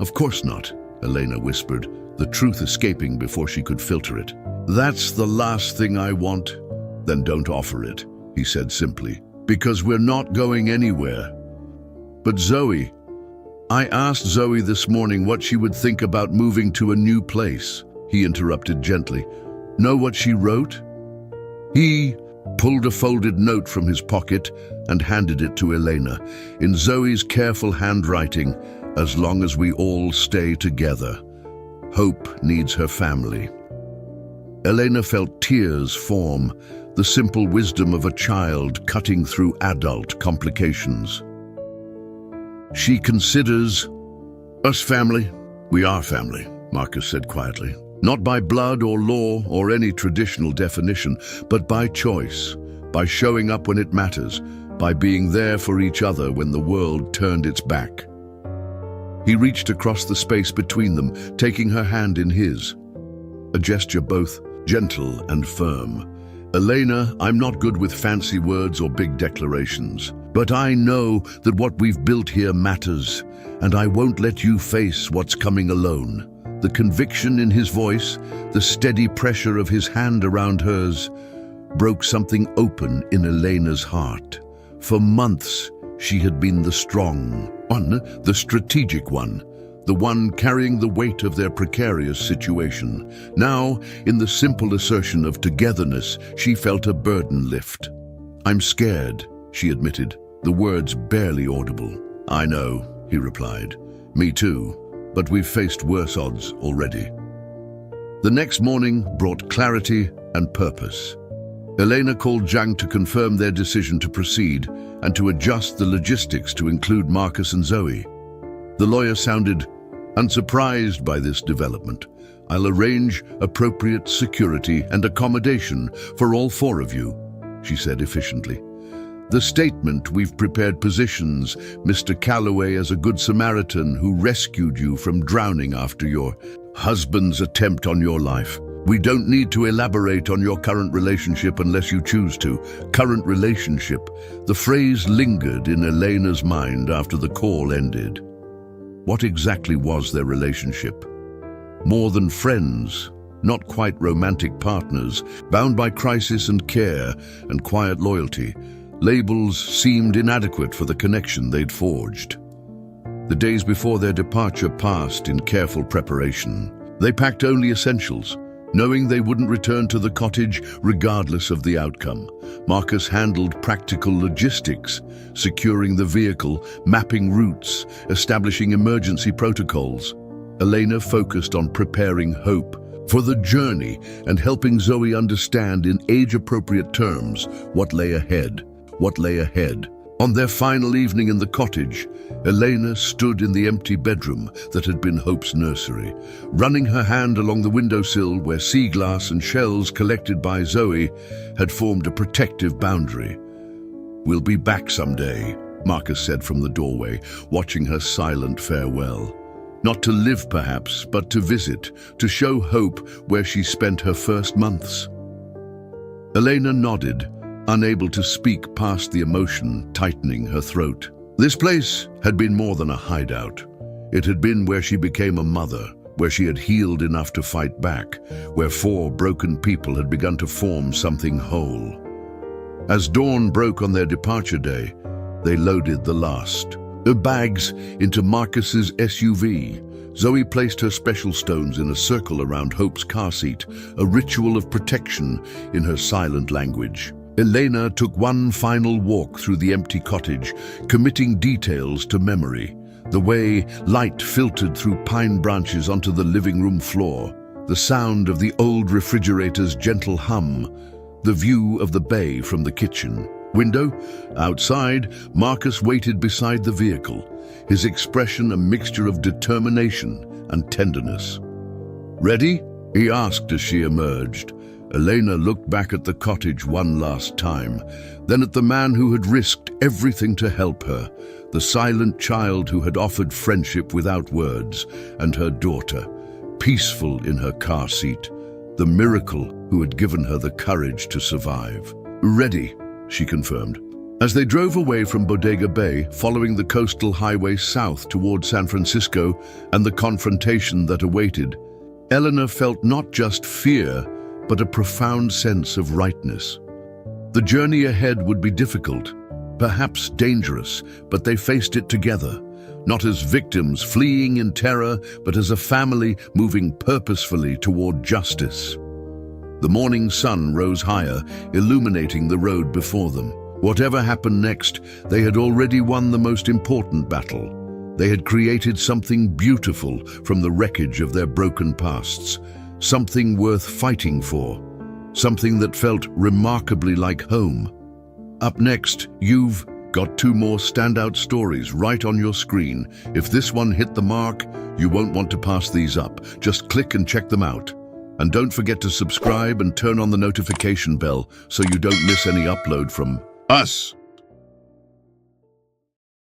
"Of course not," Elena whispered, the truth escaping before she could filter it. "That's the last thing I want." "Then don't offer it," he said simply, "because we're not going anywhere." "But Zoe..." "I asked Zoe this morning what she would think about moving to a new place," he interrupted gently. "Know what she wrote?" He pulled a folded note from his pocket and handed it to Elena, in Zoe's careful handwriting. "As long as we all stay together. Hope needs her family." Elena felt tears form, the simple wisdom of a child cutting through adult complications. "She considers us family." "We are family," Marcus said quietly. "Not by blood or law or any traditional definition, but by choice. by showing up when it matters, by being there for each other when the world turned its back. He reached across the space between them, taking her hand in his, a gesture both gentle and firm. "Elena, I'm not good with fancy words or big declarations, but I know that what we've built here matters, and I won't let you face what's coming alone." The conviction in his voice, the steady pressure of his hand around hers, broke something open in Elena's heart. For months, she had been the strong one, the strategic one, the one carrying the weight of their precarious situation. Now, in the simple assertion of togetherness, she felt a burden lift. "I'm scared," she admitted, the words barely audible. "I know," he replied. "Me too, but we've faced worse odds already." The next morning brought clarity and purpose. Elena called Zhang to confirm their decision to proceed and to adjust the logistics to include Marcus and Zoe. The lawyer sounded unsurprised by this development. "I'll arrange appropriate security and accommodation for all four of you," she said efficiently. "The statement, we've prepared positions, Mr. Calloway as a good Samaritan who rescued you from drowning after your husband's attempt on your life. We don't need to elaborate on your current relationship unless you choose to." Current relationship. The phrase lingered in Elena's mind after the call ended. What exactly was their relationship? More than friends, not quite romantic partners, bound by crisis and care and quiet loyalty. Labels seemed inadequate for the connection they'd forged. The days before their departure passed in careful preparation. They packed only essentials, knowing they wouldn't return to the cottage regardless of the outcome. Marcus handled practical logistics, securing the vehicle, mapping routes, establishing emergency protocols. Elena focused on preparing Hope for the journey and helping Zoe understand in age-appropriate terms what lay ahead. On their final evening in the cottage, Elena stood in the empty bedroom that had been Hope's nursery, running her hand along the windowsill where sea glass and shells collected by Zoe had formed a protective boundary. "We'll be back someday," Marcus said from the doorway, watching her silent farewell. Not to live perhaps, but to visit, to show Hope where she spent her first months. Elena nodded, unable to speak past the emotion tightening her throat. This place had been more than a hideout. It had been where she became a mother, where she had healed enough to fight back, where four broken people had begun to form something whole. As dawn broke on their departure day, they loaded the last bags into Marcus's SUV. Zoe placed her special stones in a circle around Hope's car seat, a ritual of protection in her silent language. Elena took one final walk through the empty cottage, committing details to memory. The way light filtered through pine branches onto the living room floor, the sound of the old refrigerator's gentle hum, the view of the bay from the kitchen window. Outside, Marcus waited beside the vehicle, his expression a mixture of determination and tenderness. "Ready?" he asked as she emerged. Elena looked back at the cottage one last time, then at the man who had risked everything to help her, the silent child who had offered friendship without words, and her daughter, peaceful in her car seat, the miracle who had given her the courage to survive. "Ready," she confirmed. As they drove away from Bodega Bay, following the coastal highway south toward San Francisco and the confrontation that awaited, Eleanor felt not just fear, but a profound sense of rightness. The journey ahead would be difficult, perhaps dangerous, but they faced it together, not as victims fleeing in terror, but as a family moving purposefully toward justice. The morning sun rose higher, illuminating the road before them. Whatever happened next, they had already won the most important battle. They had created something beautiful from the wreckage of their broken pasts, something worth fighting for, something that felt remarkably like home. Up next, you've got two more standout stories right on your screen. If this one hit the mark, you won't want to pass these up. Just click and check them out. And don't forget to subscribe and turn on the notification bell so you don't miss any upload from us.